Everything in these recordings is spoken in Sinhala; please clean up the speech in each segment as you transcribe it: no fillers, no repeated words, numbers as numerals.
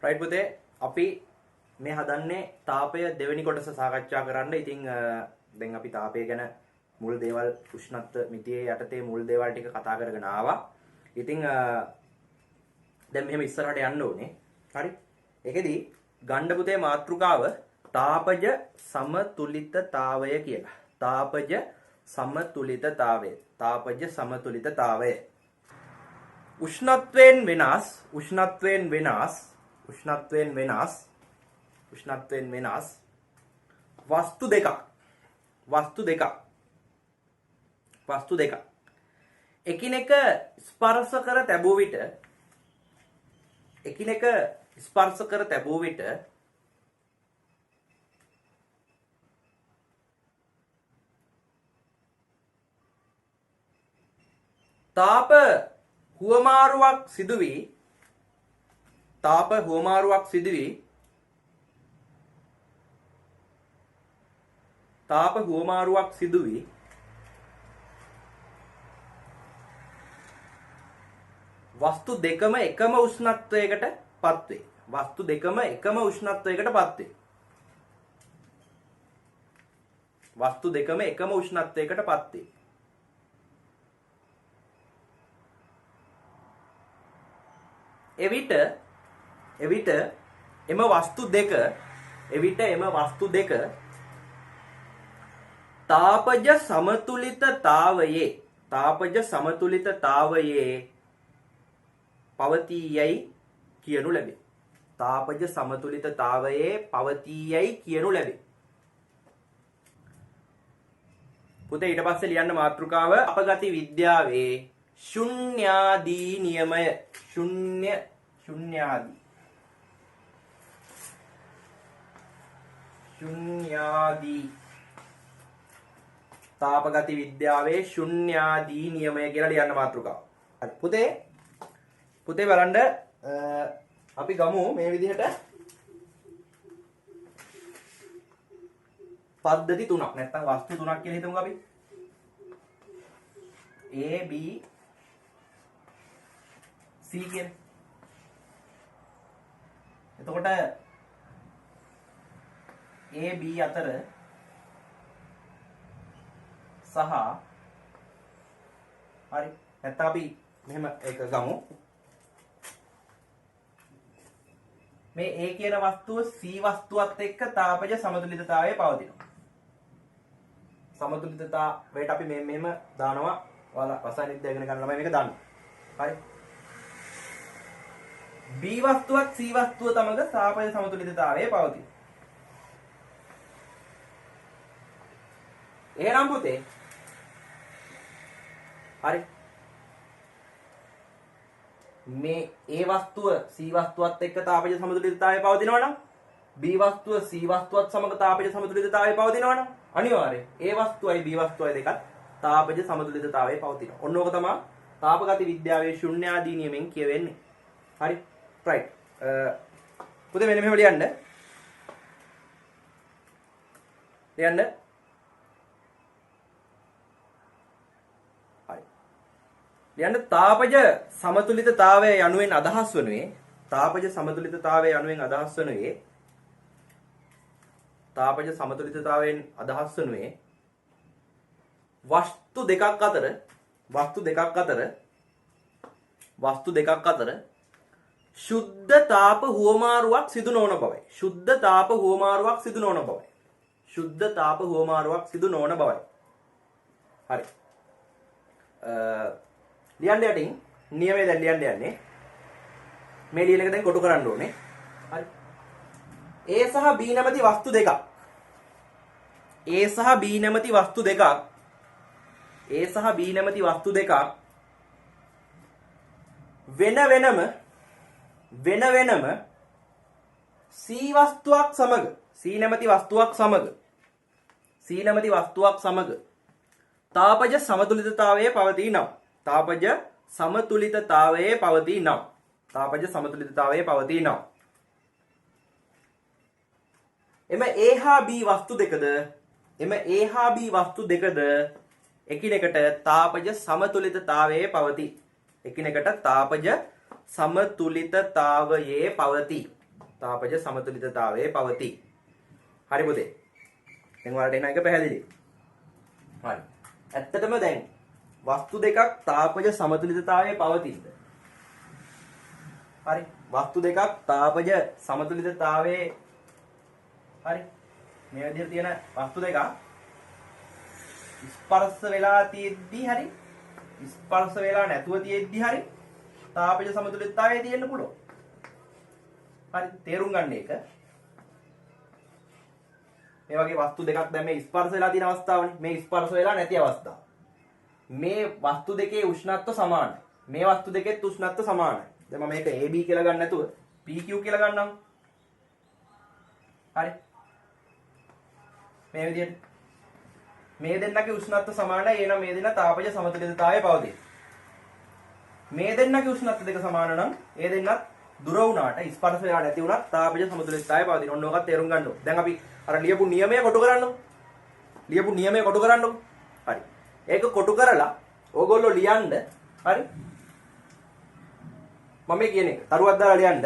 රයිට් පුතේ අපි මේ හදන්නේ තාපය දෙවෙනි කොටස සාකච්ඡා කරන්න. ඉතින් දැන් අපි තාපය ගැන මුල් දේවල් උෂ්ණත්ව මිතියේ යටතේ මුල් දේවල් ටික කතා කරගෙන ආවා. ඉතින් දැන් මෙහෙම ඉස්සරහට යන්න ඕනේ. හරි. ඒකෙදි ගණ්ඩ පුතේ මාතෘකාව තාපජ සමතුලිතතාවය කියලා. තාපජ සමතුලිතතාවය. තාපජ සමතුලිතතාවය. උෂ්ණත්වයෙන් වෙනස් වස්තු දෙකක් එකිනෙක ස්පර්ශ කර තැබූ විට තාප හුවමාරුවක් සිදු වී වස්තු දෙකම එකම උෂ්ණත්වයකට පත්වේ. එවිට එම වස්තු දෙක තාපජ සමතුලිතතාවයේ පවතී යයි කියනු ලැබේ. පුතේ ඊට පස්සේ ලියන්න මාතෘකාව අපගති විද්‍යාවේ ශුන්‍යාදී නියමය. තාපගති විද්‍යාවේ ශුන්‍යාදී නියමය කියලා ලියන්න මාතෘකාව. හරි පුතේ බලන්න අපි ගමු මේ විදිහට පද්ධති තුනක් නැත්නම් වස්තු තුනක් කියලා හිතමු අපි. A B C කියන. එතකොට A B අතර සහ හරි නැත්නම් අපි මෙහෙම එක ගමු. මේ A කියන වස්තුව C වස්තුවත් එක්ක තාපජ සමතුලිතතාවයේ පවතිනවා. සමතුලිතතාවයට අපි මෙහෙම දානවා. ඔයාලා රසායන විද්‍යාව ඉගෙන ගන්න ළමයි මේක දාන්න. හරි. B වස්තුවත් C වස්තුව තමග තාපජ සමතුලිතතාවයේ පවතින. එහෙනම් පුතේ හරි මේ A වස්තුව C වස්තුවත් එක්ක තාපජ සමතුලිතතාවයේ පවතිනවා නම් B වස්තුව C වස්තුවත් සමග තාපජ සමතුලිතතාවයේ පවතිනවා නම් අනිවාර්යයෙන් A වස්තුවයි B වස්තුවයි දෙකත් තාපජ සමතුලිතතාවයේ පවතිනවා. ඔන්න ඕක තමයි තාපගති විද්‍යාවේ ශුන්‍යාදී නියමෙන් කියවෙන්නේ. හරි රයිට්. පුතේ මෙන්න මෙහෙම ලියන්න. ලියන්න තාපජ සමතුලිතතාවය යනුවෙන් අදහස් වනුයේ වස්තු දෙකක් අතර ශුද්ධ තාප හුවමාරුවක් සිදු නොවන බවයි. හරි. ලියන්න යටින් නියමය දැන් ලියන්න යන්නේ. මේ ලියන එක දැන් කොටු කරන්න ඕනේ. හරි. A සහ B නැමැති වස්තු දෙකක් වෙන වෙනම C වස්තුවක් සමග තාපජ සමතුලිතතාවයේ පවතී නම් එම A හා B වස්තු දෙකද එකිනෙකට තාපජ සමතුලිතතාවයේ පවතී. තාපජ සමතුලිතතාවයේ පවතී. හරි පුතේ. දැන් ඔයාලට එන එක පැහැදිලි. හරි. ඇත්තටම දැන් වස්තු දෙකක් තාපජ සමතුලිතතාවයේ පවතිනද? හරි. වස්තු දෙකක් තාපජ සමතුලිතතාවයේ හරි. මේ විදිහට තියෙන වස්තු දෙකක් ස්පර්ශ වෙලා තියෙද්දි හරි ස්පර්ශ වෙලා නැතුව තියෙද්දි හරි තාපජ සමතුලිතතාවයේ තියෙන්න පුළුවන්. හරි තේරුම් ගන්න එක. මේ වගේ වස්තු දෙකක් දැන් මේ ස්පර්ශ වෙලා තියෙන අවස්ථාවනේ. මේ ස්පර්ශ වෙලා නැති අවස්ථාව. මේ වස්තු දෙකේ උෂ්ණත්ව සමානයි. මේ වස්තු දෙකෙත් උෂ්ණත්ව සමානයි. දැන් මම මේක AB කියලා ගන්න නැතුව PQ කියලා ගන්නම්. හරි. මේ විදිහට මේ දෙන්නගේ උෂ්ණත්ව සමානයි. එහෙනම් මේ දෙන්න තාපජ සමතුලිතතාවයේ පවතී. මේ දෙන්නගේ උෂ්ණත්ව දෙක සමාන නම් ඒ දෙන්නත් දුර වුණාට ස්පර්ශ වෙලා නැති වුණත් තාපජ සමතුලිතතාවයේ පවතින. ඔන්න ඔකත් තේරුම් ගන්න ඕනේ. දැන් අපි අර ලියපු නියමය කොටු කරන්නකො. ලියපු නියමය කොටු කරන්නකො. හරි. ඒක කොටු කරලා ඕගොල්ලෝ ලියන්න. හරි. මම මේ කියන එක තරුවක් දාලා ලියන්න.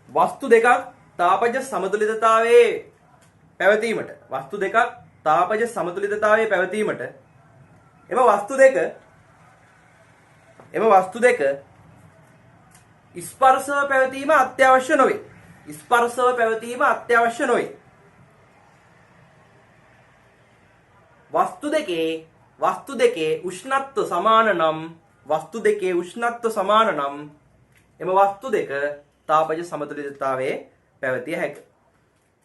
වස්තු දෙකක් තාපජ සමතුලිතතාවයේ පැවතීමට වස්තු දෙකක් තාපජ සමතුලිතතාවයේ පැවතීමට එම වස්තු දෙක ස්පර්ශව පැවතීම අත්‍යවශ්‍ය නොවේ. ස්පර්ශව පැවතීම අත්‍යවශ්‍ය නොවේ. වස්තු දෙකේ උෂ්ණත්ව සමාන නම් එම වස්තු දෙක තාපජ සමතුලිතතාවයේ පැවතිය හැක.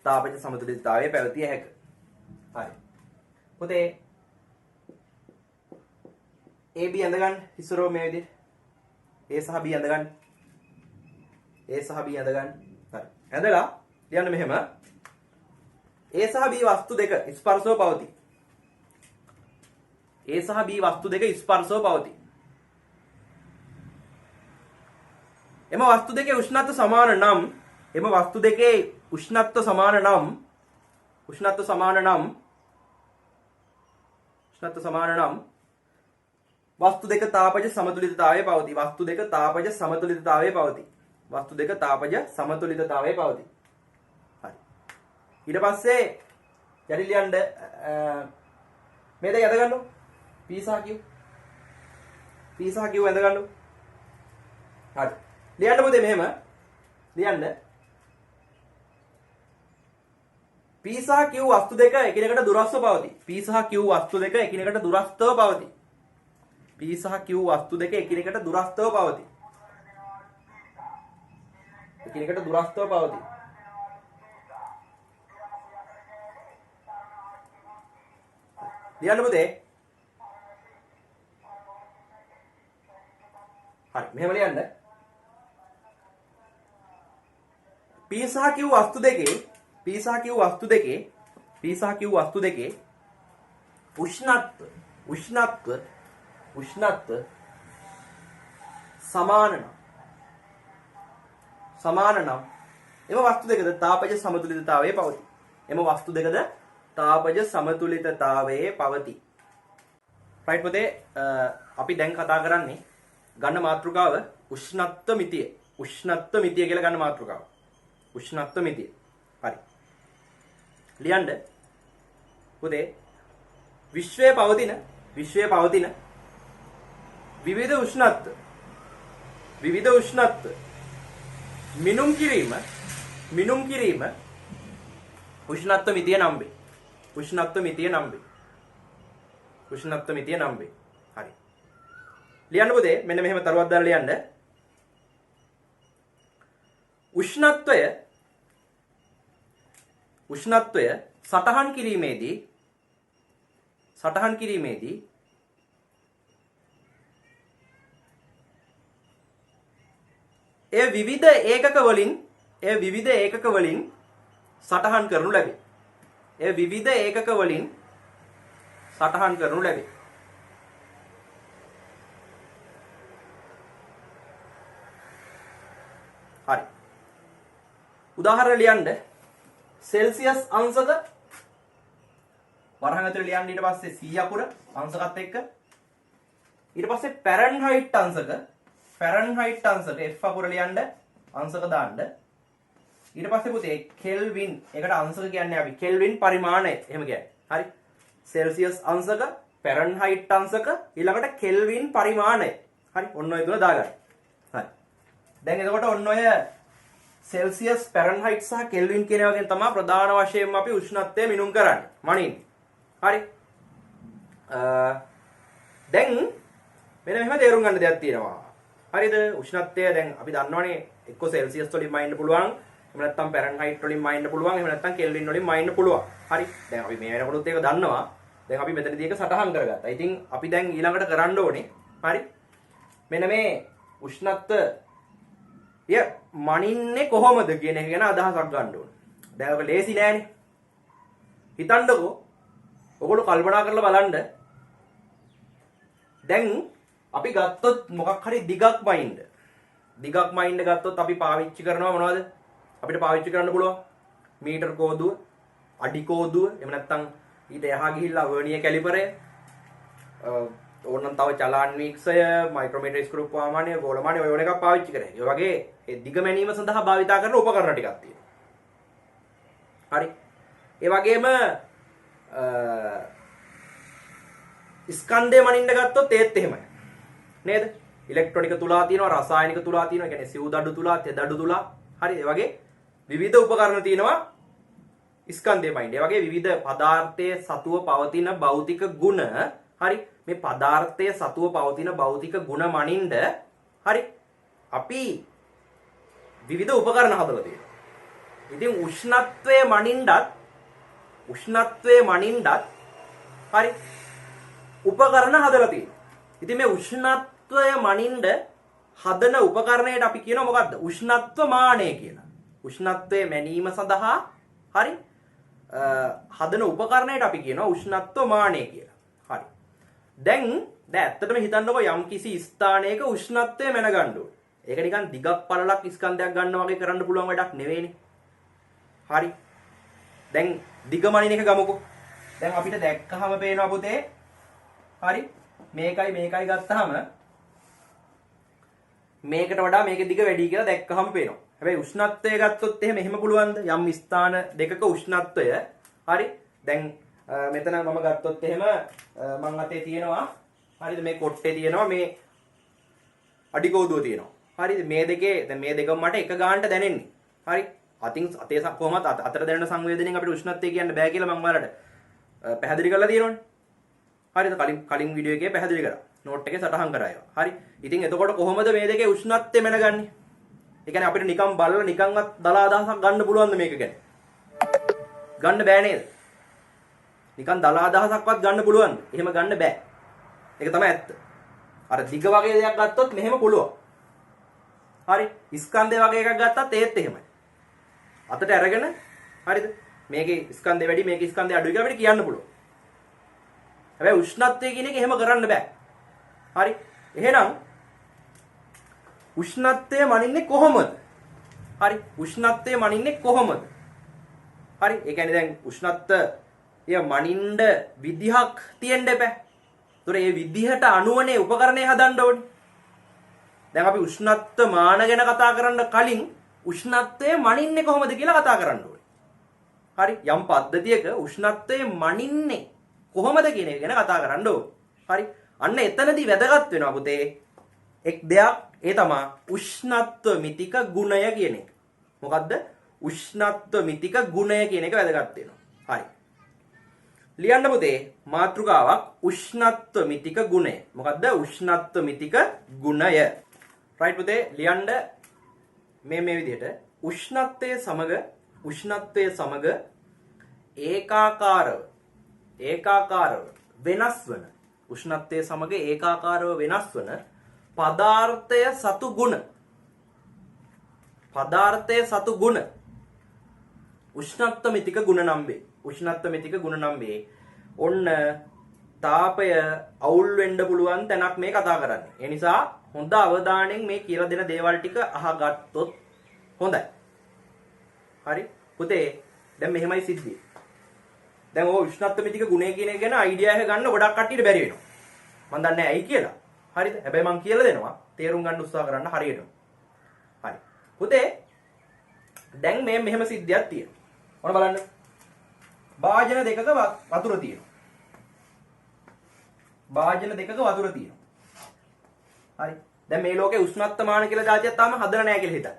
තාපජ සමතුලිතතාවයේ පැවතිය හැක. හරි. පුතේ AB ඇඳ ගන්න ඉස්සරෝ මේ විදිහට. A සහ B ඇඳ ගන්න. A සහ B ඇඳ ගන්න. හරි. ඇඳලා ලියන්න මෙහෙම. A සහ B වස්තු දෙක ස්පර්ශව පවතී. A සහ B වස්තු දෙක ස්පර්ශව පවතී. එම වස්තු දෙකේ උෂ්ණත්ව සමාන නම් වස්තු දෙක තාපජ සමතුලිතතාවයේ පවතී. වස්තු දෙක තාපජ සමතුලිතතාවයේ පවතී. හරි. ඊට පස්සේ යටි ලියන්න මේ දෙක ඇඳ ගන්නකො. P සහ Q ඇඳ ගන්නකො. හරි. ලියන්න පුතේ මෙහෙම. ලියන්න. P සහ Q වස්තු දෙක එකිනෙකට දුරස්ව පවතී. P සහ Q වස්තු දෙක එකිනෙකට දුරස්තව පවතී. ලියන්න පුතේ. හරි මෙහෙම ලියන්න. P සහ Q වස්තු දෙකේ උෂ්ණත්ව සමාන නම් එම වස්තු දෙකද තාපජ සමතුලිතතාවයේ පවතී. රයිට් පුතේ අපි දැන් කතා කරන්නේ ගන්න මාතෘකාව උෂ්ණත්ව මිතිය කියලා ගන්න මාතෘකාව. උෂ්ණත්ව මිතිය. හරි. ලියන්න පුතේ විශ්වයේ පවතින විවිධ උෂ්ණත්ව මිනුම් කිරීම උෂ්ණත්ව මිතිය නම්බේ. හරි. ලියන්න පුතේ මෙන්න මෙහෙම තරුවක් දාලා ලියන්න. උෂ්ණත්වය සටහන් කිරීමේදී එය විවිධ ඒකක වලින් සටහන් කරනු ලැබේ. හරි. උදාහරණ ලියන්න. සෙල්සියස් අංශක වරහන් ඇතුලේ ලියන්න. ඊට පස්සේ C අකුර අංශකත් එක්ක. ඊට පස්සේ ෆැරන්හයිට් අංශක F අකුර ලියන්න. අංශක දාන්න. ඊට පස්සේ පුතේ කෙල්වින් එකට අංශක කියන්නේ අපි කෙල්වින් පරිමාණය එහෙම කියන්නේ. හරි. සෙල්සියස් අංශක, ෆැරන්හයිට් අංශක, ඊළඟට කෙල්වින් පරිමාණය. හරි. ඔන්න ඔය තුන දාගන්න. හරි. දැන් එතකොට ඔන්න ඔය සෙල්සියස්, ෆැරන්හයිට් සහ කෙල්වින් කියන වගේ තමයි ප්‍රධාන වශයෙන්ම අපි උෂ්ණත්වය මිනුම් කරන්නේ. මනින්නේ. හරි. දැන් මෙන්න මෙහෙම තේරුම් ගන්න දෙයක් තියෙනවා. හරිද? උෂ්ණත්වය දැන් අපි දන්නවනේ එක්ක සෙල්සියස් වලින් මයින්න පුළුවන්, එහෙම නැත්නම් ෆැරන්හයිට් වලින් මයින්න පුළුවන්, එහෙම නැත්නම් කෙල්වින් වලින් මයින්න පුළුවන්. හරි. දැන් අපි මේ වෙනකොටත් ඒක දන්නවා. දැන් අපි මෙතනදී ඒක සටහන් කරගත්තා. ඉතින් අපි දැන් ඊළඟට කරන්න ඕනේ. හරි. මෙන්න මේ උෂ්ණත්වය මනින්නේ කොහොමද කියන එක ගැන අදහසක් ගන්න ඕනේ. දැන් ඔක ලේසි නෑනේ. හිතන්නකෝ. ඔයගොල්ලෝ කල්පනා කරලා බලන්න. දැන් අපි ගත්තොත් මොකක් හරි දිගක් මයින්ඩ්. දිගක් මයින්ඩ් ගත්තොත් අපි පාවිච්චි කරනවා මොනවද? අපිට පාවිච්චි කරන්න පුළුවන් මීටර් කෝදුව, අඩි කෝදුව, එහෙම නැත්නම් ඊට එහා ගිහිල්ලා වර්නියර් කැලිපරය, ඕනනම් තව චලාන් වීක්ෂය, මයික්‍රොමීටර් ස්ක්‍රූ ප්‍රමාණය, ගෝලමානය ඔය වගේ එකක් පාවිච්චි කරේ. ඒ වගේ ඒ දිග මැනීම සඳහා භාවිතා කරන උපකරණ ටිකක් තියෙනවා. හරි. ඒ වගේම ස්කන්ධය මනින්න ගත්තොත් ඒත් එහෙමයි. නේද? ඉලෙක්ට්‍රොනික තුලා තියෙනවා, රසායනික තුලා තියෙනවා, ඒ කියන්නේ සිව් දඩු තුලා, තෙ දඩු තුලා. හරි. ඒ වගේ විවිධ උපකරණ තියෙනවා ස්කන්ධය මනින්න. ඒ වගේ විවිධ පදාර්ථයේ සතුව පවතින භෞතික ගුණ. හරි. මේ පදාර්ථයේ සතුව පවතින භෞතික ගුණ මනින්න හරි අපි විවිධ උපකරණ හදලා තියෙනවා. ඉතින් උෂ්ණත්වයේ මනින්නත් හරි උපකරණ හදලා තියෙනවා. ඉතින් මේ උෂ්ණත්වය මනින්න හදන උපකරණයට අපි කියනවා මොකද්ද? උෂ්ණත්ව මානය කියලා. උෂ්ණත්වයේ මැනීම සඳහා හරි හදන උපකරණයට අපි කියනවා උෂ්ණත්ව මානය කියලා. හරි. දැන් ඇත්තටම හිතන්නකො යම් කිසි ස්ථානයක උෂ්ණත්වය මැන ගන්න ඕනේ. ඒක නිකන් දිගක් පළලක් ස්කන්ධයක් ගන්නවා වගේ කරන්න පුළුවන් වැඩක් නෙවෙයිනේ. හරි. දැන් දිග මනින එක ගමුකෝ. දැන් අපිට දැක්කහම පේනවා පුතේ. හරි. මේකයි ගත්තාම මේකට වඩා මේකේ දිග වැඩි කියලා දැක්කහම පේනවා. හැබැයි උෂ්ණත්වය ගත්තොත් එහෙම පුළුවන්ද? යම් ස්ථාන දෙකක උෂ්ණත්වය හරි. දැන් මෙතන මම ගත්තොත් එහෙම මං අතේ තියෙනවා හරිද මේ කොට්ටේ තියෙනවා මේ අඩි කෝදුව තියෙනවා. හරිද? මේ දෙකේ දැන් මේ දෙකම මට එක ගානට දැනෙන්නේ. හරි. අතේ කොහොමද අතර දැනෙන සංවේදනයෙන් අපිට උෂ්ණත්වය කියන්න බෑ කියලා මම ඔයාලට පැහැදිලි කරලා තියෙනවනේ. හරිද? කලින් වීඩියෝ එකේ පැහැදිලි කරා. නෝට් එකේ සටහන් කරා ඒවා. හරි. ඉතින් එතකොට කොහොමද මේ දෙකේ උෂ්ණත්වය මැනගන්නේ? ඒ කියන්නේ අපිට නිකන් බලලා නිකන්වත් දලා අදහසක් ගන්න පුළුවන්ද මේක ගැන? ගන්න බෑ නේද? නිකන් දලා අදහසක්වත් ගන්න පුළුවන්ද? එහෙම ගන්න බෑ. ඒක තමයි ඇත්ත. අර දිග වගේ දෙයක් ගත්තොත් මෙහෙම පුළුවන්. හරි. ස්කන්ධය වගේ එකක් ගත්තත් ඒත් එහෙමයි. අතට අරගෙන හරිද? මේකේ ස්කන්ධය වැඩි මේකේ ස්කන්ධය අඩුයි කියලා අපිට කියන්න පුළුවන්. හැබැයි උෂ්ණත්වය කියන එක එහෙම කරන්න බෑ. හරි. එහෙනම් උෂ්ණත්වය මනින්නේ කොහොමද? හරි. උෂ්ණත්වය මනින්නේ කොහොමද? හරි. ඒ කියන්නේ දැන් උෂ්ණත්වය මනින්න විදිහක් තියෙන්න එපා. ඒතොර මේ විදිහට අනුවනේ උපකරණය හදන්න ඕනේ. දැන් අපි උෂ්ණත්ව මාන ගැන කතා කරන්න කලින් උෂ්ණත්වය මනින්නේ කොහොමද කියලා කතා කරන්න ඕනේ. හරි. යම් පද්ධතියක උෂ්ණත්වය මනින්නේ කොහොමද කියන එක ගැන කතා කරන්න ඕනේ. හරි. අන්න එතනදී වැදගත් වෙනවා පුතේ එක් දෙයක් ඒ තමයි උෂ්ණත්ව මිතික ගුණය කියන එක. මොකද්ද? උෂ්ණත්ව මිතික ගුණය කියන එක වැදගත් වෙනවා. හරි. ලියන්න පුතේ මාතෘකාවක් උෂ්ණත්ව මිතික ගුණය. මොකද්ද? උෂ්ණත්ව මිතික ගුණය. රයිට් පුතේ ලියන්න මේ විදිහට උෂ්ණත්වයේ සමග ඒකාකාරව වෙනස් වන උෂ්ණත්වයේ සමග ඒකාකාරව වෙනස් වන පදාර්ථය සතු ගුණ උෂ්ණත්ව මිතික ගුණ නම් වේ. ඔන්න තාපය අවුල් වෙන්න පුළුවන් තැනක් මේ කතා කරන්නේ. ඒ නිසා හොඳ අවධානයෙන් මේ කියලා දෙන දේවල් ටික අහගත්තොත් හොඳයි. හරි පුතේ දැන් මෙහෙමයි සිද්ධිය. දැන් ඔය උෂ්ණත්ව මිතික ගුණය කියන එක ගැන අයිඩියා එක ගන්න ගොඩක් කට්ටියට බැරි වෙනවා. මම දන්නේ නැහැ ඇයි කියලා. හරිද? හැබැයි මම කියලා දෙනවා. තේරුම් ගන්න උත්සාහ කරන්න හරියටම. හරි. පුතේ දැන් මේ මෙහෙම සිද්ධියක් තියෙනවා. ඔන්න බලන්න. භාජන දෙකක වතුර තියෙනවා. භාජන දෙකක වතුර තියෙනවා. හරි. දැන් මේ ලෝකේ උෂ්ණත්වමාන කියලා જાතියක් තාම හදලා නැහැ කියලා හිතන්න.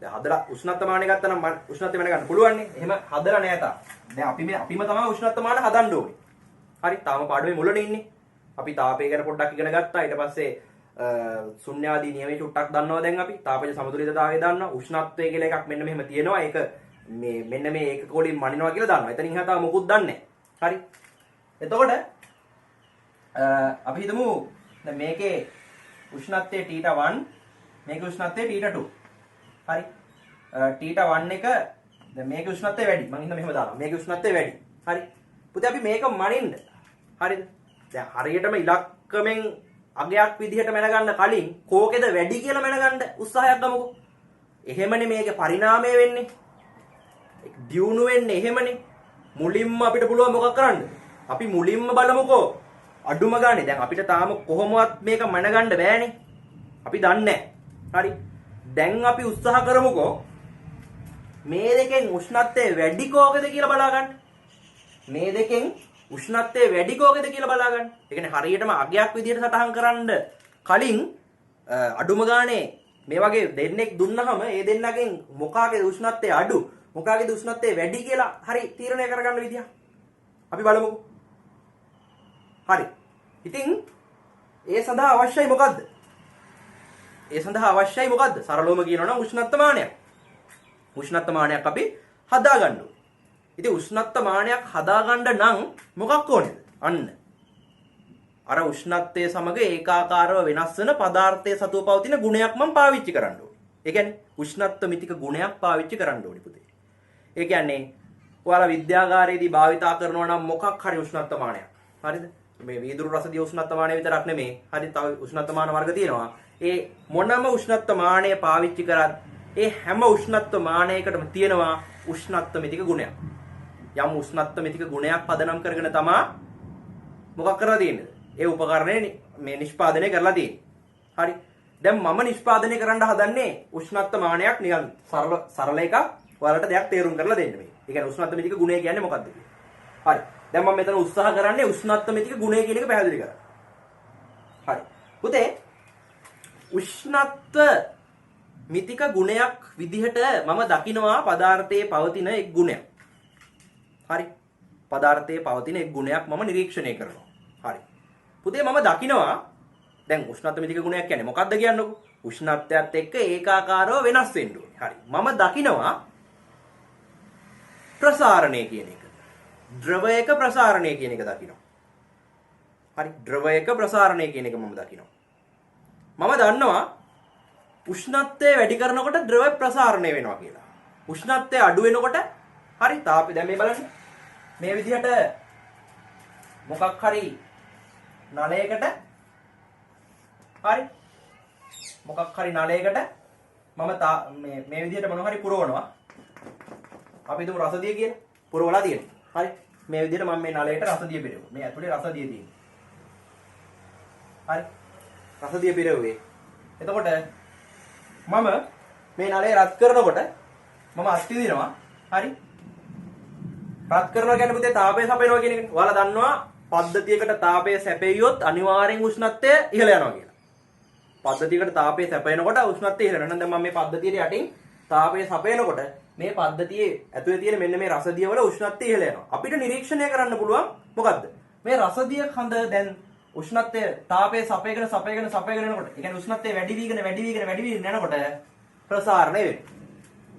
දැන් හදලා උෂ්ණත්වමානය ගත්තා නම් උෂ්ණත්වය වෙන ගන්න පුළුවන් නේ. එහෙම හදලා නැහැ තාම. දැන් අපිම තමයි උෂ්ණත්වමාන හදන්න ඕනේ. හරි. තාම පාඩුවේ මුලනේ ඉන්නේ. අපි තාපය ගැන පොඩ්ඩක් ඉගෙන ගත්තා. ඊට පස්සේ ශුන්‍යාදී නියමයේ චුට්ටක් දන්නවා දැන් අපි. තාපජ සමතුලිතතාවය දන්නවා. උෂ්ණත්වය කියලා එකක් මෙන්න මෙහෙම තියෙනවා. ඒක මෙන්න මේ ඒකක වලින් මනිනවා කියලා දන්නවා. එතනින් එහා තාම මොකුත් දන්නේ නැහැ. හරි. එතකොට අපි හිතමු දැන් මේකේ උෂ්ණත්වය θ1 මේකේ උෂ්ණත්වය θ2. හරි. θ1 එක දැන් මේකේ උෂ්ණත්වය වැඩි. මම හිතන මෙහෙම දානවා. මේකේ උෂ්ණත්වය වැඩි. හරි. පුතේ අපි මේක මනින්න. හරිද? දැන් හරියටම ඉලක්කමෙන් අගයක් විදිහට මැනගන්න කලින් කෝකෙද වැඩි කියලා මැනගන්න උත්සාහයක් ගමුකෝ. එහෙමනේ මේකේ පරිණාමය වෙන්නේ. ඒක දියුණු වෙන්නේ එහෙමනේ. මුලින්ම අපිට පුළුවන් මොකක් කරන්නද? අපි මුලින්ම බලමුකෝ. අඩුම ගානේ දැන් අපිට තාම කොහොමවත් මේක මැනගන්න බෑනේ. අපි දන්නේ නැහැ. හරි. දැන් අපි උත්සාහ කරමුකෝ. මේ දෙකෙන් උෂ්ණත්වය වැඩි කෝකෙද කියලා බලා ගන්න. මේ දෙකෙන් උෂ්ණත්වය වැඩි කෝකෙද කියලා බලා ගන්න. ඒ කියන්නේ හරියටම අගයක් විදිහට සටහන් කරන්න කලින් අඩුම ගානේ මේ වගේ දෙන්නෙක් දුන්නහම ඒ දෙන්නගෙන් මොකාගේ උෂ්ණත්වය අඩු මොකාගේ උෂ්ණත්වය වැඩි කියලා හරි තීරණය කරගන්න විදිහ. අපි බලමුකෝ. හරි. ඉතින් ඒ සඳහා අවශ්‍යයි මොකද්ද? ඒ සඳහා අවශ්‍යයි මොකද්ද? සරලවම කියනවා නම් උෂ්ණත්වමානයක්. උෂ්ණත්වමානයක් අපි හදා ගන්න ඕනේ. ඉතින් උෂ්ණත්වමානයක් හදාගන්න නම් මොකක් ඕනේද? අන්න අර උෂ්ණත්වයේ සමග ඒකාකාරව වෙනස් වෙන පදාර්ථයේ සතුව පවතින ගුණයක් මම පාවිච්චි කරන්න ඕනේ. ඒ කියන්නේ උෂ්ණත්ව මිතික ගුණයක් පාවිච්චි කරන්න ඕනේ පුතේ. ඒ කියන්නේ ඔයාලා විද්‍යාගාරයේදී භාවිතා කරනවා නම් මොකක් හරි උෂ්ණත්වමානයක්. හරිද? මේ වීදුරු රසදිය උෂ්ණත්වමානය විතරක් නෙමෙයි. හරි තව උෂ්ණත්වමාන වර්ග තියෙනවා. ඒ මොනම උෂ්ණත්වමානය පාවිච්චි කරත් ඒ හැම උෂ්ණත්වමානයකටම තියෙනවා උෂ්ණත්ව මිතික ගුණයක්. යම් උෂ්ණත්ව මිතික ගුණයක් පදනම් කරගෙන තමයි මොකක් කරලා තියෙන්නේ? ඒ උපකරණය මේ නිෂ්පාදනය කරලා තියෙන්නේ. හරි. දැන් මම නිෂ්පාදනය කරන්න හදන්නේ උෂ්ණත්වමානයක් නිකන් සරල එකක්. ඔයාලට දෙයක් තේරුම් කරලා දෙන්න මේ. ඒ කියන්නේ උෂ්ණත්ව මිතික ගුණය කියන්නේ මොකක්ද කියලා. හරි. දැන් මම මෙතන උත්සාහ කරන්නේ උෂ්ණත්ව මිතික ගුණය කියන එක පැහැදිලි කරන්න. හරි. පුතේ උෂ්ණත්ව මිතික ගුණයක් විදිහට මම දකිනවා පදාර්ථයේ පවතින එක් ගුණයක්. හරි. පදාර්ථයේ පවතින එක් ගුණයක් මම නිරීක්ෂණය කරනවා. හරි. පුතේ මම දකිනවා දැන් උෂ්ණත්ව මිතික ගුණයක් කියන්නේ මොකක්ද කියන්නකෝ? උෂ්ණත්වයත් එක්ක ඒකාකාරව වෙනස් වෙන්න ඕනේ. හරි. මම දකිනවා ප්‍රසාරණය කියන එක. ද්‍රවයක ප්‍රසාරණය කියන එක දකිනවා. හරි. ද්‍රවයක ප්‍රසාරණය කියන එක මම දකිනවා. මම දන්නවා උෂ්ණත්වය වැඩි කරනකොට ද්‍රව ප්‍රසාරණය වෙනවා කියලා. උෂ්ණත්වය අඩු වෙනකොට හරි තාපය දැන් මේ බලන්න. මේ විදිහට මොකක් හරි නලයකට හරි මොකක් හරි නලයකට මම මේ විදිහට මොනවා හරි පුරවනවා. අපි හිතමු රසදිය කියලා. පුරවලා තියෙනවා. හරි. මේ විදිහට මම මේ නලයට රසදිය පිරෙවුවා. මේ ඇතුලේ රසදිය තියෙනවා. හරි. රසදිය පිරෙව්වේ. එතකොට මම මේ නලය රත් කරනකොට මම අත්විදිනවා. හරි. රත් කරනවා කියන්නේ පුතේ තාපය සපයනවා කියන එකනේ. ඔයාලා දන්නවා පද්ධතියකට තාපය සැපෙයියොත් අනිවාර්යෙන් උෂ්ණත්වය ඉහළ යනවා කියලා. පද්ධතියකට තාපය සැපෙනකොට උෂ්ණත්වය ඉහළ යනවා. දැන් මම මේ පද්ධතියේ යටින් තාපය සපයනකොට මේ පද්ධතියේ ඇතුලේ තියෙන මෙන්න මේ රසදිය වල උෂ්ණත්වය ඉහළ යනවා. අපිට නිරීක්ෂණය කරන්න පුළුවන් මොකද්ද? මේ රසදිය කඳ දැන් උෂ්ණත්වය තාපය සපයගෙන යනකොට ඒ කියන්නේ උෂ්ණත්වය වැඩි වීගෙන යනකොට ප්‍රසාරණය වෙනවා.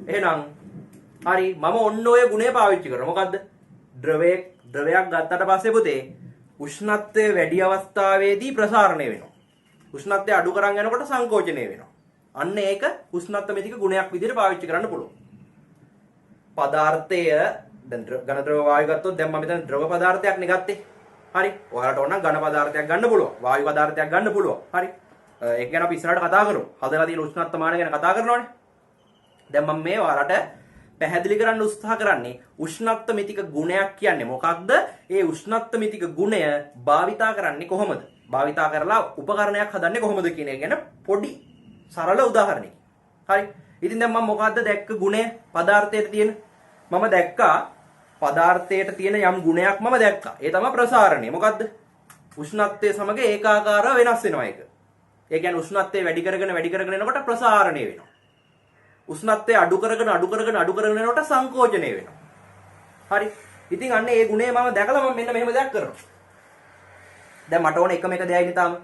එහෙනම් හරි මම ඔන්න ඔය ගුණය පාවිච්චි කරනවා. මොකද්ද? ද්‍රවයක් ගත්තට පස්සේ පුතේ උෂ්ණත්වය වැඩි අවස්ථාවේදී ප්‍රසාරණය වෙනවා. උෂ්ණත්වය අඩු කරන් යනකොට සංකෝචනය වෙනවා. අන්න ඒක උෂ්ණත්ව මිතික ගුණයක් විදිහට පාවිච්චි කරන්න පුළුවන්. පදාර්ථය දැන් ඝන ද්‍රව වායු ගත්තොත් දැන් මම මෙතන ද්‍රව පදාර්ථයක් නේ ගත්තේ. හරි. ඔයාලට ඕන නම් ඝන පදාර්ථයක් ගන්න පුළුවන්. වායු පදාර්ථයක් ගන්න පුළුවන්. හරි. ඒක ගැන අපි ඉස්සරහට කතා කරමු. හදලා තියෙන උෂ්ණත්වමාන ගැන කතා කරනවානේ. දැන් මම මේ ඔයාලට පැහැදිලි කරන්න උත්සාහ කරන්නේ උෂ්ණත්ව මිතික ගුණයක් කියන්නේ මොකක්ද? ඒ උෂ්ණත්ව මිතික ගුණය භාවිතා කරන්නේ කොහොමද? භාවිතා කරලා උපකරණයක් හදන්නේ කොහොමද කියන එක ගැන පොඩි සරල උදාහරණයක්. හරි. ඉතින් දැන් මම මොකද්ද දැක්ක ගුණය පදාර්ථයට තියෙන? මම දැක්කා පදාර්ථයට තියෙන යම් ගුණයක් මම දැක්කා. ඒ තමයි ප්‍රසාරණය. මොකද්ද? උෂ්ණත්වයේ සමග ඒකාකාරව වෙනස් වෙනවා ඒක. ඒ කියන්නේ උෂ්ණත්වය වැඩි කරගෙන එනකොට ප්‍රසාරණය වෙනවා. උෂ්ණත්වය අඩු කරගෙන යනකොට සංකෝචනය වෙනවා. හරි. ඉතින් අන්න ඒ ගුණය මම දැකලා මම මෙන්න මෙහෙම දෙයක් කරනවා. දැන් මට ඕනේ එකම එක දෙයයිනේ තාම.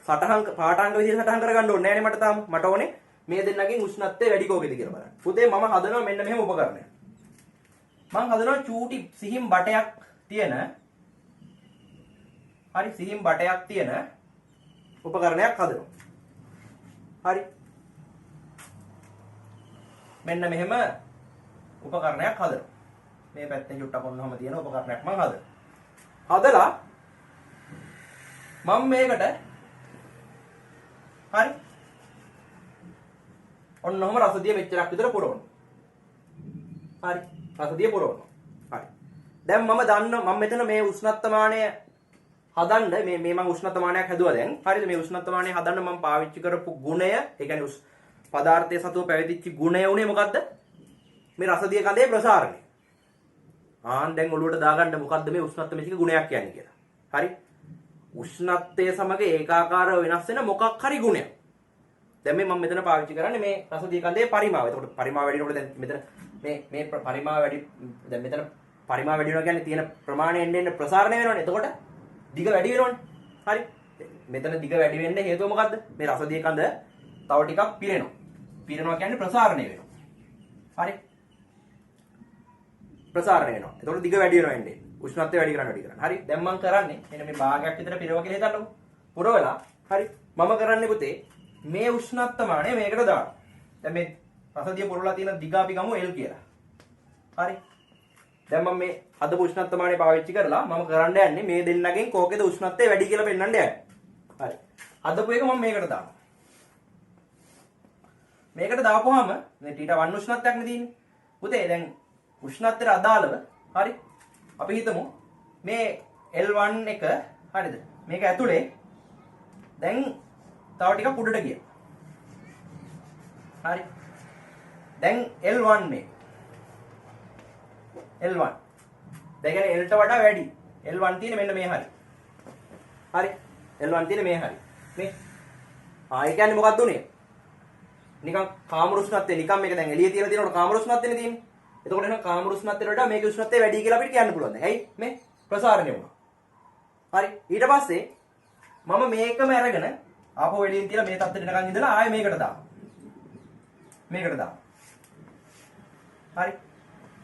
පාඨාංග විදිහට සටහන් කරගන්න ඕනේ නෑනේ මට තාම. මට ඕනේ මේ දෙන්නගෙන් උෂ්ණත්වය වැඩි කෝකෙද කියලා බලන්න. පුතේ මම හදනවා මෙන්න මෙහෙම උපකරණයක්. මම හදනවා චූටි සිහිම් බටයක් තියෙන හරි සිහිම් බටයක් තියෙන උපකරණයක් හදනවා. හරි. මෙන්න මෙහෙම උපකරණයක් හදනවා. මේ පැත්තෙන් චුට්ටක් ඔන්නම තියෙන උපකරණයක් මම හදනවා. හදලා මම මේකට හරි ඔන්නම රසදිය මෙච්චරක් විතර පුරවනවා. හරි. රසදිය පුරවනවා. හරි. දැන් මම දන්නවා මම මෙතන මේ උෂ්ණත්වමානය හදන්න මේ මම උෂ්ණත්වමානයක් හැදුවා දැන්. හරිද? මේ උෂ්ණත්වමානය හදන්න මම පාවිච්චි කරපු ගුණය, ඒ කියන්නේ පදාර්ථයේ සතුව පැවතිච්ච ගුණය උනේ මොකද්ද? මේ රසදිය කඳේ ප්‍රසාරණය. දැන් ඔළුවට දාගන්න මොකද්ද මේ උෂ්ණත්වමිතික ගුණයක් කියන්නේ කියලා. හරි? උෂ්ණත්වයේ සමග ඒකාකාරව වෙනස් වෙන මොකක් හරි ගුණයක්. දැන් මම මෙතන පාවිච්චි කරන්නේ මේ රසදිය කඳේ පරිමාව. එතකොට පරිමාව වැඩිනකොට දැන් මෙතන මේ පරිමාව වැඩි දැන් මෙතන පරිමාව වැඩි වෙනවා කියන්නේ තියෙන ප්‍රමාණය එන්න ප්‍රසාරණය වෙනවනේ. එතකොට දිග වැඩි වෙනවනේ. හරි? මෙතන දිග වැඩි වෙන්න හේතුව මොකද්ද? මේ රසදිය කඳ තව ටිකක් පිරෙනවා. පිරෙනවා කියන්නේ ප්‍රසාරණය වෙනවා. හරි? ප්‍රසාරණය වෙනවා. එතකොට දිග වැඩි වෙනවා එන්නේ. උෂ්ණත්වය වැඩි කරන්න. හරි? දැන් මම කරන්නේ මෙන්න මේ භාගයක් විතර පිරව කියලා හිතන්නකෝ. පුරවලා හරි? මම කරන්නේ පුතේ මේ උෂ්ණත්වමානය මේකට දානවා. දැන් මේ රසදිය පුරවලා තියෙන දිග අපි ගමු L කියලා. හරි? දැන් මම මේ අද උෂ්ණත්වමානය පාවිච්චි කරලා මම කරන්න යන්නේ මේ දෙන්නගෙන් කෝකේද උෂ්ණත්වය වැඩි කියලා පෙන්වන්න යන්නේ. හරි. අදපු එක මම මේකට දානවා. මේකට දාපුවාම මේ T1 උෂ්ණත්වයක් නේ තියෙන්නේ. පුතේ දැන් උෂ්ණත්වයට අදාළව හරි අපි හිතමු මේ L1 එක හරිද? මේක ඇතුලේ දැන් තව ටිකක් උඩට ගියා. හරි. දැන් L1 මේ L1 දැන් කියන්නේ L ට වඩා වැඩි. L1 තියෙන මෙන්න මේ හරි. හරි. L1 තියෙන මේ හරි. මේ ඒ කියන්නේ මොකක්ද උනේ? නිකන් කාම උෂ්ණත්වය නිකන් මේක දැන් එළියේ තියලා තියෙනකොට කාම උෂ්ණත්වයනේ තියෙන්නේ. එතකොට එහෙනම් කාම උෂ්ණත්වයට වඩා මේකේ උෂ්ණත්වය වැඩි කියලා අපිට කියන්න පුළුවන්. ඇයි? මේ ප්‍රසාරණය වුණා. හරි. ඊට පස්සේ මම මේකම අරගෙන ආපහු එළියෙන් තියලා මේ තත්ත්වෙට නිකන් ඉඳලා ආයෙ මේකට දානවා. මේකට දානවා. හරි.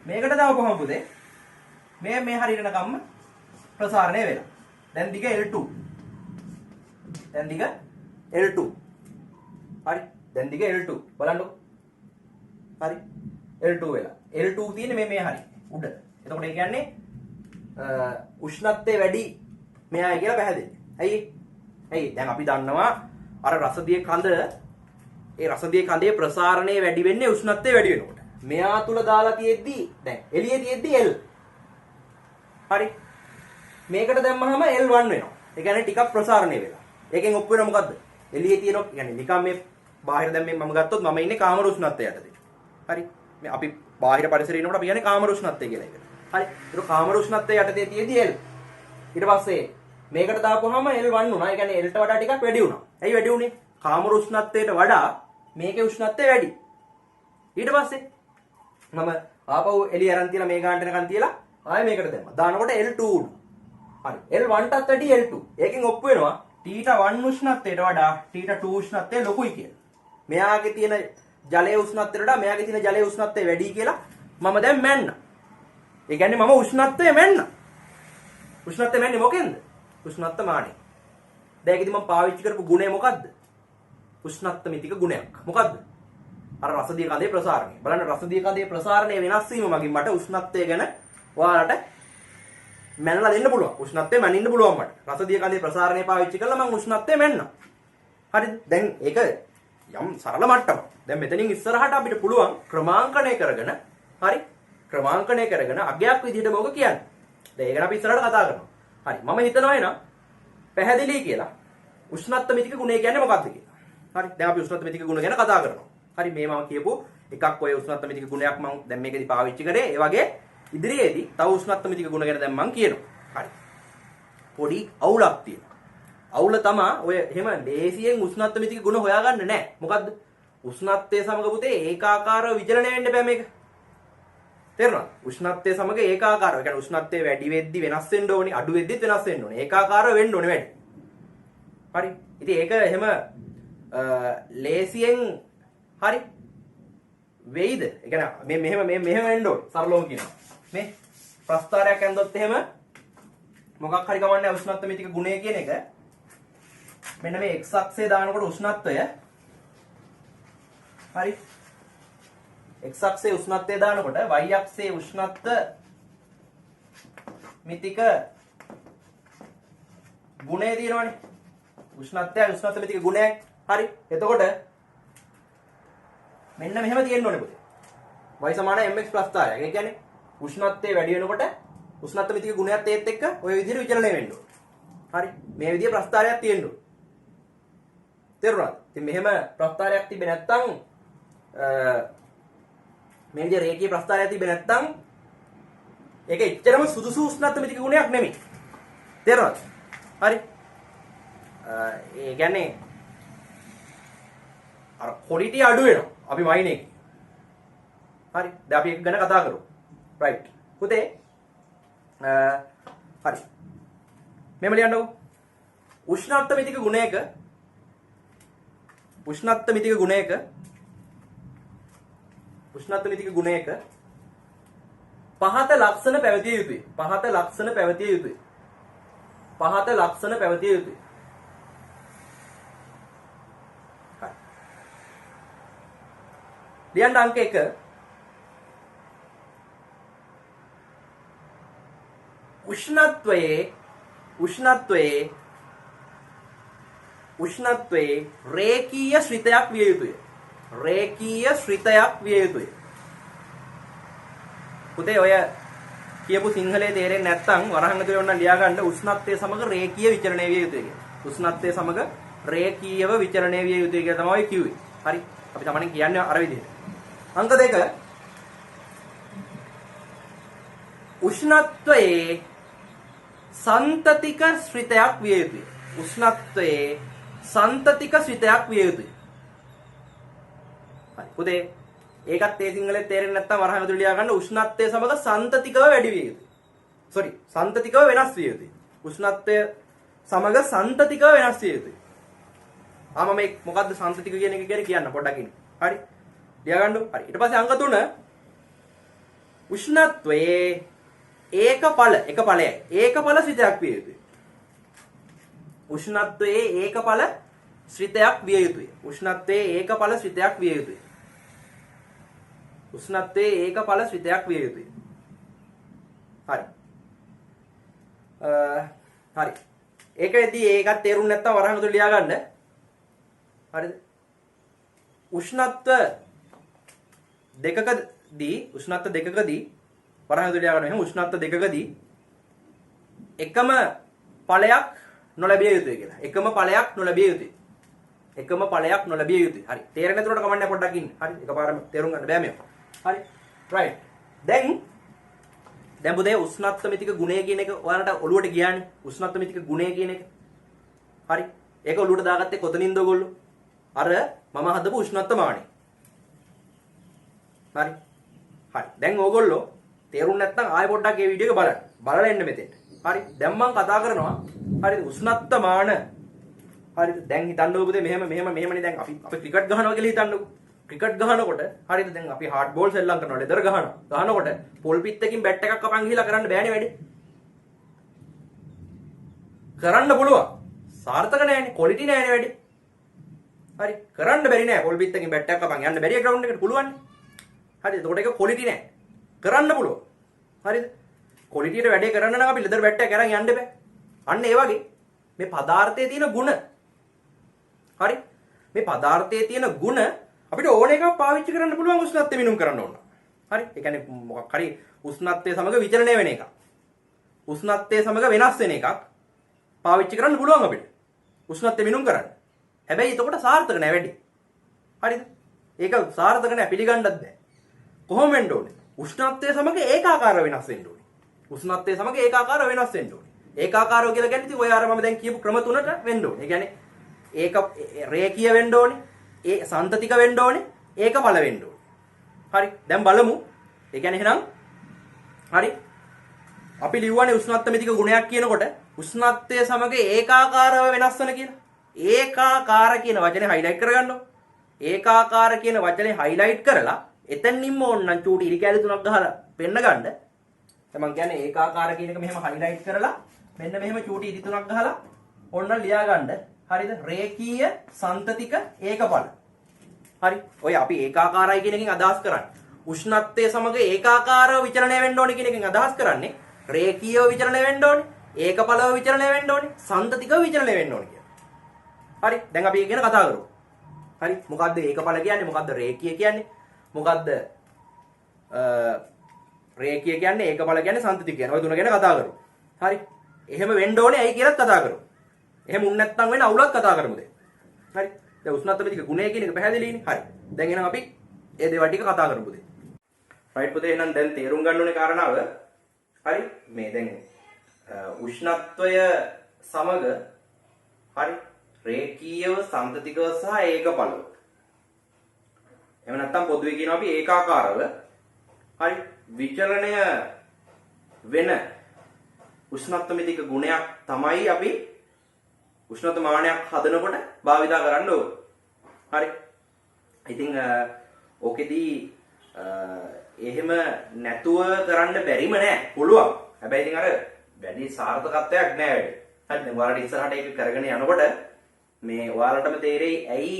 මේකට දාපුවම පුතේ මේ හරියට නකම්ම ප්‍රසාරණය වෙලා. දැන් දිග L2. දැන් දිග L2. හරි. දැන් දිග L2 බලන්නකො. හරි. L2 වෙලා. L2 තියෙන්නේ මේ හරි උඩ. එතකොට ඒ කියන්නේ උෂ්ණත්වය වැඩි මෙයායි කියලා පැහැදිලි. ඇයි දැන් අපි දන්නවා අර රසදිය කඳ ඒ රසදිය කඳේ ප්‍රසාරණය වැඩි වෙන්නේ උෂ්ණත්වය වැඩි වෙනකොට. මෙයා තුල දාලා තියෙද්දි දැන් එළියේ තියෙද්දි L. හරි. මේකට දැම්මහම L1 වෙනවා. ඒ කියන්නේ ටිකක් ප්‍රසාරණය වෙලා. ඒකෙන් ඔප්පු වෙන මොකද්ද? එළියේ තියෙන يعني නිකන් මේ බාහිර දැන් මේ මම ගත්තොත් මම ඉන්නේ කාම උෂ්ණත්වය යටතේ. හරි. මේ අපි බාහිර පරිසරයේ ඉන්නකොට අපි කියන්නේ කාම උෂ්ණත්වය කියලා එක. හරි. ඒක කාම උෂ්ණත්වය යටතේ තියෙද්දි L. ඊට පස්සේ මේකට දාපුවාම L1 වුණා. ඒ කියන්නේ L ට වඩා ටිකක් වැඩි වුණා. ඇයි වැඩි වුනේ? කාම උෂ්ණත්වයට වඩා මේකේ උෂ්ණත්වය වැඩි. ඊට පස්සේ මම ආපහු එළිය අරන් තියලා මේ ගානට එනකන් තියලා ආයෙ මේකට දැම්මා. දානකොට L2 වුණා. හරි. L1 ටත් වැඩි L2. ඒකෙන් ඔප්පු වෙනවා T1 උෂ්ණත්වයට වඩා T2 උෂ්ණත්වය ලොකුයි කියලා. මෙයාගේ තියෙන ජලයේ උෂ්ණත්වයට වඩා මෙයාගේ තියෙන ජලයේ උෂ්ණත්වය වැඩි කියලා මම දැන් මැන්න. ඒ කියන්නේ මම උෂ්ණත්වය මැන්න. උෂ්ණත්වය මැන්නේ මොකෙන්ද? උෂ්ණත්වමානය. දැන් ඒකෙදි මම පාවිච්චි කරපු ගුණය මොකද්ද? උෂ්ණත්වමිතික ගුණයක්. මොකද්ද? අර රසදිය කඳේ ප්‍රසාරණය. බලන්න රසදිය කඳේ ප්‍රසාරණය වෙනස් වීම මගින් මට උෂ්ණත්වය ගැන ඔයාලට මැනලා දෙන්න පුළුවන්. උෂ්ණත්වය මැනින්න පුළුවන් මට. රසදිය කඳේ ප්‍රසාරණය පාවිච්චි කරලා මම උෂ්ණත්වය මැන්නා. හරිද? දැන් ඒක යම් සරල මට්ටමක්. දැන් මෙතනින් ඉස්සරහට අපිට පුළුවන් ක්‍රමාංකණය කරගෙන හරි ක්‍රමාංකණය කරගෙන අගයක් විදිහට මොකද කියන්නේ. දැන් ඒක අපි ඉස්සරහට කතා කරනවා. හරි මම හිතනවා එනවා පැහැදිලි කියලා උෂ්ණත්වමිතික ගුණය කියන්නේ මොකක්ද කියලා. හරි දැන් අපි උෂ්ණත්වමිතික ගුණ ගැන කතා කරනවා. හරි මේ මම කියපු එකක් ඔය උෂ්ණත්ව මිතික ගුණයක් මම දැන් මේකෙදි පාවිච්චි කරේ. ඒ වගේ ඉදිරියේදී තව උෂ්ණත්ව මිතික ගුණ ගැන දැන් මම කියනවා. හරි. පොඩි අවුලක් තියෙනවා. අවුල තමයි ඔය එහෙම ලේසියෙන් උෂ්ණත්ව මිතික ගුණ හොයාගන්න නෑ. මොකද්ද? උෂ්ණත්වයේ සමග පුතේ ඒකාකාරව විචලනය වෙන්න බෑ මේක. තේරුණාද? උෂ්ණත්වයේ සමග ඒකාකාරව. ඒ කියන්නේ උෂ්ණත්වයේ වැඩි වෙද්දි වෙනස් වෙන්න ඕනේ, අඩු වෙද්දිත් වෙනස් වෙන්න ඕනේ. ඒකාකාරව වෙන්න ඕනේ වැඩි. හරි. ඉතින් ඒක එහෙම ලේසියෙන් හරි වෙයිද? ඒ කියන්නේ මෙහෙම වෙන්න ඕනේ. සරලවම කියනවා. මේ ප්‍රස්ථාරයක් ඇඳොත් එහෙම මොකක් හරි කමන්නේ උෂ්ණත්ව මිතික ගුණය කියන එක මෙන්න මේ x අක්ෂයේ දානකොට උෂ්ණත්වය හරි x අක්ෂයේ උෂ්ණත්වය දානකොට y අක්ෂයේ උෂ්ණත්ව මිතික ගුණය තියෙනවනේ. උෂ්ණත්ව මිතික ගුණය. හරි. එතකොට මෙන්න මෙහෙම තියෙන්න ඕනේ පුතේ. y = mx ප්‍රස්ථාරයක්. ඒ කියන්නේ උෂ්ණත්වය වැඩි වෙනකොට උෂ්ණත්ව මිතික ගුණයත් ඒත් එක්ක ওই විදිහට විචලනය වෙන්න ඕනේ. හරි. මේ විදිහේ ප්‍රස්ථාරයක් තියෙන්න ඕනේ. තේරුණාද? ඉතින් මෙහෙම ප්‍රස්ථාරයක් තිබ්බේ නැත්නම් මේ විදිහේ රේඛීය ප්‍රස්ථාරයක් තිබ්බේ නැත්නම් ඒක එච්චරම සුදුසු උෂ්ණත්ව මිතික ගුණයක් නෙමෙයි. තේරුණාද? හරි. ඒ කියන්නේ අර ක්වොලිටි අඩු වෙනවා. අපි වයින් එකේ. හරි. දැන් අපි එක ගැන කතා කරමු. රයිට්. පුතේ හරි. මෙහෙම ලියන්නකෝ. උෂ්ණත්ව මිතික ගුණයක පහත ලක්ෂණ පැවතිය යුතුයි. හරි. ලියන්න අංක 1. උෂ්ණත්වයේ රේඛීය ශ්‍රිතයක් විය යුතුය. පුතේ ඔය කියපු සිංහලයේ තේරෙන්නේ නැත්නම් වරහන් ඇතුලේ ඔන්න ලියා ගන්න උෂ්ණත්වයේ සමග රේඛීය විචලනය විය යුතුය කියලා. උෂ්ණත්වයේ සමග රේඛීයව විචලනය විය යුතුය කියලා තමයි කිව්වේ. හරි. අපි සාමාන්‍යයෙන් කියන්නේ අර විදිහට. අංක 2. උෂ්ණත්වයේ සන්තතික ශ්‍රිතයක් විය යුතුය. හරි. පුතේ ඒකත් ඒ සිංහලෙන් තේරෙන්නේ නැත්නම් වරහන් ඇතුලේ ලියා ගන්න උෂ්ණත්වයේ සමග සන්තතිකව වැඩි විය යුතුයි. සන්තතිකව වෙනස් විය යුතුයි. උෂ්ණත්වය සමග සන්තතිකව වෙනස් විය යුතුයි. ආ මම මොකද්ද සන්තතික කියන එක කියන්නේ කියන්න පොඩ්ඩක් ඉන්න. හරි. ලියා ගන්න. හරි. ඊට පස්සේ අංක 3 උෂ්ණත්වයේ ඒකඵල ශ්‍රිතයක් විය යුතුයි. උෂ්ණත්වයේ ඒකඵල ශ්‍රිතයක් විය යුතුයි. හරි. හරි. ඒකෙදී ඒකත් තේරුම් නැත්තම් වරහන් ඇතුලේ ලියා ගන්න. හරිද? උෂ්ණත්ව දෙකකදී වරහන් ඇතුලේ ලියා ගන්න. එහෙනම් උෂ්ණත්ව දෙකකදී එකම ඵලයක් නොලැබිය යුතුයි කියලා. එකම ඵලයක් නොලැබිය යුතුයි. හරි. තේරෙන්නේ නැතුනට කමන්නේ පොඩ්ඩක් ඉන්න. හරි. එකපාරම තේරුම් ගන්න බෑ මේක. හරි. රයිට්. දැන් පුතේ උෂ්ණත්ව මිතික ගුණය කියන එක ඔයාලට ඔළුවට ගියානේ. උෂ්ණත්ව මිතික ගුණය කියන එක. හරි. ඒක ඔළුවට දාගත්තේ කොතනින්ද ඔයගොල්ලෝ? අර මම හදපු උෂ්ණත්ව මානය. හරි. දැන් ඕගොල්ලෝ තේරුම් නැත්නම් ආයෙ පොඩ්ඩක් මේ වීඩියෝ එක බලන්න. බලලා එන්න මෙතෙන්ට. හරි. දැන් මම කතා කරනවා. හරිද? උෂ්ණත්ව මාන. හරිද? දැන් හිතන්නකෝ පුතේ මෙහෙමනේ දැන් අපි ක්‍රිකට් ගහනවා කියලා හිතන්නකෝ. ක්‍රිකට් ගහනකොට හරිද? දැන් අපි හાર્ඩ් බෝල් සෙල්ලම් කරනවා. ලෙදර් ගහනකොට පොල් පිත්තකින් බැට් එකක් කපන් ගිහිලා කරන්න බෑනේ වැඩේ. කරන්න පුළුවන්. සාර්ථක නෑනේ. ක්වොලිටි නෑනේ වැඩේ. හරි. කරන්න බැරි නෑ. පොල් පිත්තකින් බැට් එකක් කපන් යන්න බැරි ග්‍රවුන්ඩ් එකට පුළුවන්. හරිද? එතකොට ඒක ක්වොලිටි නෑ. කරන්න පුළුවන්. හරිද? ක්වොලිටියට වැඩේ කරන්න නම් අපි ලෙදර් බැට් එකක් අරන් යන්න බෑ. අන්න ඒ වගේ මේ පදාර්ථයේ තියෙන ಗುಣ. හරි? මේ පදාර්ථයේ තියෙන ಗುಣ අපිට ඕන එකක් පාවිච්චි කරන්න පුළුවන් උෂ්ණත්වය මිනුම් කරන්න ඕන. හරි? ඒ කියන්නේ මොකක් හරි උෂ්ණත්වය සමග විචලනය වෙන එකක්. උෂ්ණත්වය සමග වෙනස් වෙන එකක් පාවිච්චි කරන්න පුළුවන් අපිට. උෂ්ණත්වය මිනුම් කරන්න. හැබැයි එතකොට සාර්ථක නෑ වැඩි. හරිද? ඒක සාර්ථක නැහැ පිළිගන්නත් බෑ. කොහොම වෙන්න ඕනේ? උෂ්ණත්වය සමග ඒකාකාර වෙනස් වෙන්න ඕනේ. උෂ්ණත්වය සමග ඒකාකාර වෙනස් වෙන්න ඕනේ. ඒකාකාරව කියලා කියන්නේ ඉතින් ඔය අර මම දැන් කියපු ක්‍රම තුනට වෙන්න ඕනේ. ඒ කියන්නේ ඒක රේඛීය වෙන්න ඕනේ, ඒ සන්තතික වෙන්න ඕනේ, ඒකඵල වෙන්න ඕනේ. හරි. දැන් බලමු. ඒ කියන්නේ එහෙනම් හරි. අපි ලියුවානේ උෂ්ණත්වමිතික ගුණයක් කියනකොට උෂ්ණත්වය සමග ඒකාකාරව වෙනස් වෙන කියලා. ඒකාකාර කියන වචනේ හයිලයිට් කරගන්නවා. ඒකාකාර කියන වචනේ හයිලයිට් කරලා එතනින්ම ඕන්නම් චූටි ඉරි කැලි තුනක් ගහලා පෙන්න ගන්න. දැන් මම කියන්නේ ඒකාකාර කියන එක මෙහෙම හයිලයිට් කරලා මෙන්න මෙහෙම චූටි ඉරි තුනක් ගහලා ඕන්නම් ලියා ගන්න. හරිද? රේඛීය සන්තතික ඒකඵල. හරි. ඔය අපි ඒකාකාරයි කියන එකෙන් අදහස් කරන්නේ උෂ්ණත්වය සමග ඒකාකාරව විචලනය වෙන්න ඕනේ කියන එකෙන් අදහස් කරන්නේ රේඛීයව විචලනය වෙන්න ඕනේ, ඒකඵලව විචලනය වෙන්න ඕනේ, සන්තතිකව විචලනය වෙන්න ඕනේ කියලා. හරි. දැන් අපි ඒක ගැන කතා කරමු. හරි. මොකද්ද ඒකඵල කියන්නේ? මොකද්ද රේඛීය කියන්නේ? මොකද්ද රේඛීය කියන්නේ? ඒකඵල කියන්නේ? සන්තතික කියන්නේ? ඔය තුන ගැන කතා කරමු. හරි. එහෙම වෙන්න ඕනේ ඇයි කියලාත් කතා කරමු. එහෙම උන් නැත්තම් වෙන අවුලක් කතා කරමු දැන්. හරි. දැන් උෂ්ණත්වමිතික ගුණය කියන එක පැහැදිලිනේ. හරි. දැන් එහෙනම් අපි ඒ දේවල් ටික කතා කරමු පුතේ. රයිට් පුතේ එහෙනම් දැන් තේරුම් ගන්න ඕනේ කාරණාව. හරි. මේ දැන් උෂ්ණත්වය සමග හරි රේඛීයව සන්තතිකව සහ ඒකඵලව. එහෙම නැත්තම් පොදුවේ කියනවා අපි ඒකාකාරව හරි විචලනය වෙන උෂ්ණත්වමිතික ගුණයක් තමයි අපි උෂ්ණත්ව මානයක් හදනකොට භාවිතා කරන්න ඕනේ. හරි. ඉතින් ඕකෙදී එහෙම නැතුව කරන්න බැරිම නෑ. පුළුවන්. හැබැයි ඉතින් අර වැඩි සාර්ථකත්වයක් නෑ වැඩි. හරි. දැන් ඔයාලට ඉස්සරහට ඒක කරගෙන යනකොට මේ ඔයාලටම තේරෙයි ඇයි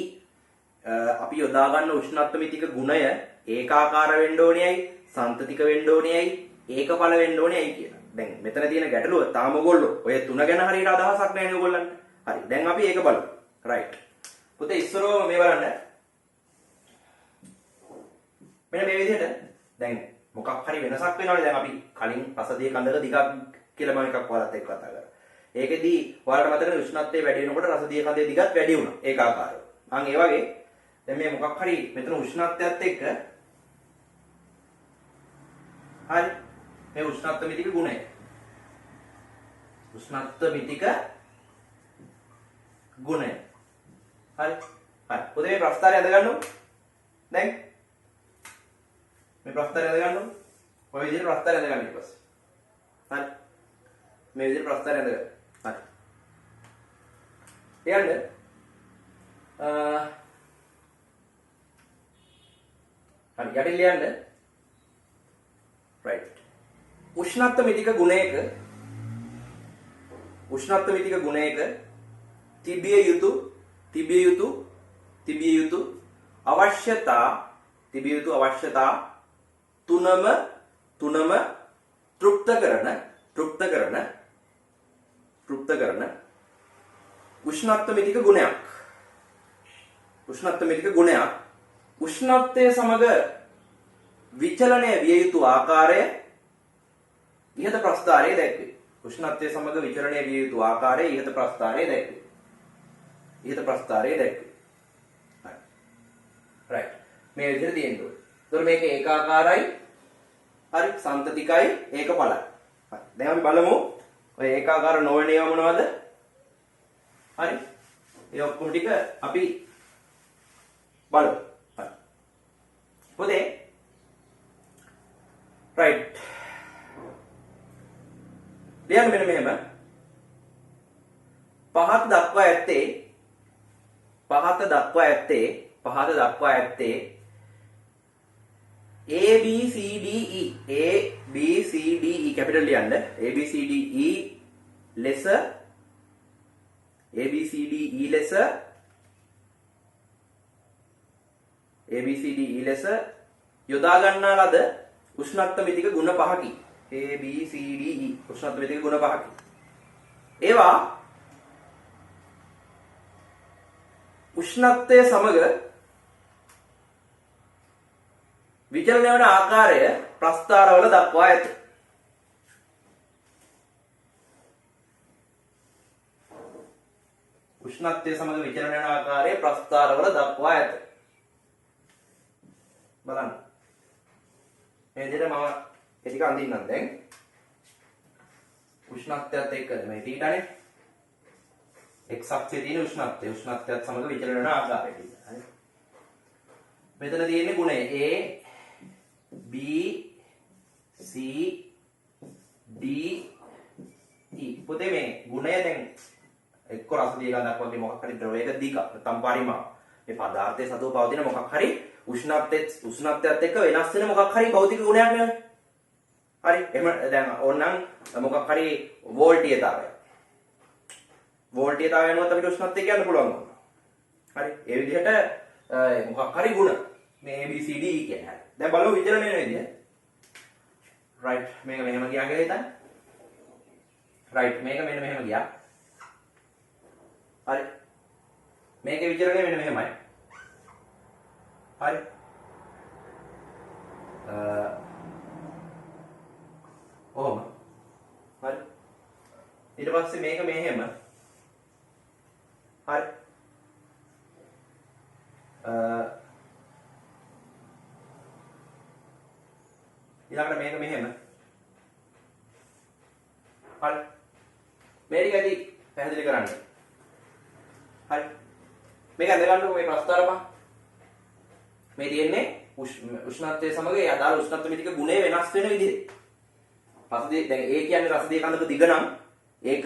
අපි යොදා ගන්න උෂ්ණත්වමිතික ගුණය ඒකාකාර වෙන්න ඕනේයි, සන්තතික වෙන්න ඕනේයි, ඒකඵල වෙන්න ඕනේයි කියලා. දැන් මෙතන තියෙන ගැටලුව තාම ඔයගොල්ලෝ ඔය තුන ගැන හරියට අදහසක් නැහැ නේ ඔයගොල්ලන්ට. හරි. දැන් අපි ඒක බලමු. රයිට්. පුතේ ඉස්සරව මේ බලන්න. මෙන්න මේ විදිහට දැන් මොකක් හරි වෙනසක් වෙනවනේ. දැන් අපි කලින් රසදිය කඳක දිගක් කියලා මම එකක් ඔයාලත් එක්ක කතා කරා. ඒකෙදී ඔයාලට මතකනේ උෂ්ණත්වය වැඩි වෙනකොට රසදිය කඳේ දිගත් වැඩි වුණා ඒකාකාරව. අන් ඒ වගේ දැන් මේ මොකක් හරි මෙතන උෂ්ණත්වයත් එක්ක හරි මේ උෂ්ණත්වමිතික ගුණය. උෂ්ණත්වමිතික ගුණය. හරි. හරි. පොතේ මේ ප්‍රස්තාරය අද ගන්නමු. දැන් මේ ප්‍රස්තාරය අද ගන්නමු. ඔය විදිහට ප්‍රස්තාරය අද ගන්න ඊට පස්සේ. හරි. මේ විදිහට ප්‍රස්තාරය අද ගන්න. හරි. ඊළඟ හරි යටින් ලියන්න. රයිට්. උෂ්ණත්වමිතික ගුණයක තිබිය යුතු අවශ්‍යතා තුනම තෘප්ත කරන උෂ්ණත්වමිතික ගුණයක්. උෂ්ණත්වය සමග විචලනය විය යුතු ආකාරය ඉහත ප්‍රස්ථාරයේ දැක්වේ. උෂ්ණත්වය සමග විචලනය විය යුතු ආකාරය ඉහත ප්‍රස්ථාරයේ දැක්වේ. හරි. රයිට්. මේ විදිහට තියෙන්න ඕනේ. ඒතකොට මේක ඒකාකාරයි. හරි. සන්තතිකයි ඒකඵලයි. හරි. දැන් අපි බලමු ඔය ඒකාකාර නොවන ඒවා මොනවද? හරි. ඒ ඔක්කොම ටික අපි බලමු. හරි. පොතේ රයිට්. ලියන්න මෙන්න මෙහෙම. පහත දක්වා ඇත්තේ A B C D E capital ලියන්න. A B C D E ලෙස යොදා ගන්නා ලද උෂ්ණත්වමිතික ගුණ පහකි. A B C D E උෂ්ණත්වමිතික ගුණ පහකි. ඒවා උෂ්ණත්වය සමග විචලනය වන ආකාරය ප්‍රස්ථාරවල දක්වා ඇත. උෂ්ණත්වය සමග විචලනය වන ආකාරය ප්‍රස්ථාරවල දක්වා ඇත. බලන්න. මේ විදිහට මම ඒ ටික අඳින්නම් දැන්. උෂ්ණත්වයත් එක්කද මේ θ නේ. x අක්ෂයේ තියෙන උෂ්ණත්වය. උෂ්ණත්වයත් සමග විචලන වෙන ආකාරයට. හරි. මෙතන තියෙන්නේ ගුණය A B C D E. පුතේ මේ ගුණය දැන් එක්ක රස දිය ගන්නක් වගේ මොකක් හරි ද්‍රවයක දිග නැත්නම් පරිමාණ. මේ පදාර්ථයේ සතුව පවතින මොකක් හරි උෂ්ණත්වයත් එක්ක වෙනස් වෙන මොකක් හරි භෞතික ගුණයක් නේ. හරි. එහෙම දැන් ඕනනම් මොකක් හරි වෝල්ටීයතාවය. වෝල්ටීයතාවය යනවත් අපිට උෂ්ණත්වය කියන්න පුළුවන්. හරි. ඒ විදිහට මොකක් හරි ගුණ මේ A B C D E කියන්නේ. දැන් බලමු විචලනය වෙන විදිහ. right මේක මෙහෙම ගියා කියලා හිතන්න. right මේක මෙන්න මෙහෙම ගියා. හරි. මේකේ විචලනය මෙන්න මෙහෙමයි. හරි. ඔහොම. හරි. ඊට පස්සේ මේක මෙහෙම. හරි. ඊළඟට මේක මෙහෙම. හරි. මේ ටික ඇති පැහැදිලි කරන්න. හරි. මේක අඳ ගන්නකො මේ ප්‍රස්තාරපහ. මේ තියෙන්නේ උෂ්ණත්වයේ සමග ඒ අදාළ උෂ්ණත්ව මිතික ගුණය වෙනස් වෙන විදිහ. රසදී දැන් A කියන්නේ රසදී කඳක දිග නම් ඒක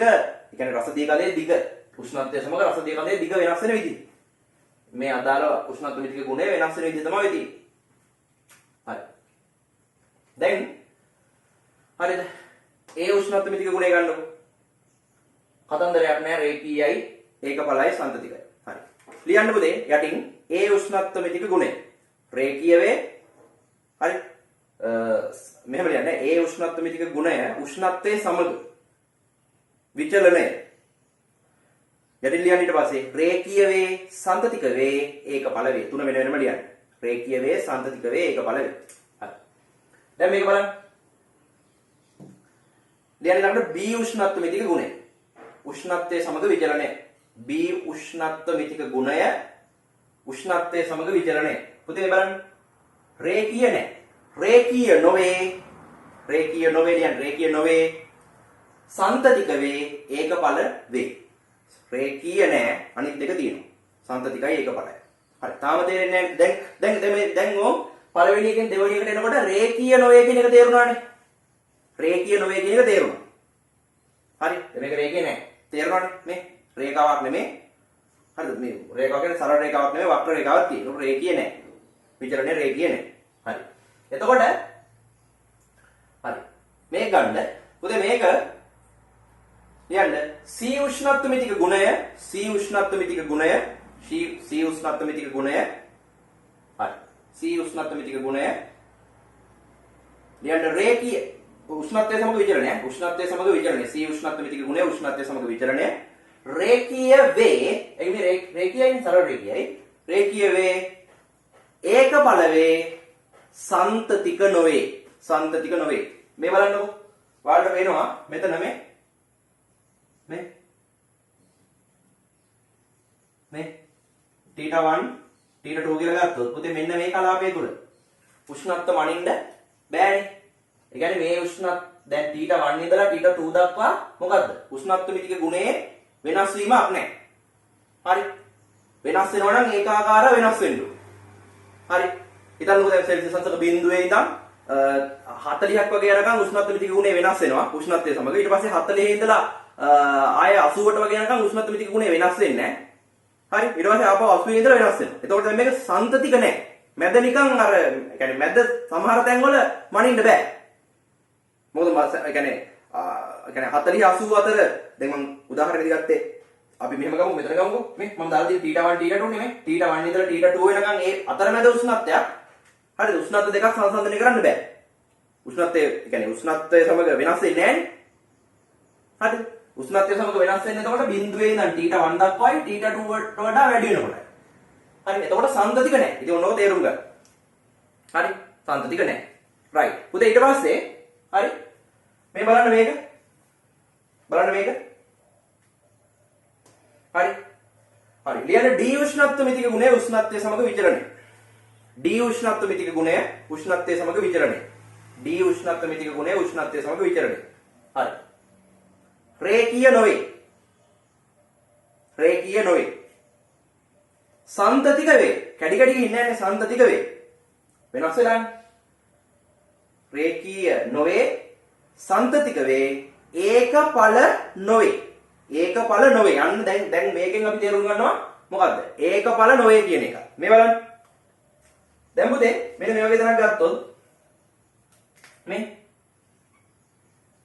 කියන්නේ රසදී කඳේ දිග උෂ්ණත්වයේ සමග රසදී කඳේ දිග වෙනස් වෙන විදිහ. මේ අදාළ උෂ්ණත්ව මිතික ගුණය වෙනස් වෙන විදිහ තමයි තියෙන්නේ. හරි. දැන් හරිද? ඒ උෂ්ණත්ව මිතික ගුණය ගන්නකො. කතන්දරයක් නෑ රේඛීයයි ඒකඵලයි සන්තතිකයි. හරි. ලියන්න පුතේ යටින් ඒ උෂ්ණත්ව මිතික ගුණය. රේඛීය වේ. හරි. මෙහෙම ලියන්න ඒ උෂ්ණත්ව මිතික ගුණය උෂ්ණත්වයේ සමග විචලනය. යටින් ලියන්න ඊට පස්සේ රේඛීය වේ සන්තතික වේ ඒකඵල වේ. තුන වෙන වෙනම ලියන්න. රේඛීය වේ සන්තතික වේ ඒකඵල වේ. හරි. දැන් මේක බලන්න. ලියන්න ළඟට B උෂ්ණත්ව මිතික ගුණය. උෂ්ණත්වයේ සමග විචලනය. B උෂ්ණත්ව මිතික ගුණය උෂ්ණත්වයේ සමග විචලනය. පුතේ බලන්න. රේඛීය නැහැ. රේඛීය නොවේ. රේඛීය නොවේ ලියන්න. රේඛීය නොවේ. සන්තතික වේ ඒකඵල වේ. රේඛීය නැහැ. අනිත් දෙක තියෙනවා. සන්තතිකයි ඒකඵලයි. හරි. තාම තේරෙන්නේ නැහැ. දැන් ඕම් පළවෙනි එකෙන් දෙවෙනි එකට එනකොට රේඛීය නොවේ කියන එක තේරුණානේ. රේඛීය නොවේ කියන එක තේරුණා. හරි. මේක රේඛීය නැහැ. තේරුණානේ මේ රේඛාවක් නෙමෙයි. හරිද? මේ රේඛාව කියන්නේ සරල රේඛාවක් නෙමෙයි වක්‍ර රේඛාවක් තියෙනවා. ඒක රේඛීය නැහැ. විචලනයේ රේඛීය නැහැ. හරි. එතකොට හරි. මේක ගන්න. පුතේ මේක ලියන්න C උෂ්ණත්ව මිතික ගුණය C උෂ්ණත්ව මිතික ගුණය C උෂ්ණත්ව මිතික ගුණය හරි. C උෂ්ණත්ව මිතික ගුණය ලියන්න රේඛීය උෂ්ණත්වයේ සමග විචලනය. උෂ්ණත්වයේ සමග විචලනය. C උෂ්ණත්ව මිතික ගුණය උෂ්ණත්වයේ සමග විචලනය. රේඛීය වේ. ඒ කියන්නේ රේඛීයයි සරල රේඛීයයි. රේඛීය වේ. ඒකඵල වේ. සන්තතික නොවේ. සන්තතික නොවේ. මේ බලන්නකො. ඔයාලට පේනවා මෙතන මේ θ1 θ2 කියලා ගත්තොත් පුතේ මෙන්න මේ කලාපය තුල උෂ්ණත්ව මනින්න බෑනේ. ඒ කියන්නේ මේ උෂ්ණත් දැන් θ1 ඉඳලා θ2 දක්වා මොකද්ද? උෂ්ණත්ව මිතික ගුණයේ වෙනස් වීමක් නැහැ. හරි. වෙනස් වෙනවා නම් ඒකාකාර වෙනස් වෙන්න ඕනේ. හරි. හිතන්නකෝ දැන් සෙල්සියස් අංශක බිඳුවේ ඉඳන් 40ක් වගේ යනකම් උෂ්ණත්ව මිතික ගුණය වෙනස් වෙනවා උෂ්ණත්වයේ සමග. ඊට පස්සේ 40 ඉඳලා ආය 80ට වගේ යනකම් උෂ්ණත්ව මිතික ගුණය වෙනස් වෙන්නේ නැහැ. හරි. ඊට පස්සේ ආපහු 80 ඉඳලා වෙනස් වෙනවා. එතකොට දැන් මේක සන්තතික නැහැ. මැද නිකන් අර يعني මැද සමහර තැන්වල මනින්න බෑ. මොකද ඒ කියන්නේ 40 80 අතර දැන් මම උදාහරණයක් ගත්තේ අපි මෙහෙම ගමු මෙතන ගමුකෝ මේ මම දාලා තියෙන θ1 θ2 නෙමෙයි θ1 ඉඳලා θ2 වෙනකන් ඒ අතරමැද උෂ්ණත්වයක් හරිද උෂ්ණත්ව දෙකක් සංසන්දනය කරන්න බෑ උෂ්ණත්වය කියන්නේ උෂ්ණත්වය සමග වෙනස් වෙන්නේ නැහැ නේ හරිද උෂ්ණත්වය සමග වෙනස් වෙන්නේ එතකොට බිඳුවේ ඉඳන් θ1 දක්වායි θ2 වට වඩා වැඩි වෙනකොට හරි එතකොට සම්තතික නැහැ ඉතින් ඔන්නෝ තේරුම් ගන්න හරි සම්තතික නැහැ රයිට් පුතේ ඊට පස්සේ හරි මේ බලන්න මේක හරි හරි ලියන්න D උෂ්ණත්ව මිතික ගුණය උෂ්ණත්වය සමග විචලනය D උෂ්ණත්ව මිතික ගුණය උෂ්ණත්වයේ සමග විචලනය. D උෂ්ණත්ව මිතික ගුණය උෂ්ණත්වයේ සමග විචලනය. හරි. රේඛීය නොවේ. රේඛීය නොවේ. සන්තතික වේ. කැඩි කැඩි ඉන්නේ නැහැ සන්තතික වේ. වෙනස් වෙලානේ. රේඛීය නොවේ සන්තතික වේ ඒකඵල නොවේ. ඒකඵල නොවේ. අන්න දැන් මේකෙන් අපි තේරුම් ගන්නවා මොකද්ද? ඒකඵල නොවේ කියන එක. මේ බලන්න. දැන් පුතේ මෙන්න මේ වගේ තැනක් ගත්තොත් මේ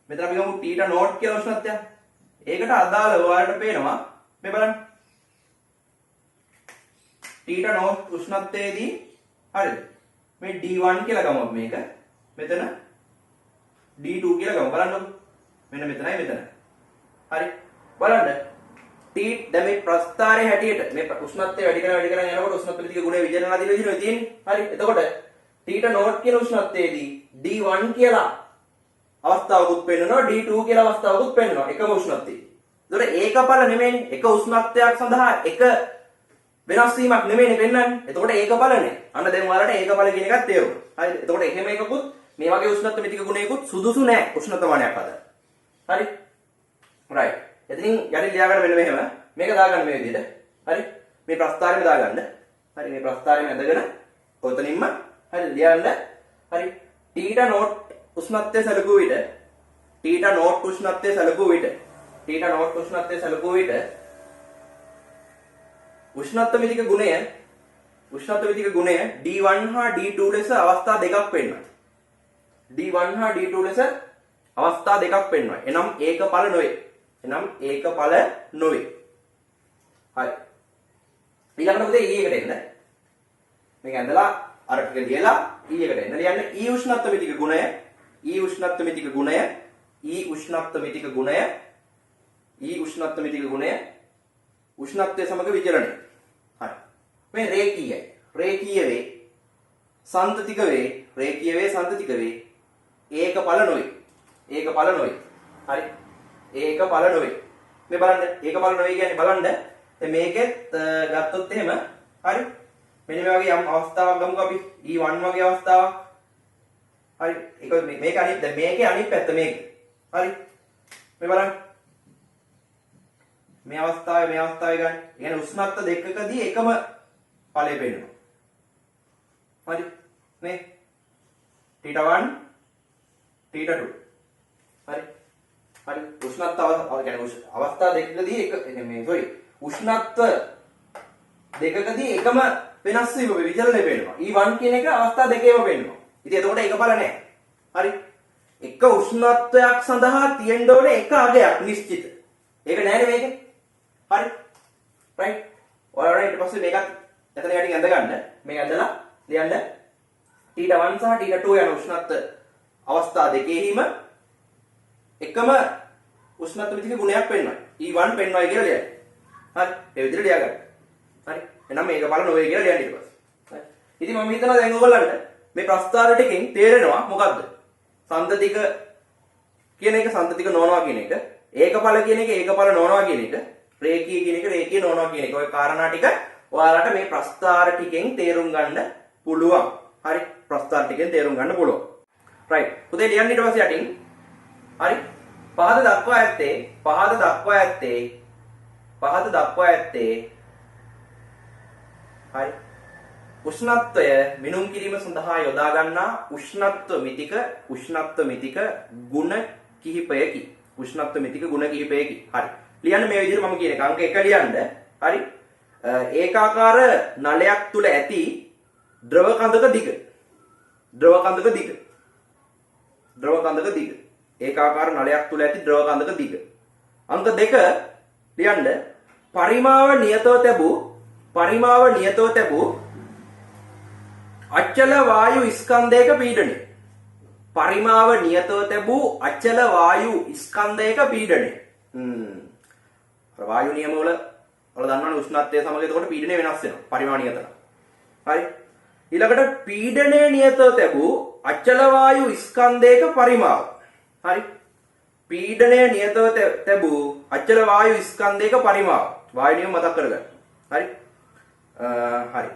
මෙතන අපි ගමු θ නෝට් කියලා උෂ්ණත්වය. ඒකට අදාළව ඔයාලට පේනවා මේ බලන්න. θ නෝට් උෂ්ණත්වයේදී හරිද? මේ D1 කියලා ගමු මේක. මෙතන D2 කියලා ගමු. බලන්නකො. මෙන්න මෙතනයි මෙතන. හරි. බලන්න. දැන් මේ ප්‍රස්ථාරයේ හැටියට මේ උෂ්ණත්වය වැඩි කරන යනකොට උෂ්ණත්ව මිතික ගුණය විචලනාදී විදිහට තියෙන්නේ. හරි. එතකොට θ නෝට් කියන උෂ්ණත්වයේදී D1 කියලා අවස්ථාවකුත් පෙන්වනවා D2 කියලා අවස්ථාවකුත් පෙන්වනවා එකම උෂ්ණත්වයේ. ඒතකොට ඒකඵල නෙමෙයිනේ. එක උෂ්ණත්වයක් සඳහා එක වෙනස් වීමක් නෙමෙයිනේ පෙන්වන්නේ. එතකොට ඒකඵලනේ. අන්න දැන් ඔයාලට ඒකඵල කියන එකක් තේරුණා. හරිද? එතකොට එහෙම එකකුත් මේ වගේ උෂ්ණත්ව මිතික ගුණයකුත් සුදුසු නෑ උෂ්ණත්වමානයක් හදන්න. හරි? right. එතනින් යටි ලියා ගන්න මෙන්න මෙහෙම. මේක දාගන්න මේ විදිහට. හරි? මේ ප්‍රස්ථාරෙම දාගන්න. හරි මේ ප්‍රස්ථාරෙම ඇදගෙන ඔතනින්ම හරි ලියන්න. හරි. θ නෝට් උෂ්ණත්වයේ සැලකුව විට θ නෝට් උෂ්ණත්වයේ සැලකුව විට θ නෝට් උෂ්ණත්වයේ සැලකුව විට උෂ්ණත්ව මිතික ගුණය D1 හා D2 ලෙස අවස්ථා දෙකක් පෙන්වනවා. D1 හා D2 ලෙස අවස්ථා දෙකක් පෙන්වනවා. එනම් ඒකඵල නොවේ. හරි. ඊළඟට පුතේ E එකට එන්න. මේක ඇඳලා අර ටික ලියලා E එකට එන්න. ලියන්න E උෂ්ණත්ව මිතික ගුණය උෂ්ණත්වයේ සමග විචලනය. හරි. මේ රේඛීයයි. රේඛීය වේ. සන්තතික වේ. ඒකඵල නොවේ. හරි. ඒකඵල නොවේ. මේ බලන්න. ඒකඵල නොවේ කියන්නේ බලන්න. දැන් මේකෙත් ගත්තොත් එහෙම හරි. මෙන්න මේ වගේ යම් අවස්ථාවක් ගමුකෝ අපි. E1 වගේ අවස්ථාවක්. හරි. ඒක මේක අනිත් දැන් මේකේ අනිත් පැත්ත මේක. හරි. මේ බලන්න. මේ අවස්ථාවේ ගන්න. ඒ කියන්නේ උෂ්ණත්ව දෙකකදී එකම ඵලය පෙන්වනවා. හරි. මේ θ1 θ2. හරි. උෂ්ණත්ව අවස්ථා දෙකකදී උෂ්ණත්ව දෙකකදී එකම වෙනස් වීම විචලනය පෙන්වනවා. E1 කියන එක අවස්ථා දෙකේම පෙන්වනවා. ඉතින් එතකොට ඒකඵල නැහැ. හරි. එක උෂ්ණත්වයක් සඳහා තියෙන්න ඕනේ එක අගයක් නිශ්චිත. ඒක නෑනේ මේකේ. හරි. right. ඔයාලා ඊට පස්සේ මේකත් එතන යටින් ඇඳ ගන්න. මේක ඇඳලා ලියන්න θ1 සහ θ2 යන උෂ්ණත්ව අවස්ථා දෙකෙහිම එකම උෂ්ණත්ව මිතික ගුණයක් පෙන්වනවා. E1 පෙන්වයි කියලා ලියන්න. හරි. ඒ විදිහට ලියා ගන්න. හරි. එහෙනම් මේකඵල නොවේ කියලා ලියන්න ඊට පස්සේ. හරි. ඉතින් මම හිතනවා දැන් ඔයගොල්ලන්ට මේ ප්‍රස්ථාර ටිකෙන් තේරෙනවා මොකද්ද? සන්තතික කියන එක සන්තතික නොවනවා කියන එක, ඒකඵල කියන එක ඒකඵල නොවනවා කියන එක, රේඛීය කියන එක රේඛීය නොවනවා කියන එක. ඔය කාරණා ටික ඔයාලට මේ ප්‍රස්ථාර ටිකෙන් තේරුම් ගන්න පුළුවන්. හරි. ප්‍රස්ථාර ටිකෙන් තේරුම් ගන්න පුළුවන්. right. පුතේ ලියන්න ඊට පස්සේ යටින්. හරි. පහත දක්වා ඇත්තේ හරි. උෂ්ණත්වය මිනුම් කිරීම සඳහා යොදා ගන්නා උෂ්ණත්ව මිතික ගුණ කිහිපයකි. හරි. ලියන්න මේ විදිහට මම කියන එක අංක 1 ලියන්න. හරි. ඒකාකාර නලයක් තුල ඇති ද්‍රව කඳක දිග. ඒකාකාර නලයක් තුල ඇති ද්‍රව කඳක දිග. අංක 2 ලියන්න පරිමාව නියතව තැබූ අචල වායු ස්කන්ධයක පීඩනය. වායු නියම වල දන්නවනේ උෂ්ණත්වය සමග එතකොට පීඩනය වෙනස් වෙනවා. පරිමාව නියතව. හරි. ඊළඟට පීඩනය නියතව තැබූ අචල වායු ස්කන්ධයක පරිමාව. හරි. පීඩනය නියතව තැබූ අචල වායු ස්කන්ධයක පරිමාව. වායු නියම මතක් කරගන්න. හරි. හරි.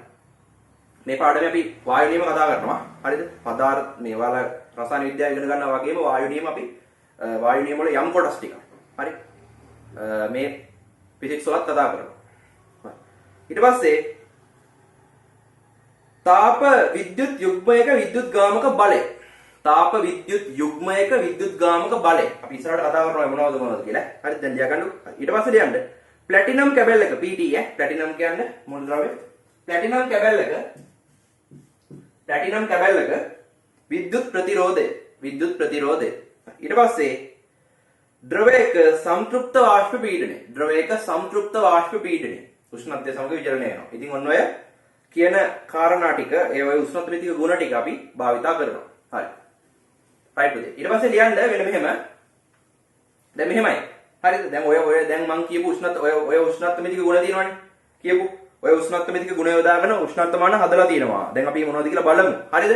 මේ පාඩමේ අපි වායු නියම කතා කරනවා. හරිද? පදාර්ථ මේ ඔයාලා රසායන විද්‍යාව ඉගෙන ගන්නවා වගේම වායු නියම අපි වායු නියම වල යම් කොටස් ටික. හරි? මේ ෆිසික්ස් වලත් කතා කරනවා. ඊට පස්සේ තාප විද්‍යුත් යුග්මයක විද්‍යුත් ගාමක බලය. තාප විද්‍යුත් යුග්මයක විද්‍යුත් ගාමක බලය. අපි ඉස්සරහට කතා කරනවා මොනවද කියලා. හරිද? දැන් ලියා ගන්න. ඊට පස්සේ ලියන්න. ප්ලැටිනම් කැබල් එක PT ප්ලැටිනම් කියන්නේ මොන ද්‍රව්‍යද? ප්ලැටිනම් කැබල් එක විද්‍යුත් ප්‍රතිරෝධය ඊට පස්සේ ද්‍රවයක සම්තෘප්ත වාෂ්ප පීඩනය උෂ්ණත්වය සමග විචලනය වෙනවා. ඉතින් ඔන්න ඔය කියන කාරණා ටික ඒ වගේ උෂ්ණත්වමිතික ගුණ ටික අපි භාවිතා කරනවා. හරි. රයිට් පුතේ. ඊට පස්සේ ලියන්න වෙන මෙහෙම. දැන් මෙහෙමයි. හරිද? දැන් ඔය දැන් මම කියපු ඔය උෂ්ණත්වමිතික ගුණ තියෙනවනේ. කියපු ඔය උෂ්ණත්වමිතික ගුණ යොදාගෙන උෂ්ණත්වමාන හදලා තියෙනවා. දැන් අපි මොනවද කියලා බලමු. හරිද?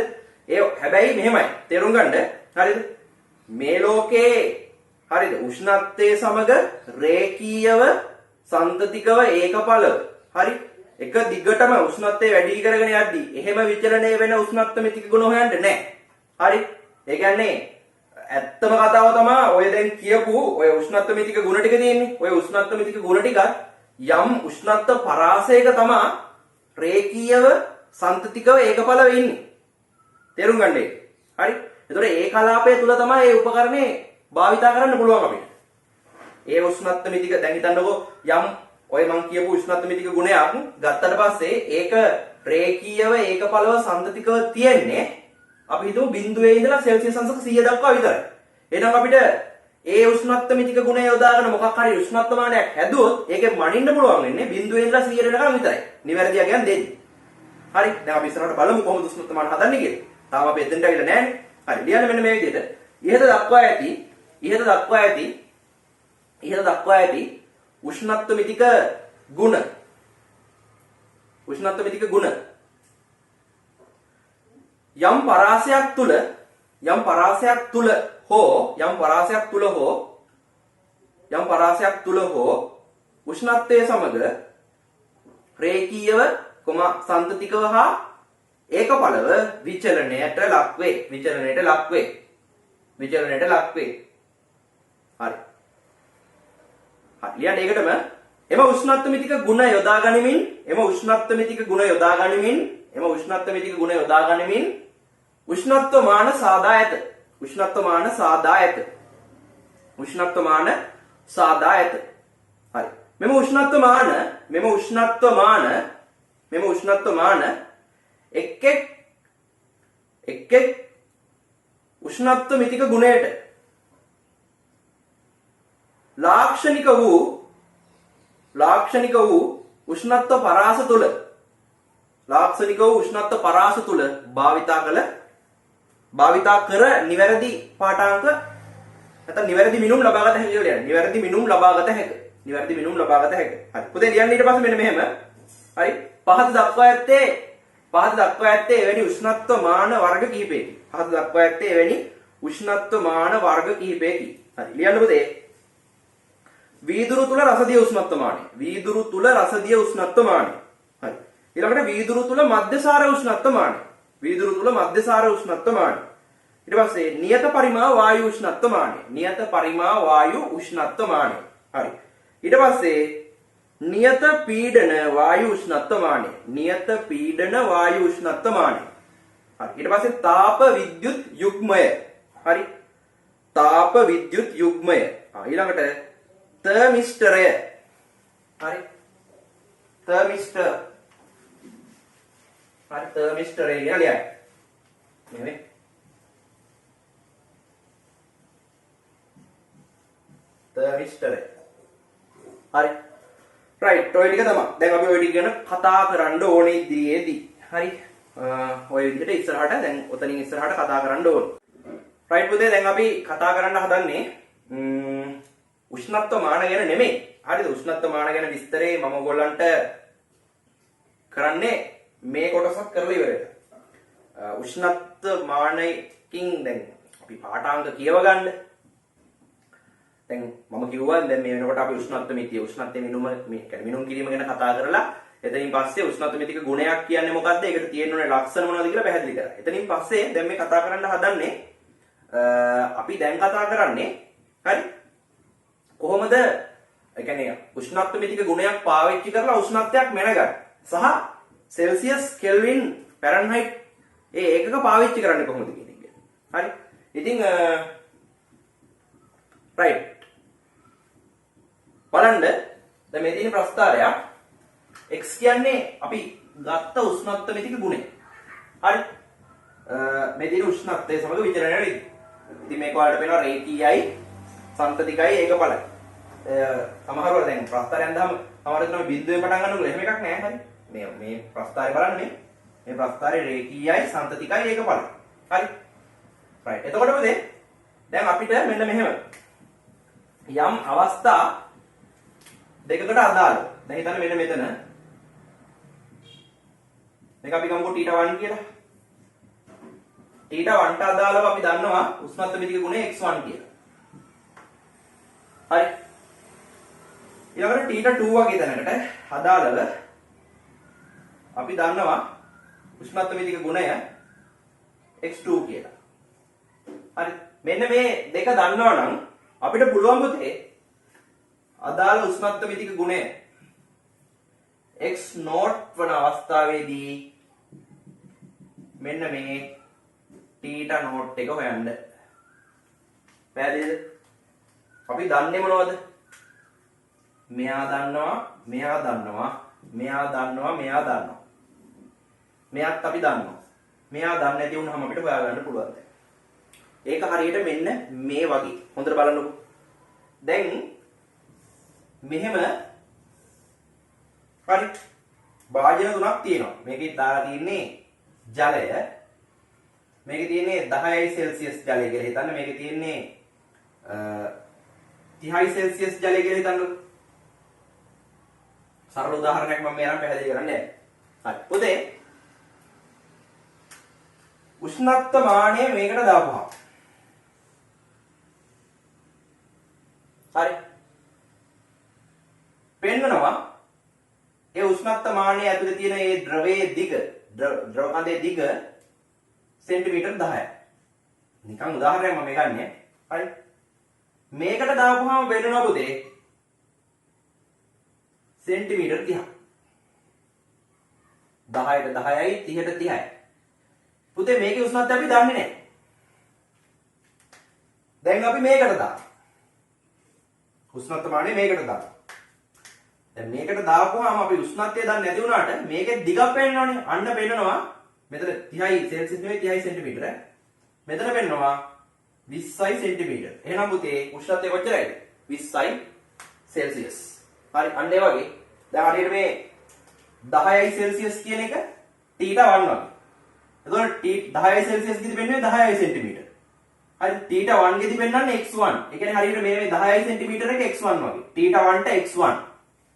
ඒ හැබැයි මෙහෙමයි. තේරුම් ගන්න. හරිද? මේ ලෝකේ හරිද? උෂ්ණත්වයේ සමග රේඛීයව සන්තතිකව ඒකඵලව හරි එක දිගටම උෂ්ණත්වය වැඩි කරගෙන යද්දී එහෙම විචලනය වෙන උෂ්ණත්වමිතික ගුණ හොයන්න නැහැ. හරි? ඒ කියන්නේ ඇත්තම කතාව තමයි ඔය දැන් කියපු ඔය උෂ්ණත්වමිතික ගුණ ටික තියෙන්නේ. ඔය උෂ්ණත්වමිතික ගුණ ටික යම් උෂ්ණත්ව පරාසයක තමයි රේඛීයව සන්තතිකව ඒකඵල වෙන්නේ. තේරුම් ගන්න ඒක. හරි? ඒතකොට ඒ කලාපය තුල තමයි මේ උපකරණේ භාවිතා කරන්න පුළුවන් අපිට. ඒ උෂ්ණත්වමිතික දැන් හිතන්නකෝ යම් ඔය මං කියපු උෂ්ණත්වමිතික ගුණයක් ගත්තට පස්සේ ඒක රේඛීයව ඒකඵලව සන්තතිකව තියෙන්නේ අපි හිතමු බිඳුවේ ඉඳලා සෙල්සියස් අංශක 100 දක්වා විතරයි. එහෙනම් අපිට ඒ උෂ්ණත්වමිතික ගුණය යොදාගෙන මොකක් හරි උෂ්ණත්වමානයක් හැදුවොත් ඒකේ මනින්න පුළුවන් වෙන්නේ බිඳුවේ ඉඳලා 100 වෙනකම් විතරයි. නිවැරදි අගයන් දෙන්නේ. හරි? දැන් අපි ඉස්සරහට බලමු කොහොමද උෂ්ණත්වමාන හදන්නේ කියලා. තාම අපි එතෙන්ට ඇවිල්ලා නැහැ නේ. හරි. ලියන්න මෙන්න මේ විදිහට. ඉහත දක්වා ඇති උෂ්ණත්වමිතික ගුණ යම් පරාසයක් තුල හෝ උෂ්ණත්වය සමග රේඛීයව සන්තතිකව හා ඒකඵලව විචලනයට ලක්වේ. හරි. ලියන්න ඒකටම එම උෂ්ණත්වමිතික ගුණ යොදා ගනිමින් උෂ්ණත්වමාන සාදා ඇත. හරි. මෙම උෂ්ණත්වමාන එක් උෂ්ණත්වමිතික ගුණයට ලාක්ෂණික වූ උෂ්ණත්ව පරාස තුල භාවිතා කර නිවැරදි පාඨාංක නැත්නම් නිවැරදි මිනුම් ලබාගත හැකි කියලා කියන්නේ. නිවැරදි මිනුම් ලබාගත හැකි. හරි. පුතේ ලියන්න ඊට පස්සේ මෙන්න මෙහෙම. හරි. පහත දක්වා ඇත්තේ එවැනි උෂ්ණත්වමාන වර්ග කිහිපයකි. හරි. ලියන්න පුතේ. වීදුරු තුල රසදිය උෂ්ණත්වමානය. හරි. ඊළඟට වීදුරු තුල මධ්‍යසාර උෂ්ණත්වමානය. ඊට පස්සේ නියත පරිමා වායු උෂ්ණත්වමානය. හරි. ඊට පස්සේ නියත පීඩන වායු උෂ්ණත්වමානය. හරි. ඊට පස්සේ තාප විද්‍යුත් යුග්මය. හරි. ඊළඟට තර්මිස්ටරය. හරි. තර්මිස්ටරය කියලා ලියන්න. නෙමෙයි. තර්මිස්ටරය. හරි. රයිට්. ඔය ටික තමයි. දැන් අපි ඔය ටික ගැන කතා කරන්න ඕනේ ඉදිරියේදී. හරි. ඔය විදිහට ඉස්සරහට දැන් ඔතනින් ඉස්සරහට කතා කරන්න ඕනේ. රයිට් පුතේ දැන් අපි කතා කරන්න හදන්නේ උෂ්ණත්වමාන ගැන නෙමෙයි. හරිද? උෂ්ණත්වමාන ගැන විස්තරේ මම ඔයගොල්ලන්ට කරන්නේ මේ කොටසක් කරලා ඉවරයි. උෂ්ණත්වමානකින් දැන් අපි පාඨාංග කියව ගන්න. දැන් මම කිව්වා දැන් මේ වෙනකොට අපි උෂ්ණත්වමිතිය මිනුම මේ කියන්නේ මිනුම් කිරීම ගැන කතා කරලා එතනින් පස්සේ උෂ්ණත්ව මිතික ගුණයක් කියන්නේ මොකද්ද? ඒකට තියෙන්න ඕනේ ලක්ෂණ මොනවද කියලා පැහැදිලි කරා. එතනින් පස්සේ දැන් මේ කතා කරන්න හදන්නේ අපි දැන් කතා කරන්නේ හරි කොහොමද ඒ කියන්නේ උෂ්ණත්ව මිතික ගුණයක් පාවිච්චි කරලා උෂ්ණත්වයක් මැනගන්න සහ සෙල්සියස් කෙල්වින් ෆැරන්හයිට් ඒ ඒකක පාවිච්චි කරන්නේ කොහොමද කියන එක. හරි. ඉතින් රයිට්. බලන්න දැන් මේ තියෙන ප්‍රස්තාරයක් x කියන්නේ අපි ගත්ත උෂ්ණත්ව මිතික ගුණය. හරි. මේ තියෙන උෂ්ණත්වය සමග විචලනය නේද? ඉතින් මේක වලට වෙනවා රේඛීයයි සම්පතිකයි ඒකඵලයි. සමහරවල් දැන් ප්‍රස්තාරයෙන් දහම සමහරවිට තමයි බිඳුවෙන් පටන් ගන්නකොට එහෙම එකක් නෑ. හරි. මේ ප්‍රස්තාරය බලන්න මේ ප්‍රස්තාරය රේඛීයයි සම්පතිකයි ඒකඵලයි. හරි. රයිට්. එතකොට මොකද? දැන් අපිට මෙන්න මෙහෙම යම් අවස්ථා දෙකකට අදාළව. දැන් හිතන්න මෙන්න මෙතන මේක අපි ගමුකෝ θ1 කියලා. θ1 ට අදාළව අපි දන්නවා උෂ්ණත්ව මිතික ගුණය x1 කියලා. හරි. ඊළඟට θ2 වගේ තැනකට අදාළව අපි දන්නවා උෂ්ණත්ව මිතික ගුණය x2 කියලා. හරි. මෙන්න මේ දෙක දන්නවා නම් අපිට පුළුවන් පුතේ අදාළ උෂ්ණත්ව මිතික ගුණය x0 වන අවස්ථාවේදී මෙන්න මේ θ0 එක හොයන්න. පැහැදිලිද? අපි දන්නේ මොනවද? මෙයා දන්නවා, මෙයා දන්නවා, මෙයා දන්නවා, මෙයා දන්නවා. මෙයාත් අපි දන්නවා. මෙයා දන්නේ නැති වුණාම අපිට හොයාගන්න පුළුවන්. ඒක හරියට මෙන්න මේ වගේ. හොඳට බලන්නකෝ. දැන් මෙහෙම හරි භාජන තුනක් තියෙනවා. මේකේ දාලා තියෙන්නේ ජලය. මේකේ තියෙන්නේ 10යි සෙල්සියස් ජලය කියලා හිතන්න. මේකේ තියෙන්නේ 30යි සෙල්සියස් ජලය කියලා හිතන්නකෝ. සරල උදාහරණයක් මම මේ අරන් පැහැදිලි කරන්නේ. හරි. පුතේ උෂ්ණත්ව මානය මේකට දාපුවා. හරි. පෙන්නනවා ඒ උෂ්ණත්ව මානය ඇතුලේ තියෙන ඒ ද්‍රවයේ දිග ද්‍රව කඳේ දිග සෙන්ටිමීටර් 10යි. නිකන් උදාහරණයක් මම ගන්නෙ. හරි. මේකට දාපුවාම වෙනවා පුතේ සෙන්ටිමීටර් 30. 10ට 10යි 30ට 30යි. පුතේ මේකේ උෂ්ණත්වය අපි දන්නේ නැහැ. දැන් අපි මේකට දාමු. උෂ්ණත්ව මානය මේකට දාමු. දැන් මේකට දාපුවාම අපි උෂ්ණත්වය දන්නේ නැති වුණාට මේකේ දිගක් පේනවනේ. අන්න පේනවා මෙතන 30යි සෙල්සියස් නෙවෙයි 30යි සෙන්ටිමීටර. මෙතන පේනවා 20යි සෙන්ටිමීටර. එහෙනම් පුතේ උෂ්ණත්වය කොච්චරයිද? 20යි සෙල්සියස්. හරි අන්න ඒ වගේ. දැන් හරියට මේ 10යි සෙල්සියස් කියන එක θ1 වගේ. එතකොට 10යි සෙල්සියස් කිදි වෙන්නේ 10යි සෙන්ටිමීටර. හරි θ1 කිදි වෙන්නන්නේ x1. ඒ කියන්නේ හරියට මේ 10යි සෙන්ටිමීටර එක x1 වගේ. θ1 ට x1.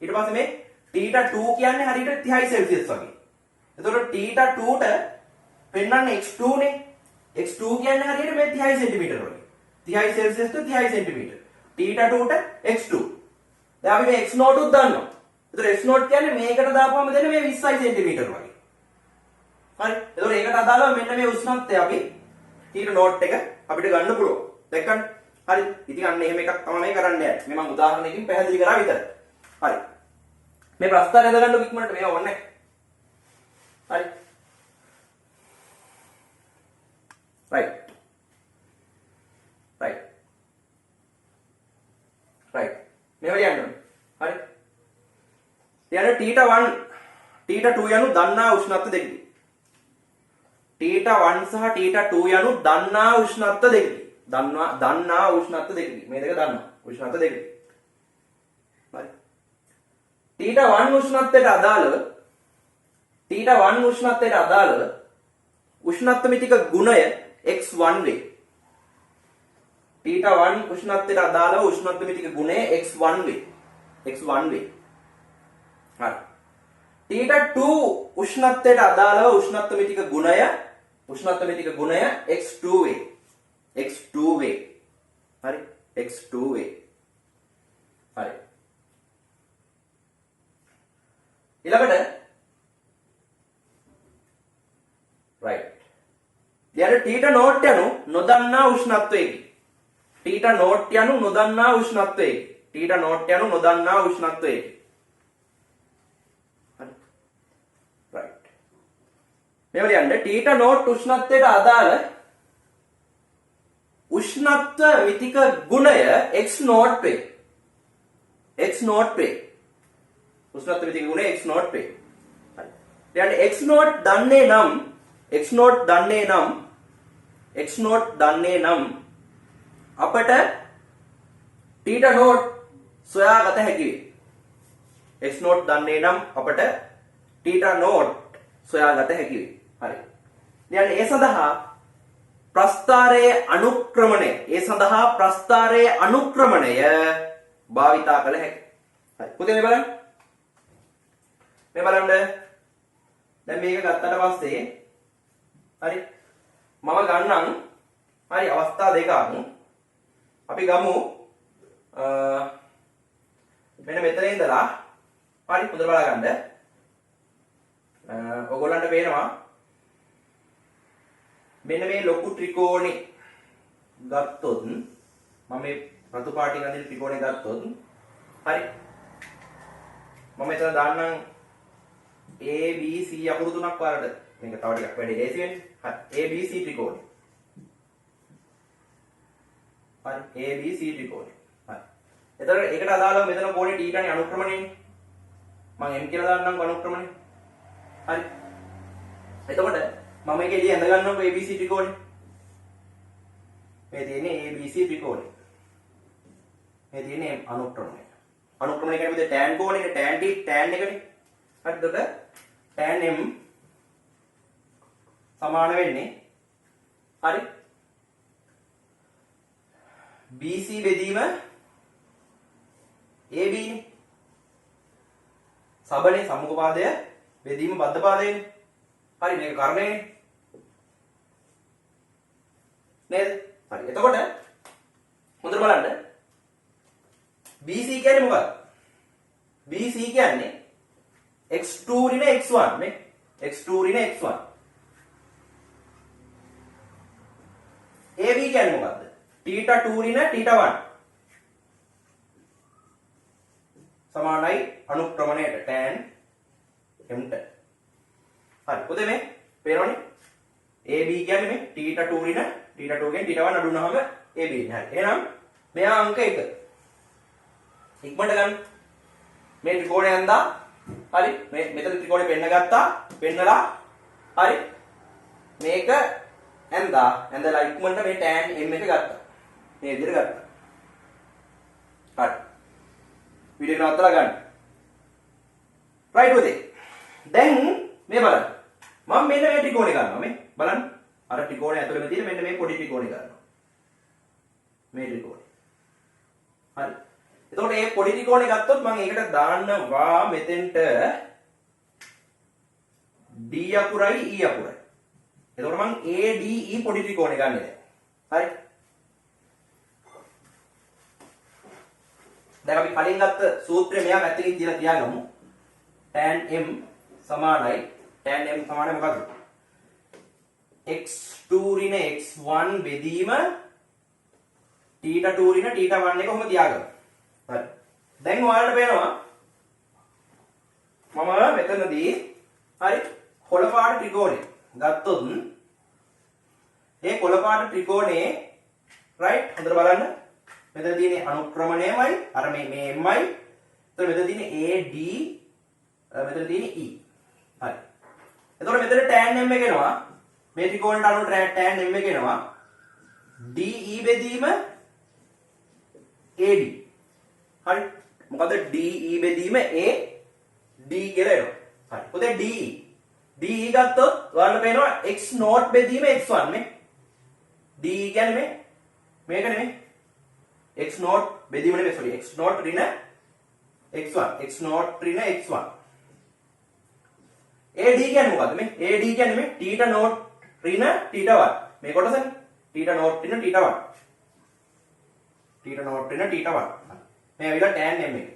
ඊට පස්සේ මේ θ2 කියන්නේ හරියට 30යි සෙල්සියස් වගේ. එතකොට θ2 ට පෙන්නන්නේ x2 නේ. x2 කියන්නේ හරියට මේ 30යි සෙන්ටිමීටර වගේ. 30යි සෙල්සියස් ට 30යි සෙන්ටිමීටර. θ2 ට x2. දැන් අපි මේ x0 උත් දන්නවා. එතකොට x0 කියන්නේ මේකට දාපුවම දෙන්නේ මේ 20යි සෙන්ටිමීටර වගේ. හරි. එතකොට ඒකට අදාළව මෙන්න මේ උෂ්ණත්වය අපි θ0 එක අපිට ගන්න පුළුවන්. දැක්කද? හරි. ඉතින් අන්න එහෙම එකක් තමයි මේ කරන්න යන්නේ. මේ මම උදාහරණයකින් පැහැදිලි කරා විතරයි. හරි. මේ ප්‍රස්තාරය දාගන්න ඉක්මනට මේව ඕනේ. හරි. right. right. right. මේව ලියන්න ඕනේ. හරි. ඊළඟ θ1 θ2 යනු දන්නා උෂ්ණත්ව දෙකකි. θ1 සහ θ2 යනු දන්නා උෂ්ණත්ව දෙකකි. දන්නා උෂ්ණත්ව දෙකකි. මේ දෙක දන්නවා. උෂ්ණත්ව දෙකකි. හරි. θ1 උෂ්ණත්වයට අදාළව උෂ්ණත්ව මිතික ගුණය x1 වේ. θ1 උෂ්ණත්වයට අදාළව උෂ්ණත්ව මිතික ගුණය x1 වේ. x1 වේ. හරි. θ2 උෂ්ණත්වයට අදාළව උෂ්ණත්ව මිතික ගුණය x2 වේ. x2 වේ. හරි. x2 වේ. හරි. ඊළඟට ඊට θ නෝට් යනු නොදන්නා උෂ්ණත්වයකි. θ නෝට් යනු නොදන්නා උෂ්ණත්වයකි. θ නෝට් යනු නොදන්නා උෂ්ණත්වයකි. හරි. රයිට්. මේ වලියන්නේ θ නෝට් උෂ්ණත්වයට අදාළ උෂ්ණත්ව මිතික ගුණය x නෝට් වේ. x නෝට් වේ. උෂ්ණත්ව මිතික ගුණය x නෝට් වේ. හරි. දැන් x නෝට් දන්නේ නම් x නෝට් දන්නේ නම් අපට θ නෝට් සොයාගත හැකි වේ. x නෝට් දන්නේ නම් අපට θ නෝට් සොයාගත හැකි වේ. හරි. දැන් ඒ සඳහා ප්‍රස්ථාරයේ අනුක්‍රමණය භාවිතා කළ හැකියි. හරි. පුතේ මේ බලන්න. මේ බලන්න. දැන් මේක ගත්තට පස්සේ හරි මම ගන්නම් හරි අවස්ථා දෙකක්. අපි ගමු මෙන්න මෙතන ඉඳලා හරි හොඳට බලගන්න. ඔයගොල්ලන්ට පේනවා මෙන්න මේ ලොකු ත්‍රිකෝණේ ගත්තොත් මම මේ රතු පාටින් අඳින ත්‍රිකෝණේ ගත්තොත් හරි මම මෙතන දාන්නම් A B C අකුරු තුනක් වලට මේක තව ටිකක් වැඩි ලේසි වෙන්නේ. හරි A B C ත්‍රිකෝණය. හරි A B C ත්‍රිකෝණය. හරි. එතකොට ඒකට අදාළව මෙතන කෝණේ T ගානේ අනුක්‍රමණයනේ. මම M කියලා දාන්නම් අනුක්‍රමණය. හරි. එතකොට මම මේක එළිය ඇඳ ගන්නකො A B C ත්‍රිකෝණය. මේ තියෙන්නේ A B C ත්‍රිකෝණය. මේ තියෙන්නේ අනුක්‍රමණය. අනුක්‍රමණය කියන්නේ tan කෝණේ tan T tan එකනේ. හරි එතකොට tan M සමාන වෙන්නේ හරි BC බෙදීම AB නේ. සබනේ සම්මුඛ පාදය බෙදීම බද්ධ පාදයනේ. හරි මේක කර්ණයනේ. නේද? හරි. එතකොට හොඳට බලන්න. BC කියන්නේ මොකක්ද? BC කියන්නේ x2 ඍණ x1 මේ x2 ඍණ x1. AB කියන්නේ මොකක්ද? θ2 ඍණ θ1 සමානයි අනුක්‍රමණයට tan m ට. හරි. පොතේ මේ පේනවනේ? AB කියන්නේ මේ θ2 ඍණ θ2 ගෙන් θ1 අඩු වුනහම AB නේ. හරි. එහෙනම් මෙයා අංක 1. ඉක්මනට ගන්න. මේ ත්‍රිකෝණය ඇඳා. හරි. මේ මෙතන ත්‍රිකෝණය පෙන්න ගත්තා. පෙන්නලා හරි. මේක ඇඳලා ඉක්මනට මේ tan m එක ගත්තා. මේ විදිහට ගත්තා. හරි. වීඩියෝ එක නවත්තලා ගන්න. right උදේ. දැන් මේ බලන්න. මම මෙන්න මේ ත්‍රිකෝණය ගන්නවා මේ. බලන්න. අර ත්‍රිකෝණය ඇතුළේම තියෙන මෙන්න මේ පොඩි ත්‍රිකෝණය ගන්නවා. මේ ත්‍රිකෝණය. හරි. එතකොට මේ පොඩි ත්‍රිකෝණය ගත්තොත් මම ඒකට දාන්නවා මෙතෙන්ට D අකුරයි E අකුරයි. එතකොට මම ADE පොඩි ත්‍රිකෝණය ගන්නෙ දැන්. හරි. දැන් අපි කලින් ගත්ත සූත්‍රය මෙයා පැත්තකින් තියලා තියාගමු. tan m සමානයි මොකක්ද? x2 ඍණ x1 බෙදීම θ2 ඍණ θ1 එක කොහොම තියාගමු. හරි. දැන් ඔයාලට පේනවා මම මෙතනදී හරි කොළපාට ත්‍රිකෝණය ගත්තොත් ඒ කොළපාට ත්‍රිකෝණේ right හොඳට බලන්න මෙතන තියෙන්නේ අනුක්‍රමණයමයි අර මේ mයි එතකොට මෙතන තියෙන්නේ AD මෙතන තියෙන්නේ E හරි එතකොට මෙතන tan m එක එනවා මේ ත්‍රිකෝණයට අනුව tan m එක එනවා DE බෙදීම AD හරි මොකද DE බෙදීම AD කියලා එනවා හරි පොතේ DE ගත්තොත් ඔයාලට පේනවා x නෝට් බෙදීම x1 මේ DE කියන්නේ මේක නෙමෙයි x නෝට් බෙදීම නෙමෙයි sorry x නෝට් ඍණ x1 x නෝට් ඍණ x1 AD කියන්නේ මොකද්ද මේ AD කියන්නේ මේ θ නෝට් ඍණ θ1 මේ කොටසනේ θ නෝට් ඍණ θ1 θ නෝට් ඍණ θ1 මේ ඇවිල්ලා tan m එක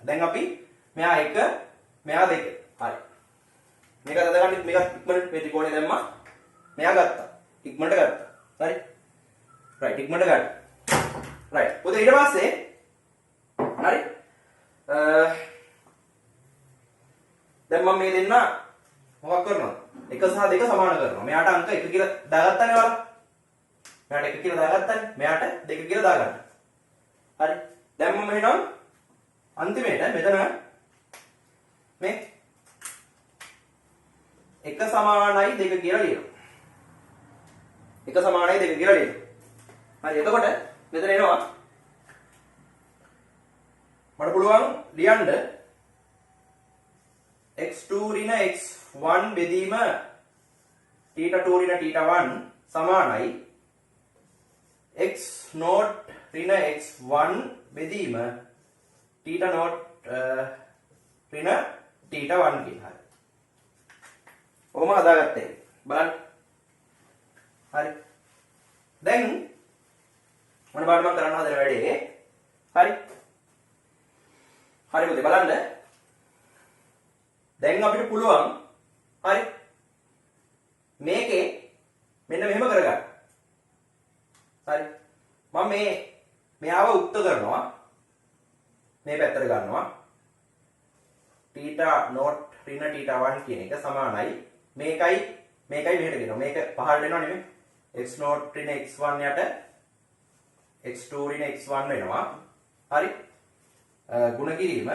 දැන් අපි මෙහා 1 මෙහා 2 හරි මේක අද ගන්න මේක ඉක්මනට මේ ත්‍රිකෝණය දැම්මා මෙයා ගත්තා ඉක්මනට ගත්තා. හරි. රයිට් ඉක්මනට ගන්න. රයිට්. පුතේ ඊට පස්සේ හරි. දැන් මම මේ දෙන්න මොකක් කරනවද? 1 සහ 2 සමාන කරනවා. මෙයාට අංක 1 කියලා දාගත්තනේ ඔයාලා. මෙයාට 1 කියලා දාගත්තනේ. මෙයාට 2 කියලා දාගන්න. හරි. දැන් මම එහෙනම් අන්තිමේට මෙතන මේ 1 සමානයි 2 කියලා ලියනවා. 1 සමානයි 2 කියලා ලියනවා. හරි. එතකොට මෙතන එනවා මට පුළුවන් ලියන්න x2 ඍණ x1 බෙදීම θ2 ඍණ θ1 සමානයි x0 ඍණ x1 බෙදීම θ0 ඍණ θ1 කියලා. හරි. ඔහොම හදාගත්තා. බලන්න. හරි. දැන් මොන බාර මම කරන්න හදන වැඩේ. හරි. හරි පුතේ බලන්න. දැන් අපිට පුළුවන් හරි මේකේ මෙන්න මෙහෙම කරගන්න. හරි. මම මෙයාව උක්ත කරනවා. මේ පැත්තට ගන්නවා. θ0 ඍණ θ1 කියන එක සමානයි මේකයි මෙහෙට ගෙනවා. මේක පහළට එනවා නෙමෙයි. x0 ඍණ x1 යට x2 ඍණ x1 වෙනවා. හරි. ගුණ කිරීම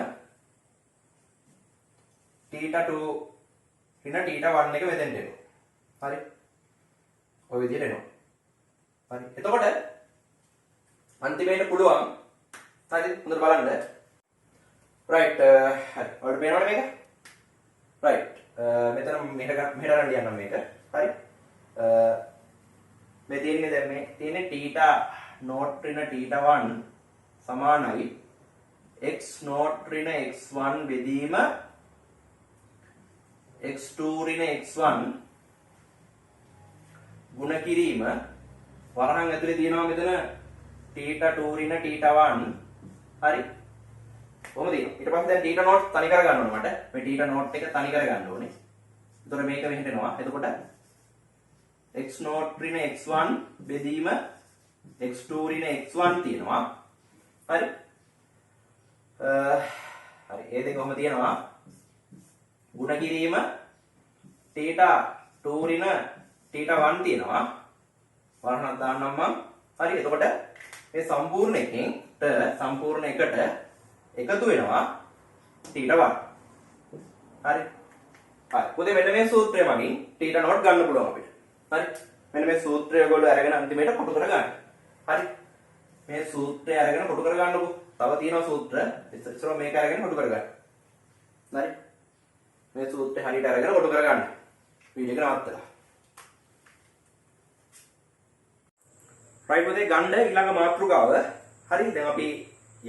θ2 ඍණ θ1 එක මෙතෙන්ට එනවා. හරි. ඔය විදිහට එනවා. හරි. එතකොට අන්තිමේට පුළුවන් හරි හොඳට බලන්න. රයිට්. හරි. ඔයාලට පේනවද මේක? රයිට්. මෙතන මෙහෙට ගන්න ලියන්නම් මේක. හරි. මේ තියෙන්නේ දැන් මේ තියෙන්නේ θ0 ඍණ θ1 සමානයි x0 ඍණ x1 බෙදීම x2 ඍණ x1 ගුණ කිරීම වරහන් ඇතුලේ තියෙනවා මෙතන θ2 ඍණ θ1 හරි කොහොමද තියෙන්නේ ඊට පස්සේ දැන් θ0 තනි කර ගන්න ඕනේ මට මේ θ0 එක තනි කර ගන්න ඕනේ එතකොට මේක මෙහෙට එනවා එතකොට x0 ඍණ x1 බෙදීම x2 ඍණ x1 තියෙනවා හරි හරි ඒ දෙක කොහොම තියෙනවා ගුණ කිරීම θ2 ඍණ θ1 තියෙනවා වරහණක් දාන්නම් මම හරි එතකොට මේ සම්පූර්ණ එකෙන් සම්පූර්ණ එකට එකතු වෙනවා θ1 හරි හරි පොතේ මෙන්න මේ සූත්‍රය මගින් θ0 ගන්න පුළුවන් අපිට හරි මෙන්න මේ සූත්‍රය ඔයගොල්ලෝ අරගෙන අන්තිමේට කොටු කරගන්න හරි මේ සූත්‍රය අරගෙන කොටු කරගන්නකො තව තියෙනවා සූත්‍ර ඉස්සර මේක අරගෙන කොටු කරගන්න හරි මේ සූත්‍රය හරියට අරගෙන කොටු කරගන්න වීඩියෝ එක නවත්තලා right පොතේ ගන්න ඊළඟ මාතෘකාව හරි දැන් අපි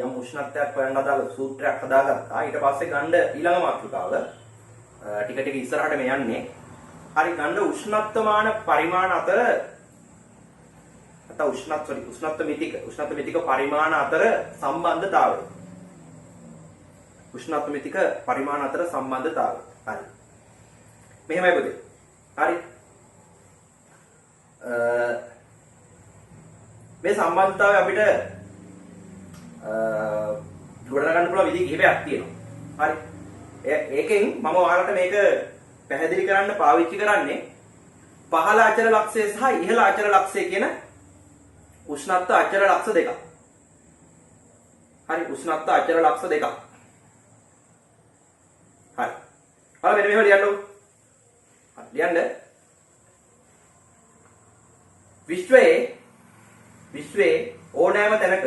යම් උෂ්ණත්වයක් හොයන්න අදාළ සූත්‍රයක් හදාගත්තා ඊට පස්සේ ගන්න ඊළඟ මාතෘකාව ටික ටික ඉස්සරහට මේ යන්නේ හරි ගන්න උෂ්ණත්වමාන පරිමාණ අතර නැත්නම් උෂ්ණත්ව මිතික පරිමාණ අතර සම්බන්ධතාවය උෂ්ණත්ව මිතික පරිමාණ අතර සම්බන්ධතාවය හරි මෙහෙමයි පුතේ හරි මේ සම්බන්ධතාවය අපිට ගොඩනගා ගන්න පුළුවන් විදි කිහිපයක් තියෙනවා හරි ඒකෙන් මම ඔයාලට මේක පැහැදිලි කරන්න පාවිච්චි කරන්නේ පහළ අචල ලක්ෂය සහ ඉහළ අචල ලක්ෂය කියන උෂ්ණත්ව අචල ලක්ෂ දෙකක්. හරි උෂ්ණත්ව අචල ලක්ෂ දෙකක්. හරි. හරි මෙන්න මෙහෙම ලියන්නකො. හරි ලියන්න. විශ්වයේ ඕනෑම තැනක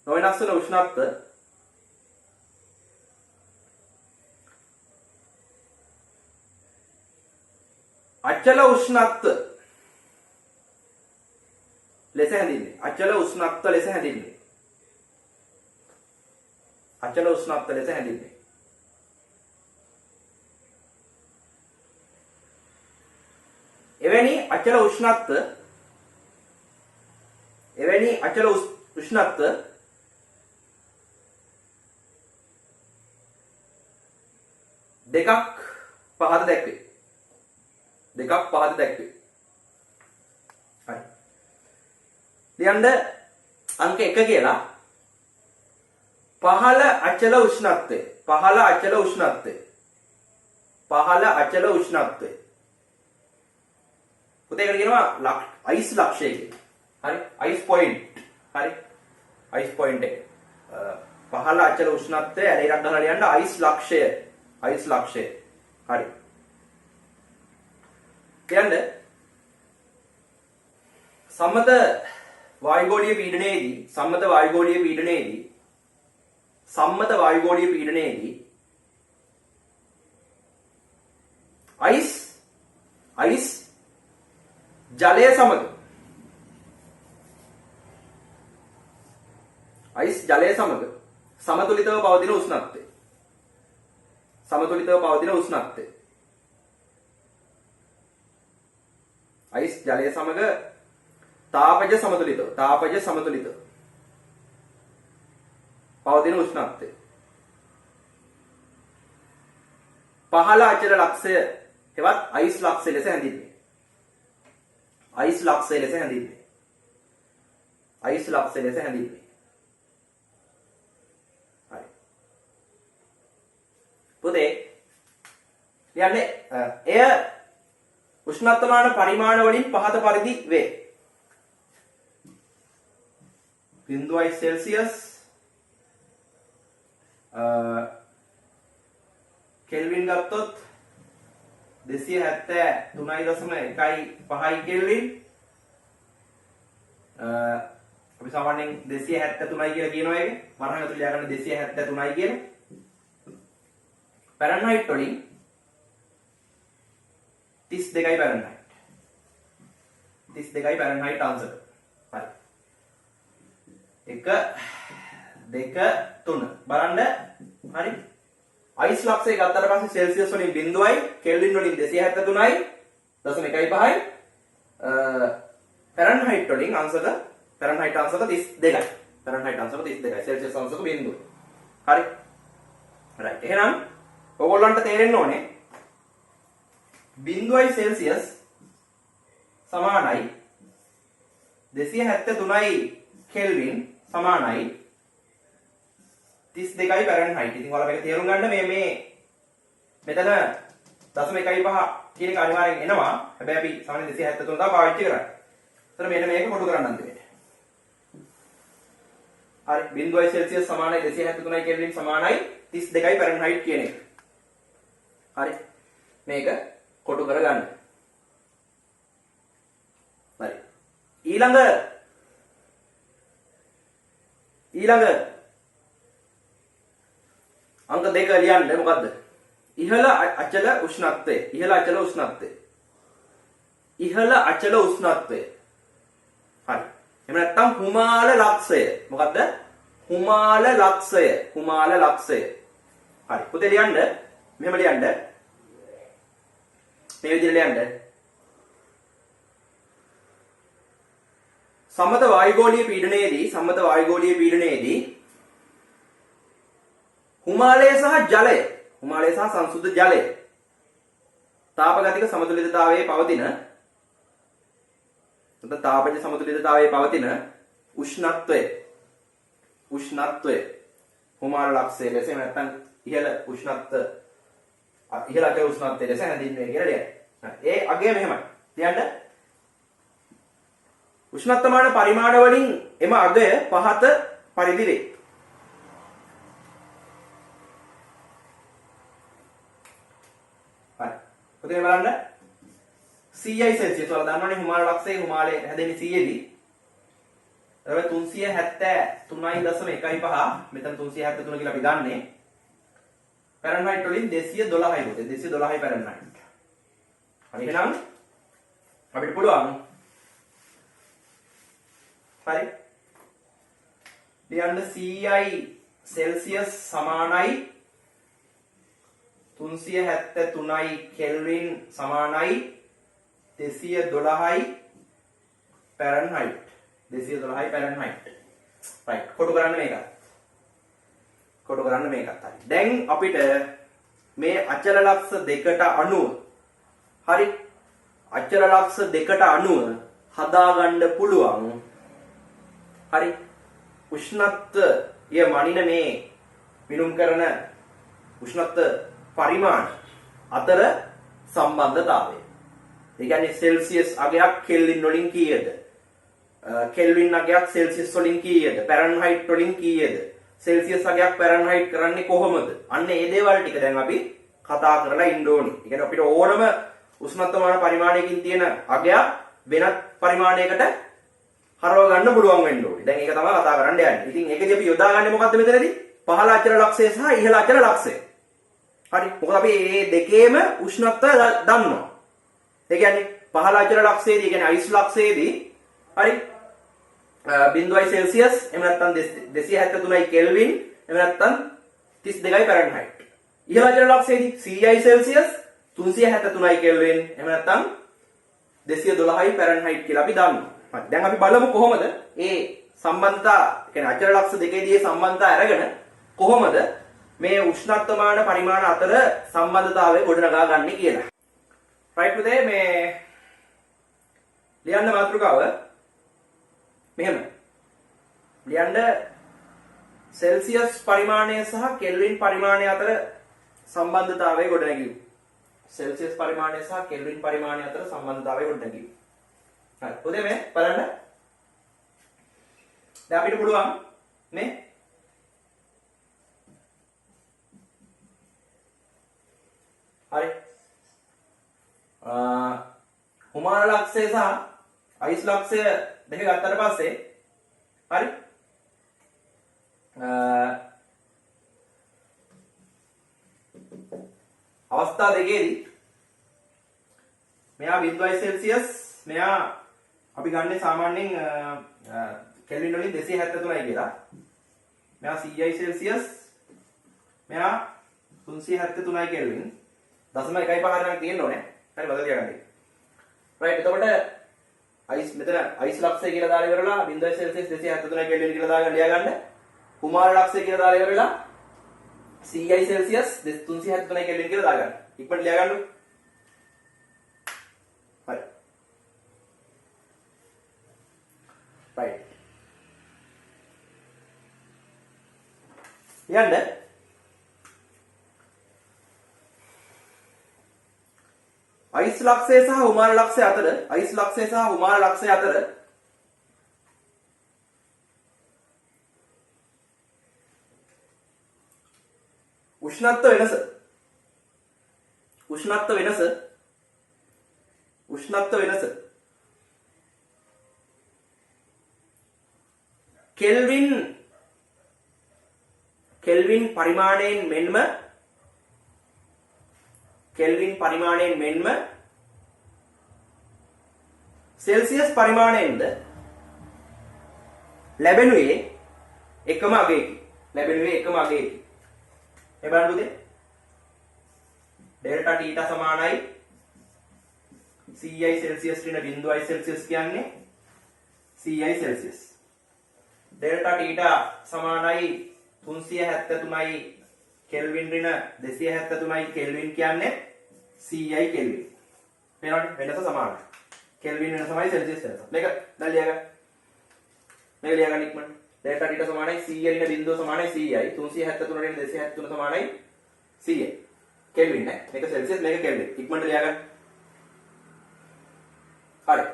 නොවෙනස් වන උෂ්ණත්ව අචල උෂ්ණත්ව ලෙස හැඳින්වේ. අචල උෂ්ණත්ව ලෙස හැඳින්වේ. අචල උෂ්ණත්ව දෙකක් පහත දැක්වේ. හරි. ලියන්න අංක 1 කියලා. පහළ අචල උෂ්ණත්වය. පුතේ එකට කියනවා අයිස් ලක්ෂය කියලා. හරි. Ice point. හරි. අයිස් පොයින්ට් එක. පහළ අචල උෂ්ණත්වය ඇරේරක් ගහලා ලියන්න අයිස් ලක්ෂය. හරි. කියන්න සම්මත වායුගෝලීය පීඩනයේදී අයිස් ජලය සමග සමතුලිතව පවතින උෂ්ණත්වය. අයිස් ජලය සමග තාපජ සමතුලිතව පවතින උෂ්ණත්වය. පහළ අචල ලක්ෂය හෙවත් අයිස් ලක්ෂය ලෙස හැඳින්වේ. හරි. පුතේ කියන්නේ එය උෂ්ණත්වමාන පරිමාණ වලින් පහත පරිදි වේ. 0.5 සෙල්සියස් කෙල්වින් ගත්තොත් 273.15 කෙල්වින් අපි සාමාන්‍යයෙන් 273 කියලා කියනවා ඒක වරහන් ඇතුළේ ලියා ගන්න 273 කියලා. ෆැරන්හයිට් වලින් 32යි ෆැරන්හයිට් ආන්සර්. හරි. 1 2 3 බලන්න. හරි. අයිස් ලක්ෂය ගත්තට පස්සේ සෙල්සියස් වලින් 0යි, කෙල්වින් වලින් 273යි, 0.15යි. ෆැරන්හයිට් වලින් ආන්සර් 32යි. Celsius answer 0. හරි. රයිට්. එහෙනම් ඔයගොල්ලන්ට තේරෙන්න ඕනේ 0 සෙල්සියස් සමානයි 273යි කෙල්වින් සමානයි 32යි ෆැරන්හයිට්. ඉතින් ඔයාලා මේක තේරුම් ගන්න මේ මෙතන 0.15 කියන එක අනිවාර්යෙන් එනවා. හැබැයි අපි සාමාන්‍ය 273 තමයි පාවිච්චි කරන්නේ. ඒතර මෙන්න මේක කොටු කරන්න අන්තිමට. හරි 0 සෙල්සියස් සමානයි 273යි කෙල්වින් සමානයි 32යි ෆැරන්හයිට් කියන එක. හරි. මේක කොටු කරගන්න. හරි. ඊළඟ අංක 2 ලියන්න මොකද්ද? ඉහළ අචල උෂ්ණත්වය. හරි. එහෙම නැත්නම් හුමාල ලක්ෂය. මොකද්ද? හුමාල ලක්ෂය. හරි. පුතේ ලියන්න. මෙහෙම ලියන්න. මේ විදිහට ලියන්න. සම්මත වායුගෝලීය පීඩනයේදී හුමාලය සහ සංසුද්ධ ජලය තාපගතික සමතුලිතතාවයේ පවතින තාපජ සමතුලිතතාවයේ පවතින උෂ්ණත්වය හුමාල ලක්ෂය ලෙස නැත්නම් ඉහළ අචල උෂ්ණත්වය ලෙස හැඳින්වෙන්නේ කියලා ලියන්න. ඒ අගය මෙහෙමයි. ලියන්න. උෂ්ණත්වමාන පරිමාණ වලින් එම අගය පහත පරිදි වේ. හරි. පුතේ බලන්න 100යි සෙල්සියස් වල දන්නවනේ හුමාල ලක්ෂයේ හුමාලය හැදෙන්නේ 100දී. ඊට 373.15 මෙතන 373 කියලා අපි ගන්නෙ. ෆැරන්හයිට් වලින් 212යි පුතේ 212යි ෆැරන්හයිට්. හරි එහෙනම් අපිට පුළුවන් හරි ලියන්න 100යි සෙල්සියස් සමානයි 373යි කෙල්වින් සමානයි 212යි ෆැරන්හයිට්. 212යි ෆැරන්හයිට්. right. කොටු කරන්න මේකත්. කොටු කරන්න මේකත් හරි. දැන් අපිට මේ අචල ලක්ෂ දෙකට අනුව හරි අචල ලක්ෂ දෙකට අනුව හදාගන්න පුළුවන් හරි උෂ්ණත්වය මනින මේ විනුම් කරන උෂ්ණත්ව පරිමාණ අතර සම්බන්ධතාවය. ඒ කියන්නේ සෙල්සියස් අගයක් කෙල්වින් වලින් කීයද? කෙල්වින් අගයක් සෙල්සියස් වලින් කීයද? ෆැරන්හයිට් වලින් කීයද? සෙල්සියස් අගයක් ෆැරන්හයිට් කරන්නේ කොහොමද? අන්න ඒ දේවල් ටික දැන් අපි කතා කරලා ඉන්න ඕනේ. ඒ කියන්නේ අපිට ඕනම උෂ්ණත්වමාන පරිමාණයකින් තියෙන අගයක් වෙනත් පරිමාණයකට හරව ගන්න පුළුවන් වෙන්න ඕනේ. දැන් ඒක තමයි කතා කරන්න යන්නේ. ඉතින් ඒකදී අපි යොදාගන්නේ මොකද්ද මෙතනදී? පහළ අචල ලක්ෂය සහ ඉහළ අචල ලක්ෂය. හරි. මොකද අපි මේ දෙකේම උෂ්ණත්වය දන්නවා. ඒ කියන්නේ පහළ අචල ලක්ෂයේදී, ඒ කියන්නේ අයිස් ලක්ෂයේදී හරි 0 සෙල්සියස් එහෙම නැත්නම් 273යි කෙල්වින් එහෙම නැත්නම් 32යි ෆැරන්හයිට්. ඉහළ අචල ලක්ෂයේදී 100යි සෙල්සියස් 373යි කෙල්වින් එහෙම නැත්නම් 212යි ෆැරන්හයිට් කියලා අපි දන්නවා. හරි. දැන් අපි බලමු කොහොමද මේ සම්බන්ධතා, කියන්නේ අචල ලක්ෂ දෙකේදී මේ සම්බන්ධතා අරගෙන කොහොමද මේ උෂ්ණත්වමාන පරිමාණ අතර සම්බන්ධතාවය ගොඩනගා ගන්න කියලා. right පුතේ, මේ ලියන්න මාතෘකාව මෙහෙම. ලියන්න සෙල්සියස් පරිමාණය සහ කෙල්වින් පරිමාණය අතර සම්බන්ධතාවය ගොඩනැගීම. සෙල්සියස් පරිමාණය සහ කෙල්වින් පරිමාණය අතර සම්බන්ධතාවය ගොඩනැගීම. හරි. පුතේ මේ බලන්න. දැන් අපිට පුළුවන් මේ හරි හුමාන ලක්ෂය සහ අයිස් ලක්ෂය දෙක ගත්තට පස්සේ හරි අවස්ථා දෙකේදී මෙයා 0 සෙල්සියස්, මෙයා අපි ගන්නේ සාමාන්‍යයෙන් කෙල්වින් වලින් 273යි කියලා. මෙයා 100යි සෙල්සියස්, මෙයා 373යි කෙල්වින්. 0.15 තියෙන්න ඕනේ. හරි බදලා තියාගන්න. right. එතකොට අයිස් මෙතන අයිස් ලක්ෂය කියලා දාලා ඉවරලා 0 සෙල්සියස් 273 කෙල්වින් කියලා දාගෙන ලියාගන්න. කුමාර ලක්ෂය කියලා දාලා ඉවරලා 100 සෙල්සියස් 373 කෙල්වින් කියලා දාගන්න. ඉක්මනට ලියාගන්න. හරි. right. යන්න අයිස් ලක්ෂය සහ හුමාන ලක්ෂය අතර, අයිස් ලක්ෂය සහ හුමාන ලක්ෂය අතර උෂ්ණත්ව වෙනස කෙල්වින් පරිමාණයෙන් මෙන්ම සෙල්සියස් පරිමාණයෙන්ද ලැබෙනුයේ එකම අගයකි. මේ බලන්න පුතේ. ඩෙල්ටා තීටා සමානයි 100යි සෙල්සියස් ඍණ 0යි සෙල්සියස් කියන්නේ 100යි සෙල්සියස්. ඩෙල්ටා තීටා සමානයි 373යි කෙල්වින් ඍණ 273යි කෙල්වින් කියන්නේ 100යි කෙල්වින්. මේවට වෙනස සමානයි. කෙල්වින් වෙනස තමයි සෙල්සියස් වෙනස. මේක දැන් ලියගන්න. මේක ලියගන්න ඉක්මනට. ඩෙල්ටා තීටා සමානයි 100 ඍණ 0 සමානයි 100යි. 373 ඍණ 273 සමානයි 100යි. කෙල්වින් නේ. මේක සෙල්සියස්, මේක කෙල්වින්. ඉක්මනට ලියගන්න. හරි.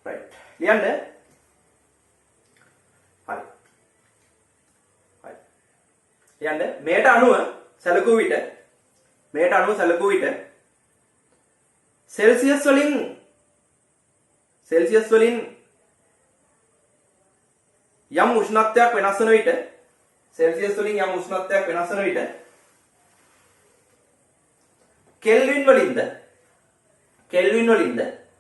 right. ලියන්න. හරි. යන්න මේට අනුව සැලකුව විට සෙල්සියස් වලින් යම් උෂ්ණත්වයක් වෙනස් වන විට කෙල්වින් වලින්ද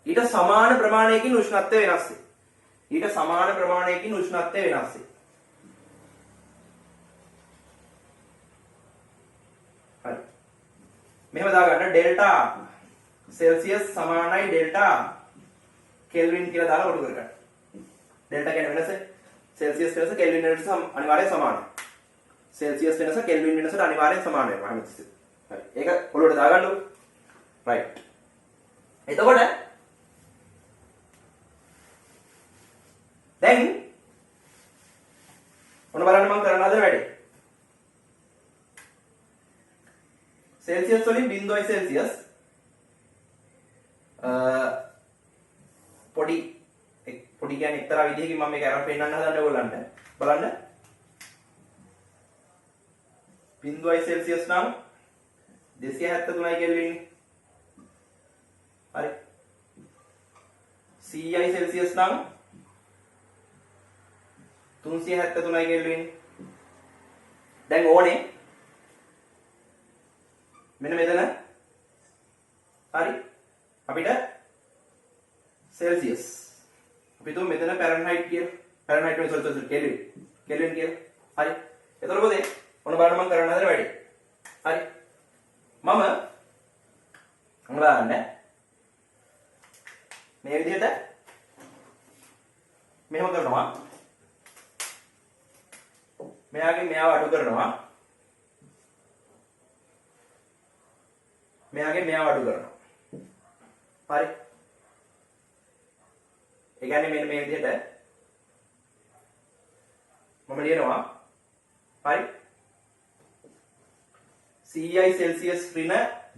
ඊට සමාන ප්‍රමාණයකින් උෂ්ණත්වය වෙනස් වේ. හරි. මෙහෙම දාගන්න ඩෙල්ටා සෙල්සියස් සමානයි ඩෙල්ටා කෙල්වින් කියලා දාලා කොටු කරගන්න. ඩෙල්ටා කියන්නේ වෙනස සෙල්සියස් වෙනස කෙල්වින් වෙනස අනිවාර්යයෙන් සමානයි. සෙල්සියස් වෙනස කෙල්වින් වෙනසට අනිවාර්යෙන් සමාන වෙනවා හැමතිස්සෙම. හරි. ඒක ඔලුවට දාගන්නකො. රයිට්. එතකොට දැන් ඔන්න බලන්න මම කරන්න හදන වැඩේ. සෙල්සියස් වලින් 0 සෙල්සියස් පොඩි කියන්නේ එක්තරා විදිහකින් මම මේක අරන් පෙන්නන්න හදන්නේ ඔයගොල්ලන්ට. බලන්න. 0 සෙල්සියස් නම් 273යි කෙල්වින්. හරි. 100යි සෙල්සියස් නම් 373යි කෙල්වින්. දැන් ඕනේ මෙන්න මෙතන හරි අපිට සෙල්සියස් අපි තුමු මෙතන ෆැරන්හයිට් කියලා. ෆැරන්හයිට් වෙන සොල්සොල් කෙල්වින් කියලා. හරි. එතකොට පොතේ ඔන්න බලන්න මම කරන්න හදන වැඩේ. හරි. මම බලන්න මේ විදිහට මෙහෙම කරනවා. මෙයාගෙන් මෙයාව අඩු කරනවා. මෙයාගෙන් මෙයාව අඩු කරනවා. හරි. ඒ කියන්නේ මෙන්න මේ විදිහට මම ලියනවා. හරි. 100යි සෙල්සියස් ඍණ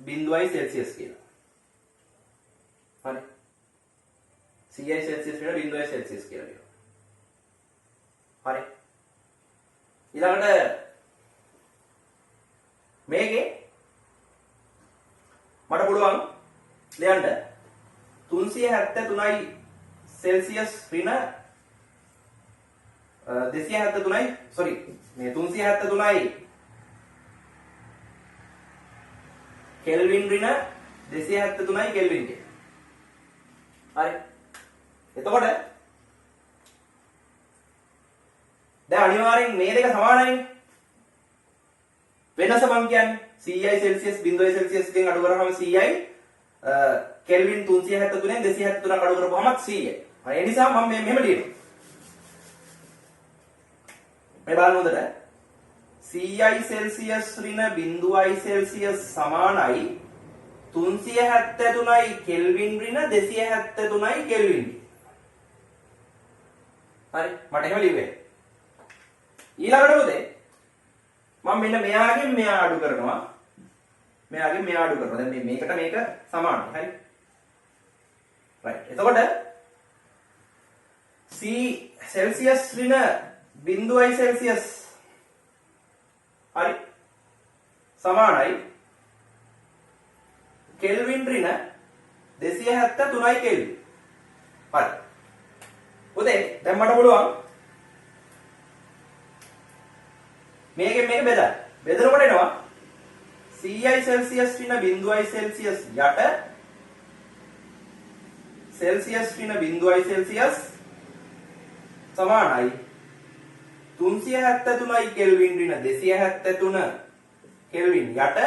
0යි සෙල්සියස් කියලා. හරි. 100යි සෙල්සියස් ඍණ 0යි සෙල්සියස් කියලා ලියනවා. හරි. ඊළඟට මේකේ මට පුළුවන් ලියන්න 373යි සෙල්සියස් ඍණ 273යි sorry මේ 373යි කෙල්වින් ඍණ 273යි කෙල්වින් කිය. හරි. එතකොට දැන් අනිවාර්යෙන් මේ දෙක සමානයිනේ. වෙනස මම කියන්නේ 100යි සෙල්සියස් 0යි සෙල්සියස් එකෙන් අඩු කරාම 100යි කෙල්වින් 373න් 273ක් අඩු කරපුවම 100යි. ඒ නිසා මම මෙහෙම ලියනවා. මේ බලන්න හොඳට 100යි සෙල්සියස් ඍණ 0යි සෙල්සියස් සමානයි 373යි කෙල්වින් ඍණ 273යි කෙල්වින්. හරි මට එහෙම ලියුවේ. ඊළඟට මොකද? මම මෙන්න මෙයාගෙන් මෙයා අඩු කරනවා. මෙයාගෙන් මෙයා අඩු කරනවා. දැන් මේකට මේක සමානයි. හරි. රයිට්. එතකොට C සෙල්සියස් ඍණ 0යි සෙල්සියස් හරි සමානයි කෙල්වින් ඍණ 273යි කෙල්වින්. හරි. උදේ දැන් මට පුළුවන් මේකෙන් මේක බෙදන්න. බෙදනකොට එනවා 100යි සෙල්සියස් ඍණ 0යි සෙල්සියස් යට සෙල්සියස් ඍණ 0යි සෙල්සියස් සමානයි 373යි කෙල්වින් ඍණ 273 කෙල්වින් යට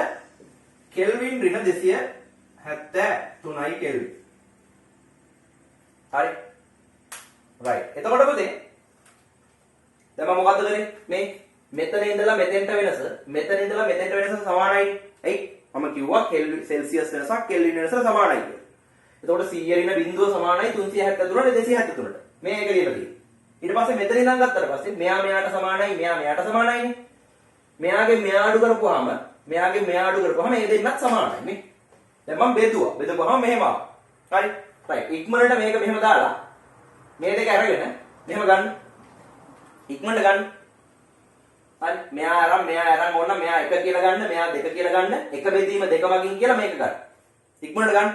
කෙල්වින් ඍණ 273යි කෙල්වින්. හරි. රයිට්. එතකොට පුතේ දැන් මම මොකද්ද කරේ? මේ මෙතන ඉඳලා මෙතෙන්ට වෙනස මෙතන ඉඳලා මෙතෙන්ට වෙනස සමානයි. එයි මම කිව්වා සෙල්සියස් වෙනසක් කෙල්වින් වෙනසට සමානයි කියලා. එතකොට 100 ඍණ බිඳුව සමානයි 373ට 273ට. මේක ලියලා තියෙනවා. ඊට පස්සේ මෙතන ඉඳන් ගත්තට පස්සේ මෙයා මෙයාට සමානයි මෙයා මෙයාට සමානයිනේ. මෙයාගේ මෙයා අඩු කරපුවාම මෙයාගේ මෙයා අඩු කරපුවාම මේ දෙන්නත් සමානයි නේ. දැන් මම බෙදුවා. බෙදපුවාම මෙහෙම ආවා. හරි. රයිට්. ඉක්මනට මේක මෙහෙම දාලා මේ දෙක අරගෙන මෙහෙම ගන්න. ඉක්මනට ගන්න. හරි. මෙයා අරන් ඕන මෙයා 1 කියලා ගන්න, මෙයා 2 කියලා ගන්න. එක බෙදීම දෙක වගින් කියලා මේක ගන්න. ඉක්මනට ගන්න.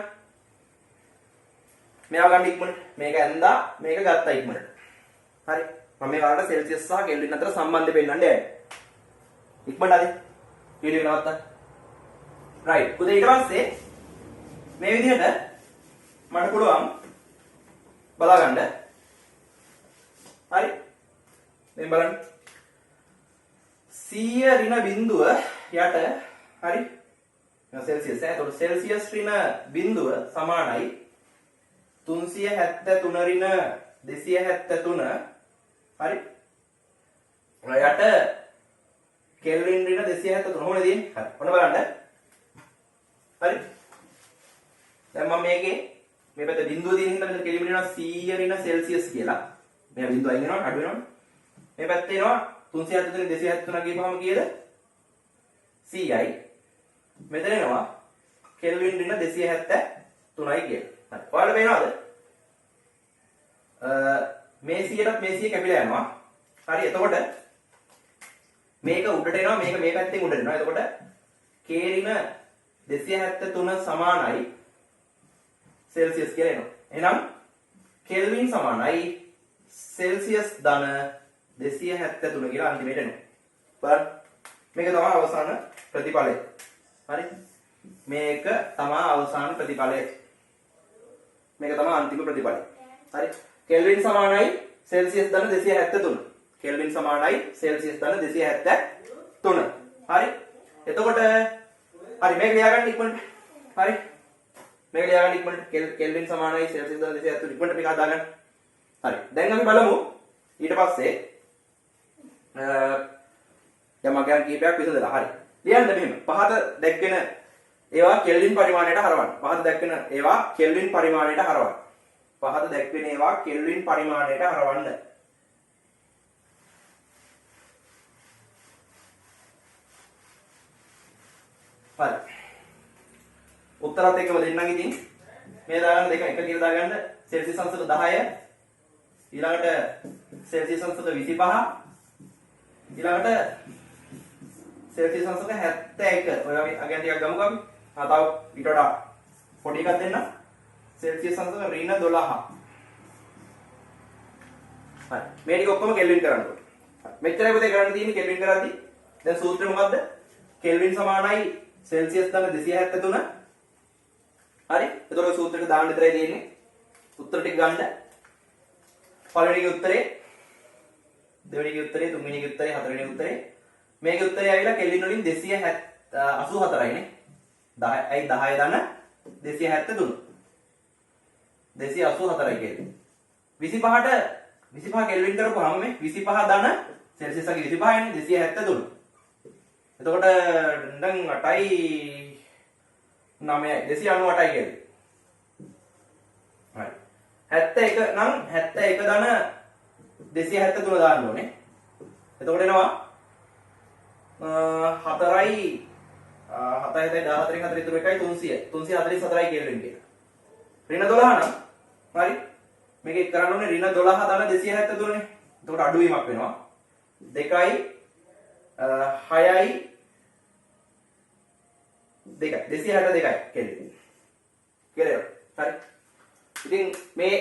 මෙයා ගන්න ඉක්මනට. මේක ඇඳා මේක ගත්තා ඉක්මනට. හරි. මම මේ වලට සෙල්සියස් සහ කෙල්වින් අතර සම්බන්ධය පෙන්නන්න යන්නේ. ඉක්මනට හරි. වීඩියෝ නවත්තා. රයිට්. පුතේ ඊට පස්සේ මේ විදිහට මට පුළුවන් බලා ගන්න. හරි. මේ බලන්න. 100 ඍණ බිඳුව යට හරි සෙල්සියස් ඈ. එතකොට සෙල්සියස් ඍණ බිඳුව සමානයි 373 ඍණ 273. හරි. යට කෙල්වින් ඍණ 273 කොහොමද තියෙන්නේ? හරි. ඔන්න බලන්න. හරි. දැන් මම මේකේ මේ පැත්තේ බිඳුව තියෙන හින්දා මෙතන කෙලිමිට වෙනවා 100 ඍණ සෙල්සියස් කියලා. මේ බිඳුව අයින් වෙනවා අඩු වෙනවා. මේ පැත්තේ එනවා 373 273 කියපුවම කීයද? 100යි. මෙතන එනවා කෙල්වින් ඍණ 273යි කියලා. හරි. ඔයාලට පේනවද? මේ 100ටත් මේ 100 කැපිලා යනවා. හරි. එතකොට මේක උඩට එනවා මේක මේ පැත්තෙන් උඩට එනවා. එතකොට k ඍණ 273 සමානයි සෙල්සියස් කියලා එනවා. එහෙනම් කෙල්වින් සමානයි සෙල්සියස් ධන 273 කියලා අන්තිමට එනවා. බලන්න. මේක තමයි අවසාන ප්‍රතිඵලය. හරි. මේක තමයි අවසාන ප්‍රතිඵලය. මේක තමයි අන්තිම ප්‍රතිඵලය. හරි. කෙල්වින් සමානයි සෙල්සියස් ධන 273. කෙල්වින් සමානයි සෙල්සියස් ධන 273. හරි. එතකොට හරි මේක ලියාගන්න ඉක්මනට. හරි. මේක ලියාගන්න ඉක්මනට කෙල්වින් සමානයි සෙල්සියස් ධන 273 ඉක්මනට මේක හදාගන්න. හරි. දැන් අපි බලමු ඊට පස්සේ යමගයන් කීපයක් විසඳලා. හරි. ලියන්න මෙහෙම. පහත දැක්වෙන ඒවා කෙල්වින් පරිමාණයට හරවන්න. පහත දැක්වෙන ඒවා කෙල්වින් පරිමාණයට හරවන්න. පහත දැක්වෙන ඒවා කෙල්වින් පරිමාණයට හරවන්න. හරි. උත්තරත් එක්කම දෙන්නම් ඉතින්. මේ දාගන්න දෙක එක කියලා දාගන්න සෙල්සියස් අංශක 10 ඊළඟට සෙල්සියස් අංශක 25 ඊළඟට සෙල්සියස් අංශක 71 ඔය අපි අගයන් ටිකක් ගමුකෝ අපි. තව ඊට වඩා පොඩි එකක් දෙන්න. සෙල්සියස් අංශක ඍණ 12. හරි. මේ ටික ඔක්කොම කෙල්වින් කරන්න ඕනේ. හරි. මෙච්චරයි පුතේ කරන්න තියෙන්නේ කෙල්වින් කරද්දී. දැන් සූත්‍රය මොකද්ද? කෙල්වින් සමානයි සෙල්සියස් ධන 273. හරි. එතකොට සූත්‍රෙට දාන්න විතරයි තියෙන්නේ. උත්තර ටික ගන්න. පළවෙනි උත්තරේ, දෙවෙනි උත්තරේ, තුන්වෙනි උත්තරේ, හතරවෙනි උත්තරේ. මේකේ උත්තරය ආවිලා කෙල්වින් වලින් 284යි නේ. 10යි 10 ධන 273. 284යි කෙල්වින්. 25 කෙල්වින් කරපුවාම මේ 25 ධන සෙල්සියස් අගේ 25යිනේ 273. එතකොට දැන් 8යි 9යි 298යි කියන්නේ. හරි. 71 නම් 71 ධන 273 දාන්න ඕනේ. එතකොට එනවා 4යි 7යි 14න් 4 ඉතුරු එකයි 344යි කෙල්වින් කියන. ඍණ 12 නම් හරි. මේක කරන්න ඕනේ ඍණ 12 ධන 273 නේ. එතකොට අඩුවීමක් වෙනවා. 2යි 6යි 262යි කෙල්වින්. කියලා. හරි. ඉතින් මේ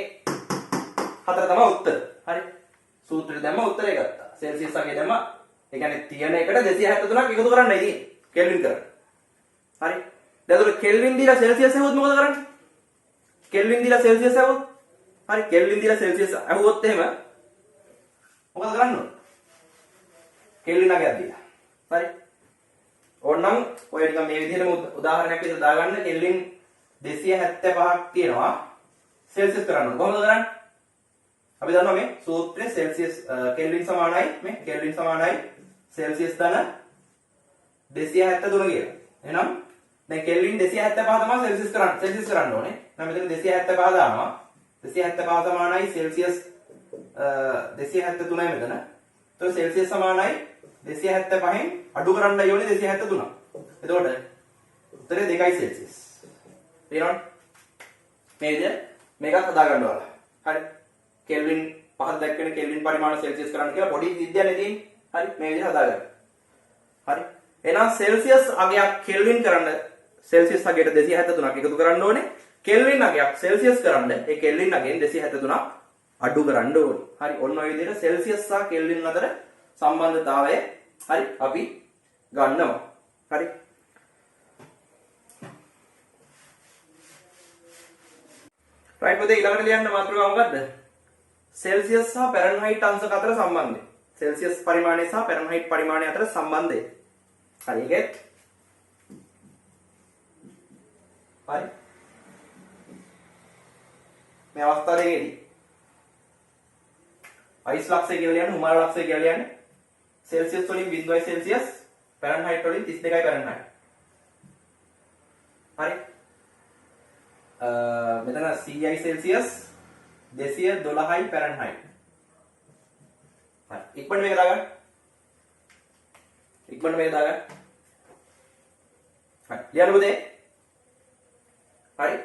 හතර තමයි උත්තර. හරි. සූත්‍රය දැම්ම උත්තරය ගත්තා. සෙල්සියස් අගේ දැම්ම. ඒ කියන්නේ තියෙන එකට 273ක් එකතු කරන්නයි තියෙන්නේ. කෙල්වින් කරන්න. හරි. දැන් උඩ කෙල්වින් දීලා සෙල්සියස් ඇහුවොත් මොකද කරන්නේ? කෙල්වින් දීලා සෙල්සියස් ඇහුවොත්? හරි. කෙල්වින් දීලා සෙල්සියස් ඇහුවොත් එහෙම මොකද කරන්න ඕන? කෙල්වින් අගයක් දීලා. හරි. ඕනනම් ඔය නිකන් මේ විදිහටම උදාහරණයක් විදිහට දාගන්න කෙල්වින් 275ක් තියෙනවා. සෙල්සියස් කරන්න ඕන. කොහොමද කරන්නේ? අපි දන්නවා මේ සූත්‍රයේ සෙල්සියස් කෙල්වින් සමානයි මේ කෙල්වින් සමානයි සෙල්සියස් ධන 273 කියලා. එහෙනම් දැන් කෙල්වින් 275 තමයි සෙල්සියස් කරන්න ඕනේ. නම් මෙතන 275 දානවා. 275 සමානයි සෙල්සියස් 273යි මෙතන. එතකොට සෙල්සියස් සමානයි 275න් අඩු කරන්නයි ඕනේ 273. එතකොට උත්තරේ 2යි සෙල්සියස්. තේරෙනවද? මේ විදිහ මේකත් හදා ගන්න ඕන. හරි. කෙල්වින් පහත දැක්වෙන කෙල්වින් පරිමාණ සෙල්සියස් කරන්න කියලා පොඩි විද්‍යාවක් තියෙන්නේ. හරි. මේ විදිහ හදා ගන්න. හරි. එහෙනම් සෙල්සියස් අගයක් කෙල්වින් කරන්න සෙල්සියස් අගයට 273ක් එකතු කරන්න ඕනේ. කෙල්වින් අගයක් සෙල්සියස් කරන්න ඒ කෙල්වින් අගයෙන් 273ක් අඩු කරන්න ඕනේ. හරි. ඔන්න ඔය විදිහට සෙල්සියස් සහ කෙල්වින් අතර සම්බන්ධතාවය හරි අපි ගන්නවා. හරි. රයිට් පුතේ ඊළඟට ලියන්න මාතෘකාව මොකද්ද? සෙල්සියස් සහ ෆැරන්හයිට් අංශක අතර සම්බන්ධය. සෙල්සියස් පරිමාණය සහ ෆැරන්හයිට් පරිමාණය අතර සම්බන්ධය. හරි. ඒකත් හරි. මේ අවස්ථාව දෙකේදී අයිස් ලක්ෂය කියලා ලියන්නේ උමාල ලක්ෂය කියලා ලියන්නේ සෙල්සියස් වලින් 0.2 සෙල්සියස් ෆැරන්හයිට් වලින් 32යි ෆැරන්හයිට්. හරි. මෙතන CI සෙල්සියස් 212යි ෆැරන්හයිට්. හරි. ඉක්මනට මේක දාගන්න. ඉක්මනට මේක දාගන්න. හරි. ලියන්න පුතේ. හරි.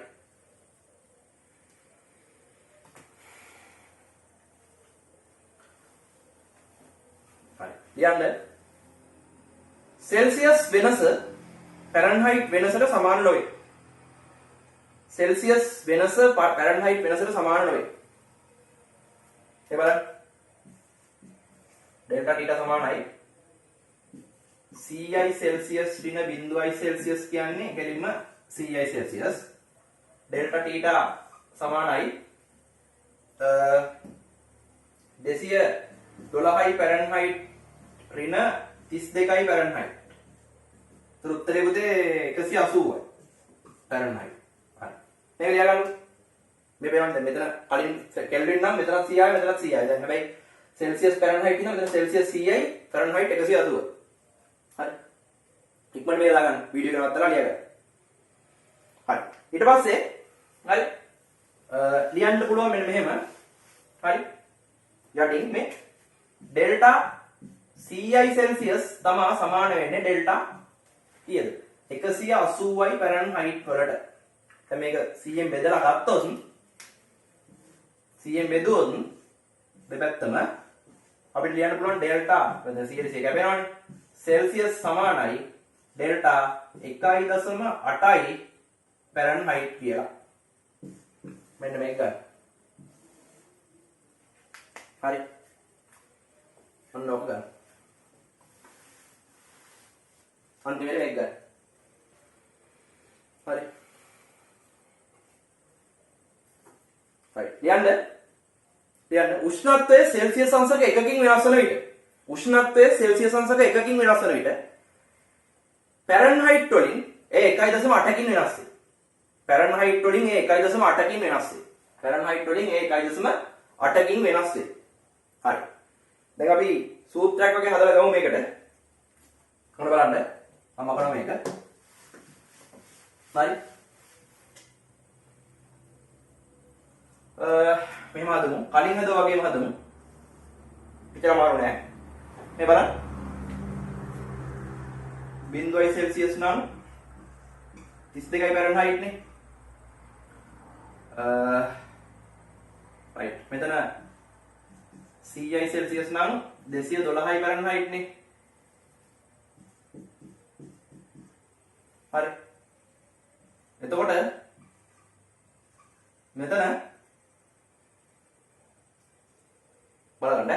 ලියන්න සෙල්සියස් වෙනස ෆැරන්හයිට් වෙනසට සමාන නොවේ. සෙල්සියස් වෙනස ෆැරන්හයිට් වෙනසට සමාන නොවේ. ඒ බලන්න. ඩෙල්ටා ටීටා සමානයි CI සෙල්සියස් ඍණ 0.I සෙල්සියස් කියන්නේ කෙලින්ම CI සෙල්සියස්. ඩෙල්ටා ටීටා සමානයි 212යි ෆැරන්හයිට් ඍණ 32යි ෆැරන්හයිට්. ඒතර උත්තරේ පුතේ 180යි ෆැරන්හයිට්. හරි. මේක ලියා ගන්න. මේ බලන්න මෙතන කලින් කෙල්වින් නම් මෙතන CI මෙතන CI. දැන් හැබැයි සෙල්සියස් ෆැරන්හයිට් කියනවා මෙතන සෙල්සියස් CI ෆැරන්හයිට් 180. හරි. ඉක්මනට මේක දාගන්න. වීඩියෝ එක නවත්තලා ලියා ගන්න. හරි. ඊට පස්සේ හරි ලියන්න පුළුවන් මෙන්න මෙහෙම. හරි. යටින් මේ ඩෙල්ටා CI සෙල්සියස් තමා සමාන වෙන්නේ ඩෙල්ටා කීයද 180යි ෆැරන්හයිට් වලට. දැන් මේක 100ෙන් බෙදලා ගත්තොත් 100ෙන් බෙදුවොත් දෙපැත්තම අපිට ලියන්න පුළුවන් ඩෙල්ටා දැන් 100 කැපෙනවනේ සෙල්සියස් සමානයි ඩෙල්ටා 1.8යි ෆැරන්හයිට් කියලා. මෙන්න මේක ගන්න. හරි. ඔන්න ඔක ගන්න. අන්තිමට මේක ගන්න. හරි. ලියන්න උෂ්ණත්වය සෙල්සියස් අංශක 1කින් වෙනස් වන විට උෂ්ණත්වය සෙල්සියස් අංශක 1කින් වෙනස් වන විට ෆැරන්හයිට් වලින් ඒ 1.8කින් වෙනස් වේ. ෆැරන්හයිට් වලින් ඒ 1.8කින් වෙනස් වේ. ෆැරන්හයිට් වලින් ඒ 1.8කින් වෙනස් වේ. හරි. දැන් අපි සූත්‍රයක් වගේ හදලා ගමු මේකට. මොන බලන්න. මම කරා මේක. හරි. මෙහෙම හදමු. කලින් හදුවා වගේම හදමු. පිටර මාරු නෑ. මේ බලන්න. 0.2 සෙල්සියස් නම් 32යි ෆැරන්හයිට් නේ. right. මෙතන CI සෙල්සියස් නම් 212යි ෆැරන්හයිට් නේ. හරි. එතකොට මෙතන බලන්න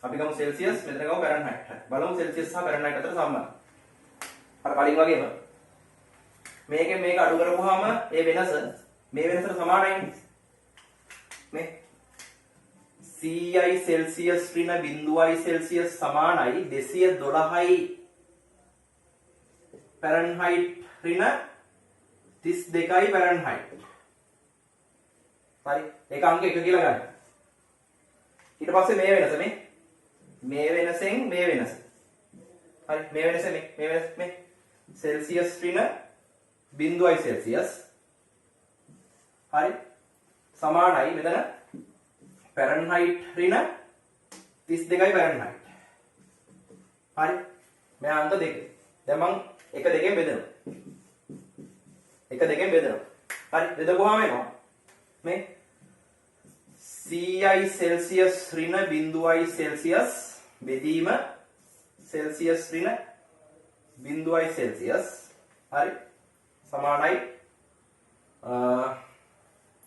අපි ගමු සෙල්සියස් මෙතන ගමු ෆැරන්හයිට්. බලමු සෙල්සියස් සහ ෆැරන්හයිට් අතර සම්බන්ධය. අර කලින් වගේම මේකෙන් මේක අඩු කරපුවාම ඒ වෙනස මේ වෙනසට සමානයිනේ. මේ CI සෙල්සියස් ඍණ 0.I සෙල්සියස් සමානයි 212යි ෆැරන්හයිට් ඍණ 32යි ෆැරන්හයිට්. හරි. ඒක අංක 1 කියලා ගන්න. ඊට පස්සේ මේ වෙනස මේ වෙනසෙන් මේ වෙනස. හරි. මේ වෙනස මේ වෙනස මේ සෙල්සියස් ඍණ 0.I සෙල්සියස්. හරි. සමානයි මෙතන ෆැරන්හයිට් ඍණ 32යි ෆැරන්හයිට්. හරි. මේ අංක දෙක. දැන් මම 1 2කින් බෙදනවා. 1 2කින් බෙදනවා. හරි. බෙදපුවාම එනවා මේ CI සෙල්සියස් ඍණ 0.I සෙල්සියස් බෙදීම සෙල්සියස් ඍණ 0.I සෙල්සියස්. හරි. සමානයි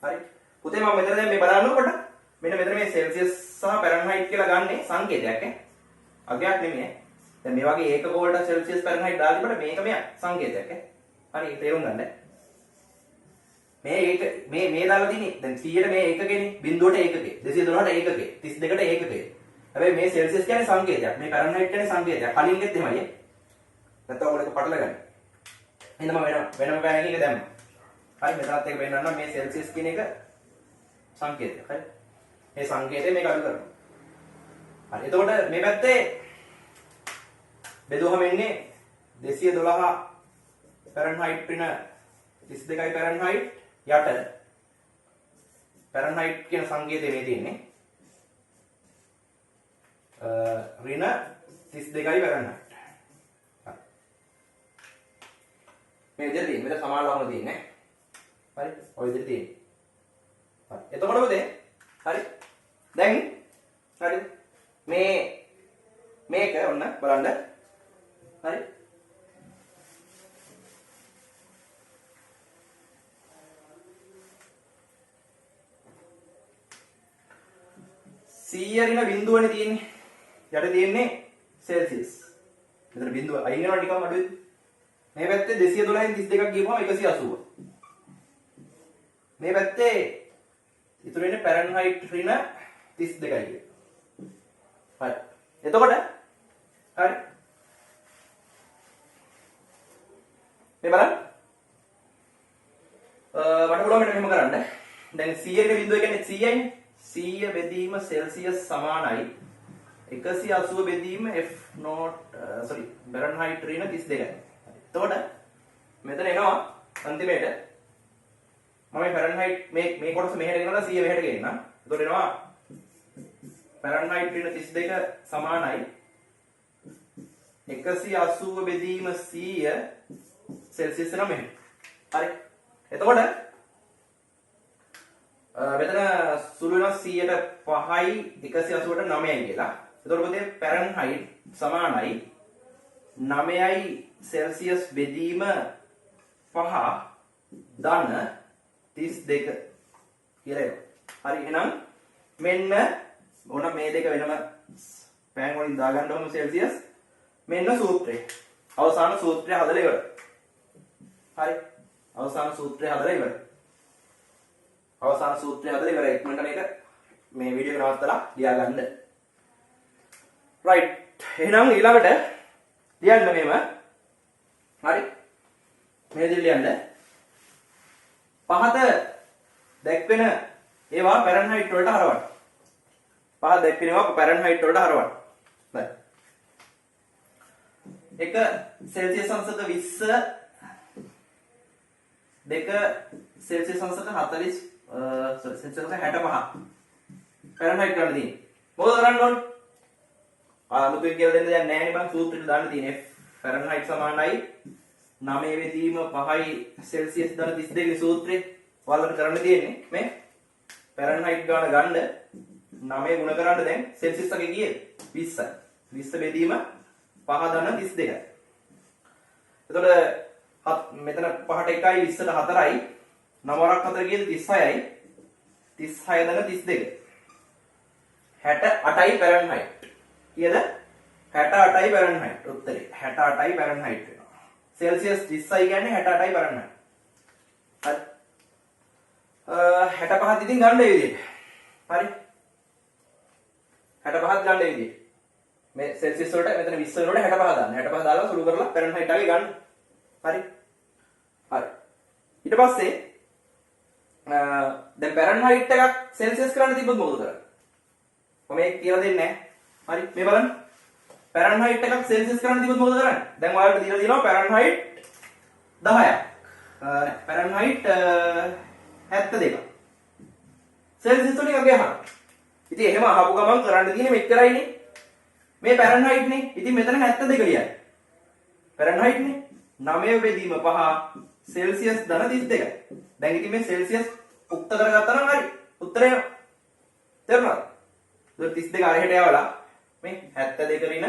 හරි. පුතේ මම මෙතන දැන් මේ බලන්නකොට මෙන්න මෙතන මේ සෙල්සියස් සහ ෆැරන්හයිට් කියලා ගන්නේ සංකේතයක් ඈ. අගයක් නෙමෙයි. දැන් මේ වගේ ඒකක වලට සෙල්සියස් ෆැරන්හයිට් දාලා තිබුණා මේක මෙයා සංකේතයක් ඈ. හරි ඒක තේරුම් ගන්න. මේ ඒක මේ දාලා තියෙන්නේ දැන් 100ට මේ ඒකකේනේ බිඳුවට ඒකකේ 212ට ඒකකේ 32ට ඒකකේ. හැබැයි මේ සෙල්සියස් කියන්නේ සංකේතයක්. මේ ෆැරන්හයිට් කියන්නේ සංකේතයක්. කලින්ගෙත් එහෙමයි ඈ. නැත්නම් ඔයගොල්ලෝ පටල ගන්න. එහෙනම් මම වෙනම පෑනක එක දැම්මා. හරි මෙතනත් එක පෙන්නන්න මේ සෙල්සියස් කියන එක සංකේතය. හරි. මේ සංකේතය මේක අඩු කරනවා. හරි. එතකොට මේ පැත්තේ බෙදුවම එන්නේ 212 ෆැරන්හයිට් ඍණ 32යි ෆැරන්හයිට් යට ෆැරන්හයිට් කියන සංකේතය මේ තියෙන්නේ. ඍණ 32යි ෆැරන්හයිට්. මේ විදිහට තියෙන්නේ. මෙතන සමාන ලකුණු තියෙන්නේ. හරි. ඔය විදිහට තියෙන්නේ. හරි. එතකොට මොකද? හරි. දැන් හරි. මේක ඔන්න බලන්න. හරි. සීය ඍණ බිඳුවනේ තියෙන්නේ. යට තියෙන්නේ සෙල්සියස්. මෙතන බිඳුව අයින් වෙනවා ටිකක් අඩුයි. මේ පැත්තේ 212න් 32ක් ගියපුවම 180. මේ පැත්තේ ඉතුරු වෙන්නේ ෆැරන්හයිට් ඍණ 32යි කියන. හරි. එතකොට හරි. මේ බලන්න. මට පුළුවන් මෙන්න මෙහෙම කරන්න. දැන් 100 ක බිඳුව කියන්නේ 100යිනේ. 100 බෙදීම සෙල්සියස් සමානයි 180 බෙදීම ෆැරන්හයිට් ඍණ 32යි. එතකොට මෙතන එනවා අන්තිමේට මම ෆැරන්හයිට් මේ කොටස මෙහෙට ගෙනලා 100 මෙහෙට ගෙන්නම්. එතකොට එනවා ෆැරන්හයිට් ඍණ 32 සමානයි 180 බෙදීම 100 සෙල්සියස් වෙනවා මෙහෙට. හරි. එතකොට මෙතන සුළු වෙනවා 100ට 5යි 180ට 9යි කියලා. එතකොට මොකද ෆැරන්හයිට් සමානයි 9යි සෙල්සියස් බෙදීම 5 ධන 32 කියලා එනවා. හරි. එහෙනම් මෙන්න ඕන මේ දෙක වෙනම පෑන් වලින් දාගන්න ඕන සෙල්සියස්. මෙන්න සූත්‍රය. අවසාන සූත්‍රය හදලා ඉවරයි. හරි. අවසාන සූත්‍රය හදලා ඉවරයි. අවසාන සූත්‍රය හදලා ඉවරයි. ඉක්මනට මේක මේ වීඩියෝ එක නවත්තලා ලියා ගන්න. රයිට්. එහෙනම් ඊළඟට ලියන්න මේව. හරි. මේ විදිහට ලියන්න. පහත දැක්වෙන ඒවා ෆැරන්හයිට් වලට හරවන්න. පහ දැක්වෙන ඒවා ෆැරන්හයිට් වලට හරවන්න. හරි. එක සෙල්සියස් අංශක 20 දෙක සෙල්සියස් අංශක 40 සෙල්සියස් අංශක 65 ෆැරන්හයිට් ගන්න තියෙන්නේ. මොකද කරන්න ඕනේ? අමුතුවෙන් කියලා දෙන්න දෙයක් නැහැ නේ බං. සූත්‍රෙට දාන්න තියෙන්නේ ෆැරන්හයිට් සමානයි 9 බෙදීම 5යි සෙල්සියස් ධන 32 සූත්‍රේ ඔයාලට කරන්න තියෙන්නේ මේ ෆැරන්හයිට් ගන්න 9 ගුණ කරන්න දැන් සෙල්සියස් එකේ ගියේ 20යි 20 බෙදීම 5 ධන 32යි. එතකොට මෙතන 5ට 1යි 20ට 4යි 9 වරක් 4 ගියද 36යි 36 ධන 32 68යි ෆැරන්හයිට්. කීයද? 68යි ෆැරන්හයිට්. උත්තරේ 68යි ෆැරන්හයිට් වෙනවා. සෙල්සියස් 30යි කියන්නේ 68යි ෆැරන්හයිට්. හරි. 65 ඉතින් ගන්න ඒ විදිහට. හරි. 65 ගන්න ඒ විදිහට. මේ සෙල්සියස් වලට මෙතන 20 වෙනකොට 65 දාන්න. 65 දාලා සුළු කරලා ෆැරන්හයිට් ආගේ ගන්න. හරි. හරි. ඊට පස්සේ දැන් ෆැරන්හයිට් එකක් සෙල්සියස් කරන්න තිබ්බොත් මොකද කරන්නේ? මම මේක කියලා දෙන්නේ නැහැ. හරි. මේ බලන්න. ෆැරන්හයිට් එකක් සෙල්සියස් කරන්න තිබ්බොත් මොකද කරන්නේ? දැන් ඔයාලට දීලා තියෙනවා ෆැරන්හයිට් 10ක්. ෆැරන්හයිට් 72ක්. සෙල්සියස් වලින් අගේ අහන්න. ඉතින් එහෙම අහපු ගමන් කරන්න තියෙන්නේ මෙච්චරයිනේ. මේ ෆැරන්හයිට් නේ. ඉතින් මෙතන 72 ලියන්න. ෆැරන්හයිට් නේ. 9 බෙදීම 5 සෙල්සියස් ධන 32යි. දැන් ඉතින් මේ සෙල්සියස් උක්ත කරගත්තා නම් හරි. උත්තරය තේරුණාද? 32 අරහෙට යවලා මේ 72 ඍණ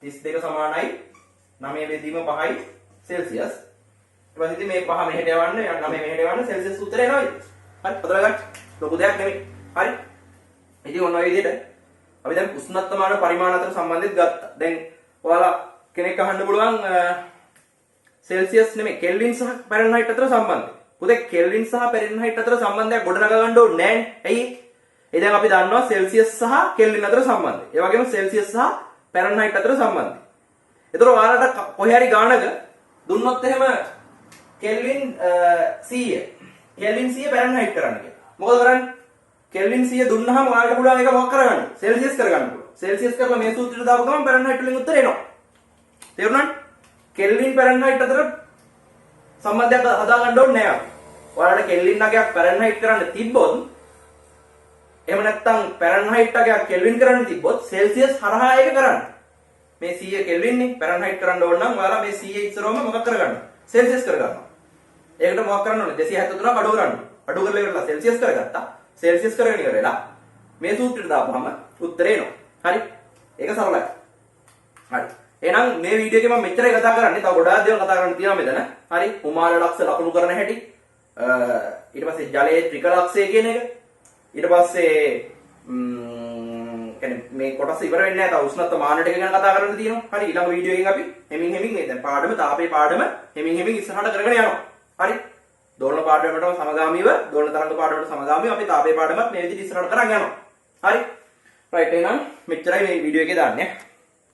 32 සමානයි 9 බෙදීම 5යි සෙල්සියස්. ඊට පස්සේ ඉතින් මේ 5 මෙහෙට යවන්න 9 මෙහෙට යවන්න සෙල්සියස් උත්තරය එනවා. හරි. පොතල ගන්න. ලොකු දෙයක් නෙමෙයි. හරි. ඉතින් ඔන්න ඔය විදිහට අපි දැන් උෂ්ණත්වමාන පරිමාණ අතර සම්බන්ධයක් ගත්තා. දැන් ඔයාලා කෙනෙක් අහන්න පුළුවන් සෙල්සියස් නෙමෙයි කෙල්වින් සහ ෆැරන්හයිට් අතර සම්බන්ධය. පුතේ කෙල්වින් සහ ෆැරන්හයිට් අතර සම්බන්ධයක් ගොඩනගා ගන්න ඕනේ නැහැ. ඇයි? ඒ දැන් අපි දන්නවා සෙල්සියස් සහ කෙල්වින් අතර සම්බන්ධය. ඒ වගේම සෙල්සියස් සහ ෆැරන්හයිට් අතර සම්බන්ධය. ඒතර ඔයාලට කොහේ හරි ගානක දුන්නොත් එහෙම කෙල්වින් 100 කෙල්වින් 100 ෆැරන්හයිට් කරන්න කියලා. මොකද කරන්නේ? කෙල්වින් 100 දුන්නාම ඔයාලට පුළුවන් එක මොකක් කරගන්න? සෙල්සියස් කරගන්න පුළුවන්. සෙල්සියස් කරලා මේ සූත්‍රයට දාපු ගමන් ෆැරන්හයිට් වලින් උත්තර එනවා. තේරුණාද? කෙල්වින් ෆැරන්හයිට් අතර සම්බන්ධයක් හදාගන්න ඕනේ නෑ. ඔයාලට කෙල්වින් අගයක් ෆැරන්හයිට් කරන්න තිබ්බොත් එහෙම නැත්නම් ෆැරන්හයිට් අගයක් කෙල්වින් කරන්න තිබ්බොත් සෙල්සියස් හරහා ඒක කරන්න. මේ 100 කෙල්වින් නේ ෆැරන්හයිට් කරන්න ඕන නම් ඔයාලා මේ 100 ඉස්සරවම මොකක් කරගන්න? සෙල්සියස් කරගන්නවා. ඒකට මොකක් කරන්න ඕනේ? 273ක් අඩු කරන්න. අඩු කරලා ඉවරලා සෙල්සියස් කරගත්තා. සෙල්සියස් කරගෙන ඉවරලා මේ සූත්‍රයට දාපුවම උත්තරේ එනවා. හරි? ඒක සරලයි. හරි. එහෙනම් මේ වීඩියෝ එකේ මම මෙච්චරයි කතා කරන්නේ. තව ගොඩාක් දේවල් කතා කරන්න තියෙනවා මෙතන. හරි? කුමාර ලක්ෂ ලකුණු කරන හැටි. ඊට පස්සේ ජලයේ ත්‍රික ලක්ෂය කියන එක. ඊට පස්සේ කියන්නේ මේ කොටස ඉවර වෙන්නේ නැහැ. තව උෂ්ණත්ව මාන ටික ගැන කතා කරන්න තියෙනවා. හරි? ඊළඟ වීඩියෝ එකෙන් අපි හෙමින් මේ දැන් පාඩම තාපේ පාඩම හෙමින් ඉස්සරහට කරගෙන යනවා. හරි? දෝලන පාඩමටම සමගාමීව දෝලන තරංග පාඩමට සමගාමීව අපි තාපේ පාඩමත් මේ විදිහට ඉස්සරහට කරන් යනවා. හරි? රයිට් එහෙනම් මෙච්චරයි මේ වීඩියෝ එකේ දාන්නේ.